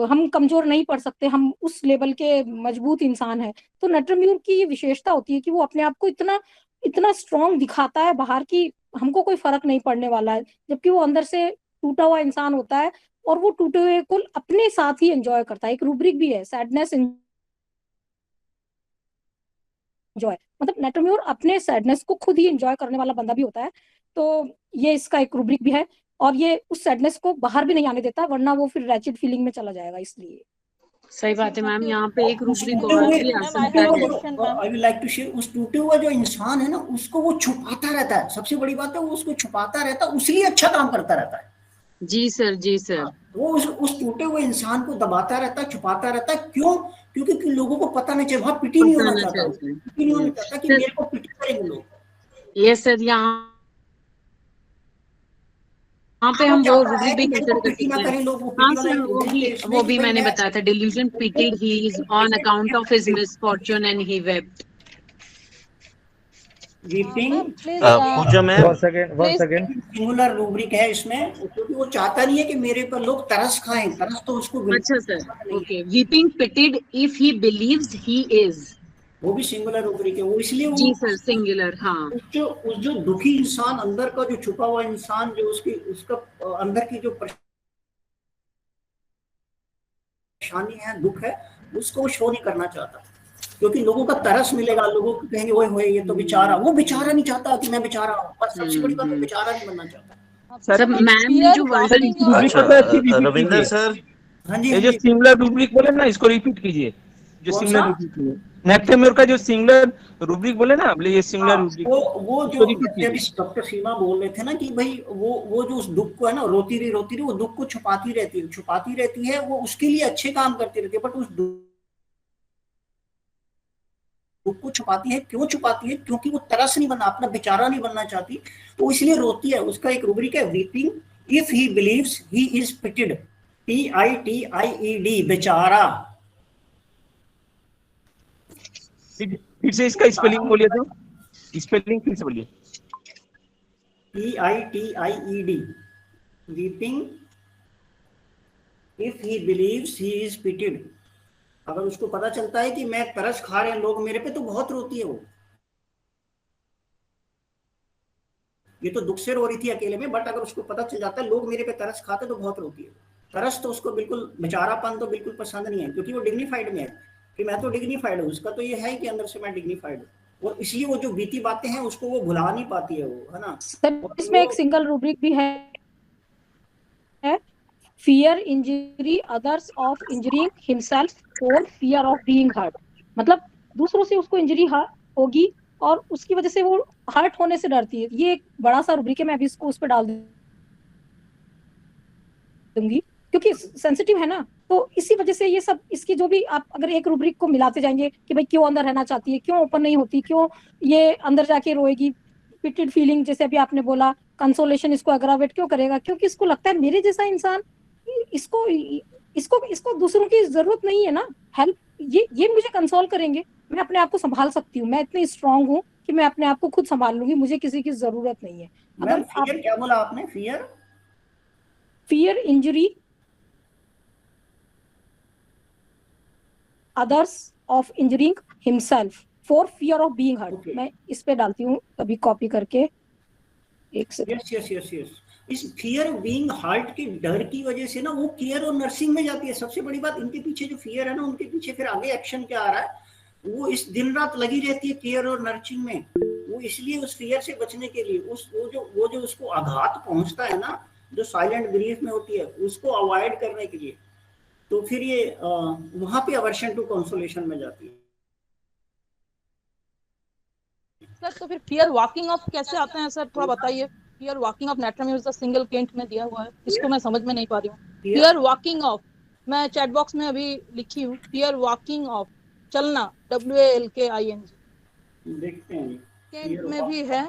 हम कमजोर नहीं पड़ सकते, हम उस लेवल के मजबूत इंसान हैं। तो नटरम्यूर की ये विशेषता होती है कि वो अपने आप को इतना इतना स्ट्रांग दिखाता है बाहर की, हमको कोई फर्क नहीं पड़ने वाला है, जबकि वो अंदर से टूटा हुआ इंसान होता है और वो टूटे हुए को अपने साथ ही एंजॉय करता है। एक रूब्रिक भी है, सैडनेस एंजॉय, मतलब नटरम्यूर अपने सैडनेस को खुद ही एंजॉय करने वाला बंदा भी होता है। तो ये इसका एक रूब्रिक भी है और ये उस सैडनेस को बाहर भी नहीं आने देता, वरना वो फिर रैचिड फीलिंग में चला जाएगा। इसलिए सही बात है मैम, यहाँ पे एक रूब्रिक टूटे और हुए भी आ सकता है। I will like to share, उस टूटे हुआ जो इंसान है ना, उसको वो छुपाता रहता है। सबसे बड़ी बात है वो उसको छुपाता रहता है, उसलिए अच्छा काम करता रहता है। जी सर, जी सर। वो उस टूटे हुए इंसान को दबाता रहता है, छुपाता रहता है। क्यों? क्योंकि लोगों को पता नहीं चाहिए, वहां पिटी नहीं होना चाहता, पिटी नहीं होना चाहता कि मेरे को पिटी करेंगे लोग। यस सर, यहाँ पे हम वो रूब्रिक भी कंसिडर कर सकते हैं। हाँ सर, वो भी मैंने बताया था, delusion pitied he is on account of his misfortune and he wept. Weeping Puja ma'am, one second singular rubric है इसमें, क्योंकि वो चाहता नहीं है कि मेरे पर लोग तरस खाएं। तरस तो उसको अच्छा sir, okay. Weeping pitied if he believes he is, वो भी सिंगुलर रूब्रिक है। वो इसलिए वो जी सर, सिंगुलर। हाँ, उस जो दुखी इंसान, अंदर का जो छुपा हुआ इंसान, जो उसका अंदर की जो परेशानी है, दुख है, उसको वो शो नहीं करना चाहता, क्योंकि लोगों का तरस मिलेगा, लोगों को कहेंगे ओए होए ये तो बेचारा। वो बेचारा नहीं चाहता कि मैं बेचारा हूँ, पर सबसे बड़ी बात वो बेचारा नहीं बनना चाहता। सर मैम ने जो रविंदर सर, हाँ जी, ये जो सिमिलर रूब्रिक बोले ना, इसको रिपीट कीजिए। जो सिमिलर रूब्रिक नटरम्यूर का जो सिमिलर रूब्रिक बोले ना, ये सिमिलर रूब्रिक, वो जो डॉक्टर सीमा बोल रहे थे ना कि भाई वो जो उस दुख को है ना, रोती रही वो दुख को छुपाती रहती है। वो उसके लिए अच्छे काम करती रहती है, बट उस दुख को छुपाती है। क्यों छुपाती है? क्योंकि वो तरस नहीं बनना, अपना बेचारा नहीं बनना चाहती, तो इसलिए रोती है। उसका एक रूब्रिक है, weeping if he believes he is pitied, PITIED, बेचारा। फिर से इसका स्पेलिंग बोलिए, तो स्पेलिंग फिर से बोलिए। PITIED, weeping if he believes he is pitied. अगर उसको पता चलता है कि मैं तरस खा रहे हैं लोग मेरे पे, तो बहुत रोती है वो। ये तो दुख से रो रही थी अकेले में, बट अगर उसको पता चल जाता है लोग मेरे पे तरस खाते, तो बहुत रोती है। तरस तो उसको बिल्कुल, बेचारापन तो बिल्कुल पसंद नहीं है, क्योंकि वो डिग्निफाइड में है कि मैं तो डिग्निफाइड हूँ। उसका तो ये है कि अंदर से मैं डिग्निफाइड हूँ, और इसलिए वो जो बीती बातें हैं उसको वो भुला नहीं पाती है वो, है ना। इसमें एक सिंगल रूब्रिक भी है, fear injury others of injuring himself or fear of being hurt, मतलब दूसरों से उसको इंजरी होगी और उसकी वजह से वो हर्ट होने से डरती है। ये एक बड़ा सा रूब्रिक है, मैं अभी इसको उस पर डाल दूंगी क्योंकि सेंसिटिव है ना। तो इसी वजह से ये सब, इसकी जो भी आप अगर एक रूब्रिक को मिलाते जाएंगे कि भाई क्यों अंदर रहना चाहती है, क्यों ओपन नहीं होती, क्यों ये अंदर जाके रोएगी, पिटिड फीलिंग जैसे अभी आपने बोला, कंसोलेशन इसको अग्रावेट क्यों करेगा, क्योंकि इसको लगता है मेरे जैसा इंसान, इसको इसको इसको दूसरों की जरूरत नहीं है ना, हेल्प, ये मुझे कंसोल करेंगे, मैं अपने आप को संभाल सकती हूँ, मैं इतनी स्ट्रांग हूँ कि मैं अपने आप को खुद संभाल लूंगी, मुझे किसी की जरूरत नहीं है। अगर फियर क्या बोला आपने? Fear injury others of injuring himself for fear of being hurt। मैं इस पे डालती हूँ अभी कॉपी करके, एक से यस इस फियर ऑफ बीइंग हर्ट के डर की वजह से ना वो केयर और नर्सिंग में जाती है। सबसे बड़ी बात इनके पीछे जो फियर है ना, उनके पीछे फिर आगे एक्शन क्या आ रहा है, वो इस दिन रात लगी रहती है केयर और नर्सिंग में। वो इसलिए उस फियर से बचने के लिए वो जो उसको आघात पहुंचता है ना, जो साइलेंट ग्रीफ में होती है, उसको अवॉइड करने के लिए तो फिर ये वहां पे अवर्शन टू कंसोलेशन में जाती है। सर तो फिर फियर वॉकिंग ऑफ कैसे आते हैं सर, थोड़ा बताइए। Fear walking of natrum use single Kent में दिया हुआ है, इसको मैं समझ में नहीं पा रही हूँ। फियर वॉकिंग ऑफ, मैं चैट बॉक्स में अभी लिखी हूँ, फियर वॉकिंग ऑफ, चलना, WALKING, देखते हैं केंट में भी है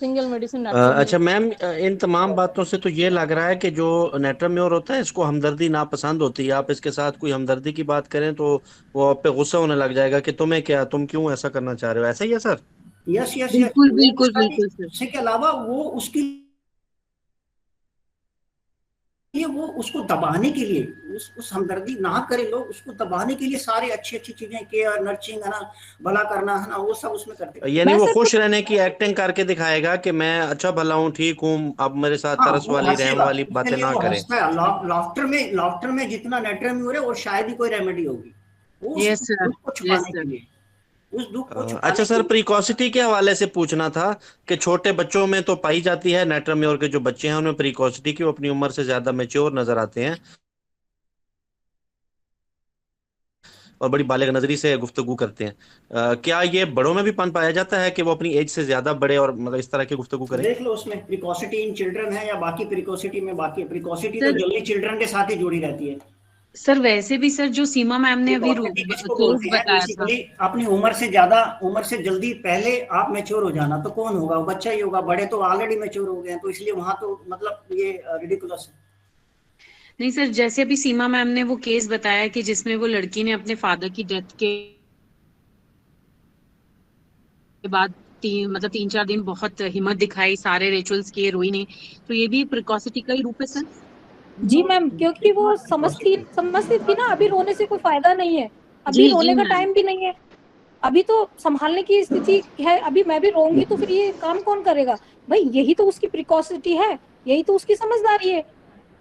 सिंगल मेडिसिन। अच्छा मैम, इन तमाम बातों से तो ये लग रहा है कि जो नेट्रम्योर होता है इसको हमदर्दी नापसंद होती है। आप इसके साथ कोई हमदर्दी की बात करें तो वो आप पे गुस्सा होने लग जाएगा कि तुम्हें क्या, तुम क्यों ऐसा करना चाह रहे हो। ऐसा ही है सर? यस बिल्कुल सर। इसके अलावा वो उसकी ये वो उसको दबाने के लिए, उस हमदर्दी ना करे लोग, उसको दबाने के लिए सारे अच्छी चीजें केयर नर्चिंग है ना, भला करना है ना, वो सब उसमें करते हैं। यानी वो खुश रहने की एक्टिंग करके दिखाएगा कि मैं अच्छा भला हूँ, ठीक हूँ, अब मेरे साथ तरस वाली रहम वाली बातें ना करें। लाफ्टर में जितना नेट्रम्योर है वो शायद ही कोई रेमेडी होगी, वो दुख को छुपाने के लिए, उस दुख को छुपाने। अच्छा सर, प्रिकॉसिटी के हवाले से पूछना था कि छोटे बच्चों में तो पाई जाती है, नेट्रम्योर के जो बच्चे हैं उनमें प्रिकॉसिटी की, वो अपनी उम्र से ज्यादा मैच्योर नजर आते हैं और बड़ी बालिग नजरी से गुफ्तगू करते हैं। क्या ये बड़ों में भी पाया जाता है कि वो अपनी एज से ज्यादा बड़े और मतलब इस तरह की गुफ्तगू करें? देख लो उसमें प्रिकॉसिटी इन चिल्ड्रन है या बाकी प्रिकॉसिटी में, बाकी प्रिकॉसिटी तो जल्दी चिल्ड्रन के साथ ही जुड़ी रहती है। सर वैसे भी सर जो सीमा मैम ने अभी केस बताया था, अपनी उम्र से जल्दी पहले आप मैच्योर हो जाना, तो कौन होगा? वो बच्चा ही होगा। बड़े तो ऑलरेडी मैच्योर हो गए हैं, तो इसलिए वहां तो मतलब ये रिडिकुलस है। नहीं सर, जैसे अभी सीमा मैम ने वो केस बताया कि जिसमें वो लड़की ने अपने फादर की डेथ के बाद 3-4 दिन बहुत हिम्मत दिखाई, सारे रिचुअल्स किए, रोई नहीं, तो ये भी प्रिकॉसिटी का ही रूप है सर? जी मैम, क्योंकि वो समझती थी ना, अभी रोने से कोई फायदा नहीं है, अभी रोने का टाइम भी नहीं है, अभी तो संभालने की स्थिति है, अभी मैं भी रोऊंगी तो फिर ये काम कौन करेगा भाई? यही तो उसकी प्रिकॉसिटी है, यही तो उसकी समझदारी है,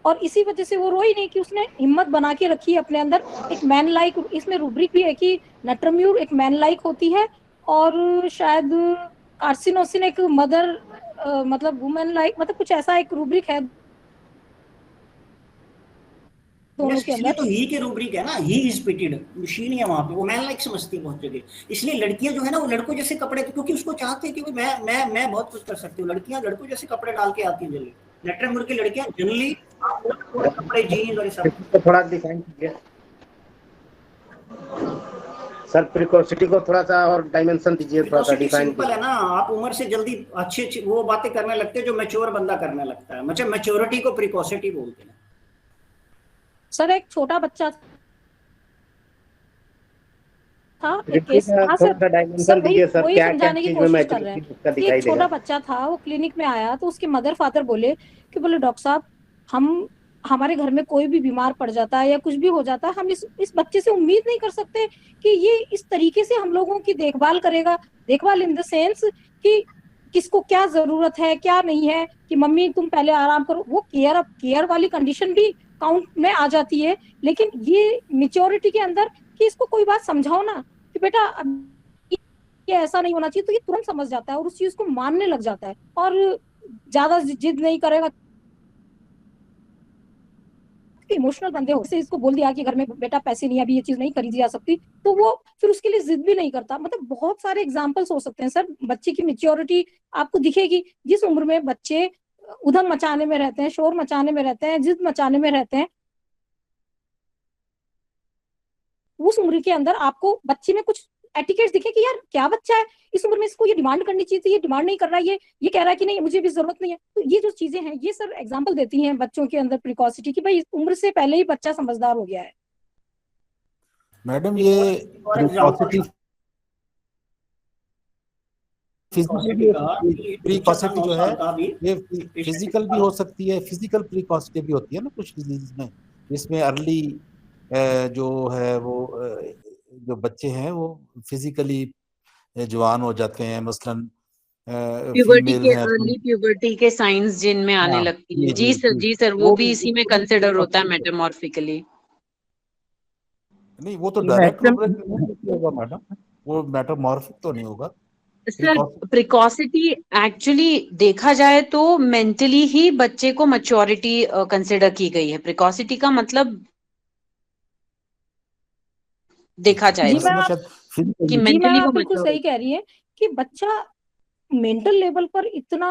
और इसी वजह से वो रोई नहीं कि उसने हिम्मत बना के रखी है अपने अंदर। एक मैन लाइक, इसमें रूब्रिक भी है कि नेट्रम्योर एक मैन लाइक होती है, और शायद कार्सिनोसिन एक मदर मतलब वुमेन लाइक, मतलब कुछ ऐसा एक रूब्रिक है दोनों के अंदर। तो ही के रूब्रिक है ना, ही इज पिटिड, शी नहीं है वहां पे, वो मैन लाइक समझती है बहुत जगह। इसलिए लड़कियां जो है ना वो लड़कों जैसे कपड़े, क्योंकि उसको चाहते हैं कि मैं बहुत कुछ कर सकती हूँ, लड़कियां लड़कों जैसे कपड़े डाल के आती है जल्दी। नेट्रम्योर की लड़कियां जनरली कपड़े जीन्स और सब। तो थोड़ा डिफाइन कीजिए सर, प्रिकॉसिटी को थोड़ा सा और डायमेंशन दीजिए, थोड़ा सा डिफाइन। सिंपल है ना, आप उम्र से जल्दी अच्छी वो बातें करने लगते हैं जो मैच्योर बंदा करने लगता है, मतलब मैच्योरिटी को प्रिकॉसिटी बोलते हैं। सर एक छोटा बच्चा था, एक केस, हाँ सर वही समझाने की कोशिश कर रहे हैं कि एक छोटा बच्चा था, वो क्लिनिक में आया तो उसके मदर फादर बोले डॉक्टर साहब, हमारे घर में कोई भी बीमार पड़ जाता है या कुछ भी हो जाता है, हम इस बच्चे से उम्मीद नहीं कर सकते कि ये इस तरीके से हम लोगों की देखभाल करेगा। देखभाल इन द सेंस कि किसको क्या जरूरत है, क्या नहीं है, कि मम्मी तुम पहले आराम करो, वो केयर वाली कंडीशन भी काउंट में आ जाती है। लेकिन ये मैच्योरिटी के अंदर कि इसको कोई बात समझाओ ना कि बेटा ये ऐसा नहीं होना चाहिए, तो ये तुरंत समझ जाता है और उस चीज को मानने लग जाता है और ज्यादा जिद नहीं करेगा। इमोशनल बंदे हो से इसको बोल दिया कि घर में बेटा पैसे नहीं, अभी ये चीज नहीं खरीदी जा सकती, तो वो फिर उसके लिए जिद भी नहीं करता। मतलब बहुत सारे एग्जांपल्स हो सकते हैं सर। बच्चे की मैच्योरिटी आपको दिखेगी जिस उम्र में बच्चे उधम मचाने में रहते हैं, शोर मचाने में रहते हैं, जिद मचाने में रहते हैं, उस उम्र के अंदर आपको बच्चे में कुछ एटिकेट्स दिखे कि यार क्या बच्चा है, इस उम्र में इसको ये डिमांड करनी चाहिए, ये डिमांड नहीं कर रहा है, ये कह रहा है कि नहीं मुझे भी जरूरत नहीं है। तो ये जो चीजें हैं ये सर एग्जांपल देती हैं बच्चों के अंदर प्रिकॉसिटी की, भाई इस उम्र से पहले ही बच्चा समझदार हो गया है। मैडम ये प्रिकॉसिटी प्रिकॉसिटी जो है ये फिजिकल भी हो सकती है, फिजिकल प्रिकॉसिटी भी होती है ना कुछ डिजीज में, जिसमें अर्ली जो है वो जो बच्चे हैं वो फिजिकली जवान हो जाते हैं। मसलन प्यूबर्टी फीमेल के हैं अर्ली प्यूबर्टी के साइंस जिनमें आने हाँ लगती जी है। जी जी जी सर, वो वो भी इसी में कंसिडर होता है मेटामॉर्फिकली। नहीं वो तो डायरेक्ट नेट्रम रूब्रिक होगा मैडम, वो मेटामॉर्फिक तो नहीं होगा। सर प्रिकॉसिटी एक्चुअली देखा जाए तो मेंटली ही बच्चे को मैच्योरिटी कंसिडर की गई है। प्रिकॉसिटी का मतलब देखा जाए जी तो मैम आप कि जी मैम मेंटली आप वो बिल्कुल मैच्योर सही कह रही है कि बच्चा मेंटल लेवल पर इतना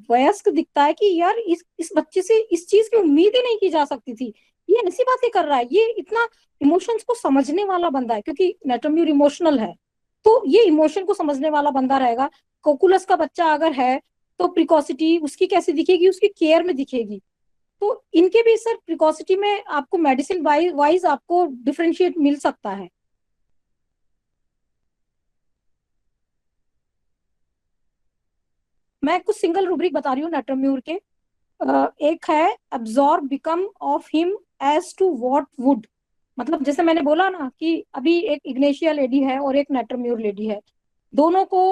वयस्क दिखता है कि यार इस बच्चे से इस चीज की उम्मीद ही नहीं की जा सकती थी। ये ऐसी बातें कर रहा है, ये इतना इमोशंस को समझने वाला बंदा है, क्योंकि नेटरम्यूर इमोशनल है तो ये इमोशन को समझने वाला बंदा रहेगा। कोकुलस का बच्चा अगर है तो प्रिकॉसिटी उसकी कैसे दिखेगी, उसकी केयर में दिखेगी। तो इनके भी सर प्रिकॉसिटी में आपको मेडिसिन वाइज आपको डिफरेंशिएट मिल सकता है। मैं कुछ सिंगल रूब्रिक बता रही हूँ नेटरम्यूर के। एक है absorb become of him as to what would. मतलब जैसे मैंने बोला ना कि अभी एक इग्नेशिया लेडी है और एक नेटरम्यूर लेडी है, दोनों को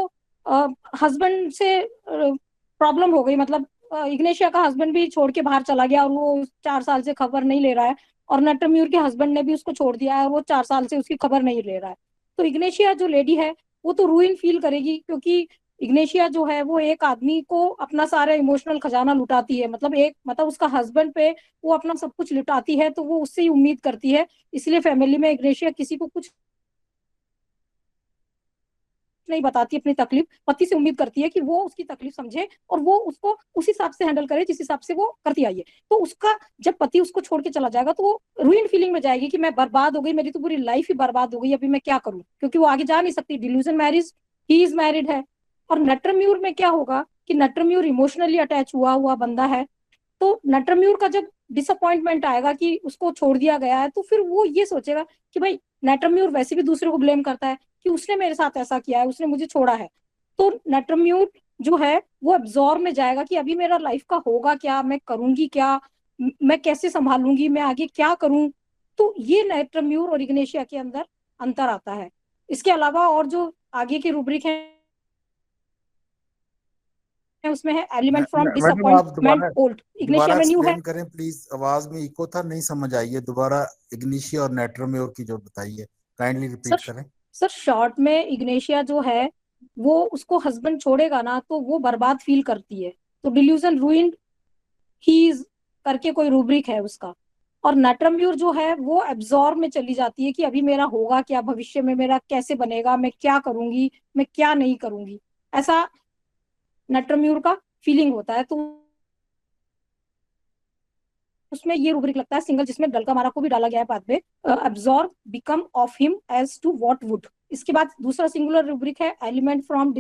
हस्बैंड से प्रॉब्लम हो गई। मतलब इग्नेशिया का हस्बैंड भी छोड़ के बाहर चला गया और वो 4 साल से खबर नहीं ले रहा है, और नेटरम्यूर के हस्बैंड ने भी उसको छोड़ दिया है और वो 4 साल से उसकी खबर नहीं ले रहा है। तो इग्नेशिया जो लेडी है वो तो रूइन फील करेगी, क्योंकि इग्नेशिया जो है वो एक आदमी को अपना सारा इमोशनल खजाना लुटाती है। मतलब उसका हस्बैंड पे वो अपना सब कुछ लुटाती है, तो वो उससे ही उम्मीद करती है। इसलिए फैमिली में इग्नेशिया किसी को कुछ नहीं बताती अपनी तकलीफ, पति से उम्मीद करती है कि वो उसकी तकलीफ समझे और वो उसको उस हिसाब से हैंडल करे जिस हिसाब से वो करती आई है। तो उसका जब पति उसको छोड़ के चला जाएगा तो वो रूइन फीलिंग में जाएगी कि मैं बर्बाद हो गई, मेरी तो पूरी लाइफ ही बर्बाद हो गई, अभी मैं क्या करूं, क्योंकि वो आगे जा नहीं सकती। Delusion marriage, he is married है। और नेटरम्यूर में क्या होगा कि नेटरम्यूर इमोशनली अटैच हुआ बंदा है, तो नेटरम्यूर का जब डिसअपॉइंटमेंट आएगा कि उसको छोड़ दिया गया है, तो फिर वो ये सोचेगा कि भाई नेटरम्यूर वैसे भी दूसरे को ब्लेम करता है कि उसने मेरे साथ ऐसा किया है, उसने मुझे छोड़ा है। तो नेटरम्यूर जो है वो एब्जॉर्ब में जाएगा कि अभी मेरा लाइफ का होगा क्या, मैं करूंगी क्या, मैं कैसे संभालूंगी, मैं आगे क्या करूं। तो ये नेटरम्यूर और इग्नेशिया के अंदर अंतर आता है। इसके अलावा और जो आगे के रूब्रिक है उसमें है एलिमेंट फ्रॉम मैडम आप डिसअपॉइंटमेंट ओल्ड। इग्नेशिया में न्यू है। एक्सप्लेन करें प्लीज, आवाज में इको था, नहीं समझ आई है। दोबारा इग्निशिया और नेटरम्यूर की जो बताई है काइंडली रिपीट करें। सर शॉर्ट में इग्नेशिया जो है वो उसको हस्बैंड छोड़ेगा ना तो वो बर्बाद फील करती है, तो डिल्यूजन रूइंड ही इज करके कोई रूब्रिक है उसका। और नेटरम्यूर जो है वो एब्जॉर्ब में चली जाती है कि अभी मेरा होगा क्या, भविष्य में मेरा कैसे बनेगा, मैं क्या करूंगी, मैं क्या नहीं करूंगी, ऐसा नेटरम्यूर का फीलिंग होता है। तो उसमें ये रूब्रिक लगता है सिंगल, जिसमें डलका मारा को भी डाला गया है बाद में, absorb become of him as to what would. इसके बाद दूसरा सिंगुलर रूब्रिक है ailment from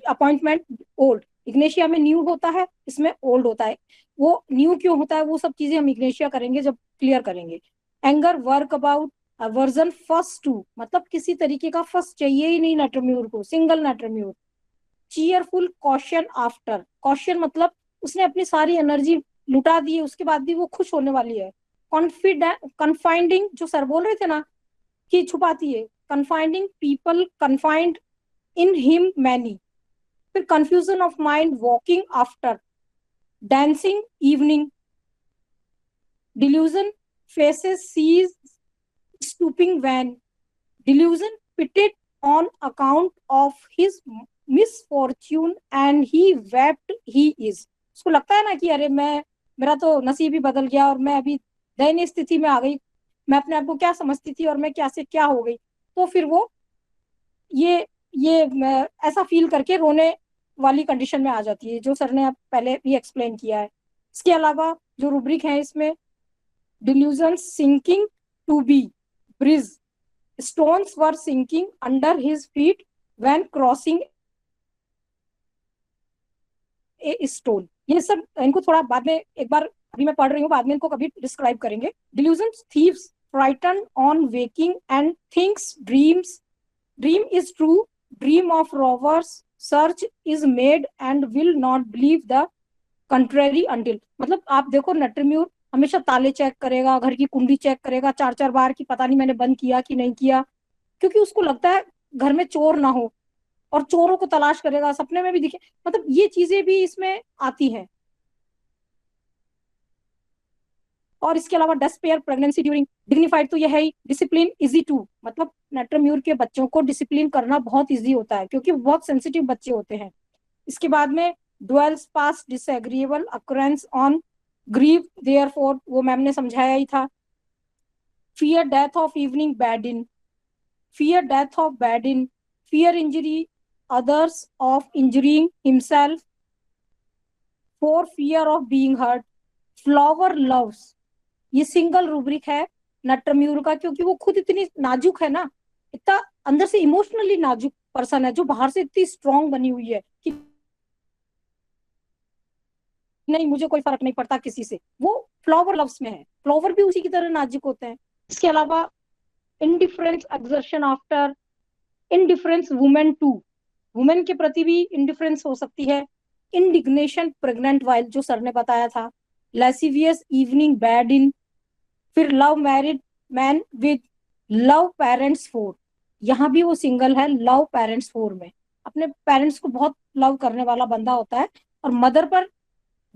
appointment old. Ignatia में न्यू होता है, इसमें ओल्ड होता है। वो न्यू क्यों होता है वो सब चीजें हम इग्नेशिया करेंगे जब क्लियर करेंगे। Anger work about aversion first to, मतलब किसी तरीके का फर्स्ट चाहिए ही नहीं नेटरम्यूर को, single natrum mur. Cheerful caution after, caution मतलब उसने अपनी सारी एनर्जी लुटा दी है, उसके बाद भी वो खुश होने वाली है। कन्फाइंडिंग, जो सर बोल रहे थे ना कि छुपाती है, confiding people confined in him many. फिर confusion of mind walking after, dancing evening. Delusion faces sees stooping van. Delusion pitied on account of his misfortune and he wept he is. उसको लगता है ना कि अरे मेरा तो नसीब ही बदल गया और मैं अभी दयनीय स्थिति में आ गई, मैं अपने आप को क्या समझती थी और मैं क्या से क्या हो गई। तो फिर वो ये ऐसा फील करके रोने वाली कंडीशन में आ जाती है, जो सर ने अब पहले भी एक्सप्लेन किया है। इसके अलावा जो रूब्रिक है इसमें, delusion sinking to be bridge, stones were sinking under his feet when crossing a stone. ये सब इनको थोड़ा बाद में, एक बार अभी मैं पढ़ रही हूँ, बाद में इनको कभी डिस्क्राइब करेंगे। Delusion thieves frighten on waking and thinks dreams, dream is true, dream of robbers, search is made and will not believe the contrary until. मतलब आप देखो नेटरम्यूर हमेशा ताले चेक करेगा, घर की कुंडी चेक करेगा 4-4 बार कि पता नहीं मैंने बंद किया कि नहीं किया, क्योंकि उसको लगता है घर में चोर ना हो। और चोरों को तलाश करेगा, सपने में भी दिखे, मतलब ये चीजें भी इसमें आती है। और इसके अलावा डेस्पेयर, प्रेगनेंसी ड्यूरिंग, डिग्निफाइड तो यह है ही, डिसिप्लिन, इजी टू, मतलब नेट्रम्यूर के बच्चों को डिसिप्लिन करना बहुत इजी होता है क्योंकि बहुत सेंसिटिव बच्चे होते हैं। इसके बाद में dwells past disagreeable occurrences on grieve, therefore, वो मैम ने समझाया ही था। Fear death of evening bed in, fear death of bad in, fear injury others of injuring himself, for fear of being hurt, flower loves, ये single rubric है नट्रम्यूर का क्योंकि वो खुद इतनी नाजुक है ना, इतना अंदर से इमोशनली नाजुक पर्सन है जो बाहर से इतनी स्ट्रांग बनी हुई है कि नहीं मुझे कोई फर्क नहीं पड़ता किसी से, वो फ्लावर लव्स में है। फ्लावर भी उसी की तरह नाजुक होते हैं। इसके अलावा indifference exertion after, indifference women to, women के प्रति भी इंडिफरेंस हो सकती है। इंडिग्नेशन प्रेग्नेंट वाइल, जो सर ने बताया था। लैसिवियस इवनिंग बैड इन, फिर love married man with love parents for, यहाँ भी वो सिंगल है, लव पेरेंट्स फॉर में अपने पेरेंट्स को बहुत लव करने वाला बंदा होता है और मदर पर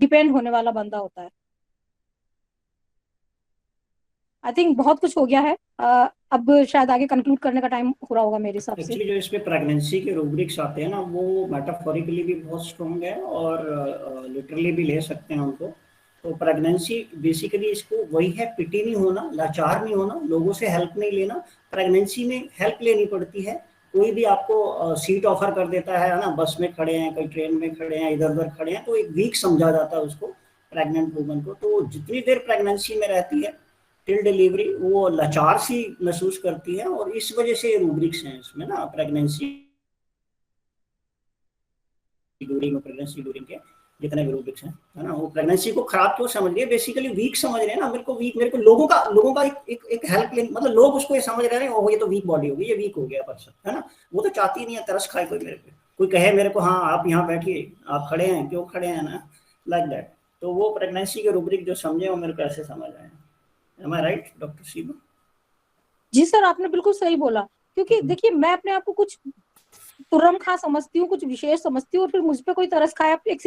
डिपेंड होने वाला बंदा होता है। आई थिंक बहुत कुछ हो गया है, अब शायद आगे कंक्लूड करने का टाइम हो रहा होगा मेरे हिसाब से। एक्चुअली जो इसमें प्रेगनेंसी के रूब्रिक्स आते हैं ना, वो मेटाफोरिकली भी बहुत स्ट्रॉन्ग है और लिटरली भी ले सकते हैं उनको। तो प्रेगनेंसी बेसिकली इसको वही है, पिटी नहीं होना, लाचार नहीं होना, लोगों से हेल्प नहीं लेना। प्रेगनेंसी में हेल्प लेनी पड़ती है, कोई भी आपको सीट ऑफर कर देता है ना, बस में खड़े हैं, कहीं ट्रेन में खड़े हैं, इधर उधर खड़े हैं, तो एक वीक समझा जाता है उसको, प्रेग्नेंट वुमन को। तो जितनी देर प्रेगनेंसी में रहती है टिल डिलीवरी, वो लाचार सी महसूस करती है और इस वजह से रूब्रिक्स हैं इसमें ना, प्रेगनेंसी ड्यूरिंग और प्रेगनेंसी ड्यूरिंग के जितने भी रूब्रिक्स हैं, है ना, वो प्रेगनेंसी को खराब क्यों समझ रही है, बेसिकली वीक समझ रहे हैं ना। मेरे को लोगों का एक हेल्प लेने, मतलब लोग उसको ये समझ रहे हैं, ओह ये तो वीक बॉडी होगी, ये वीक हो गया पर्सन, है ना। वो तो चाहती नहीं है तरस खाए कोई मेरे पे, कोई कहे मेरे को हाँ आप यहाँ बैठिए, आप खड़े हैं, क्यों खड़े हैं ना, लाइक दैट। तो वो प्रेगनेंसी के रूब्रिक जो समझे वो मेरे को ऐसे समझ आए। Am I right, doctor Seema? जी सर, आपने बिल्कुल सही बोला, क्योंकि देखिए मैं अपने आप को कुछ तुरम खा समझती हूँ, कुछ विशेष समझती हूँ, और फिर मुझ पे कोई तरस खाए, एक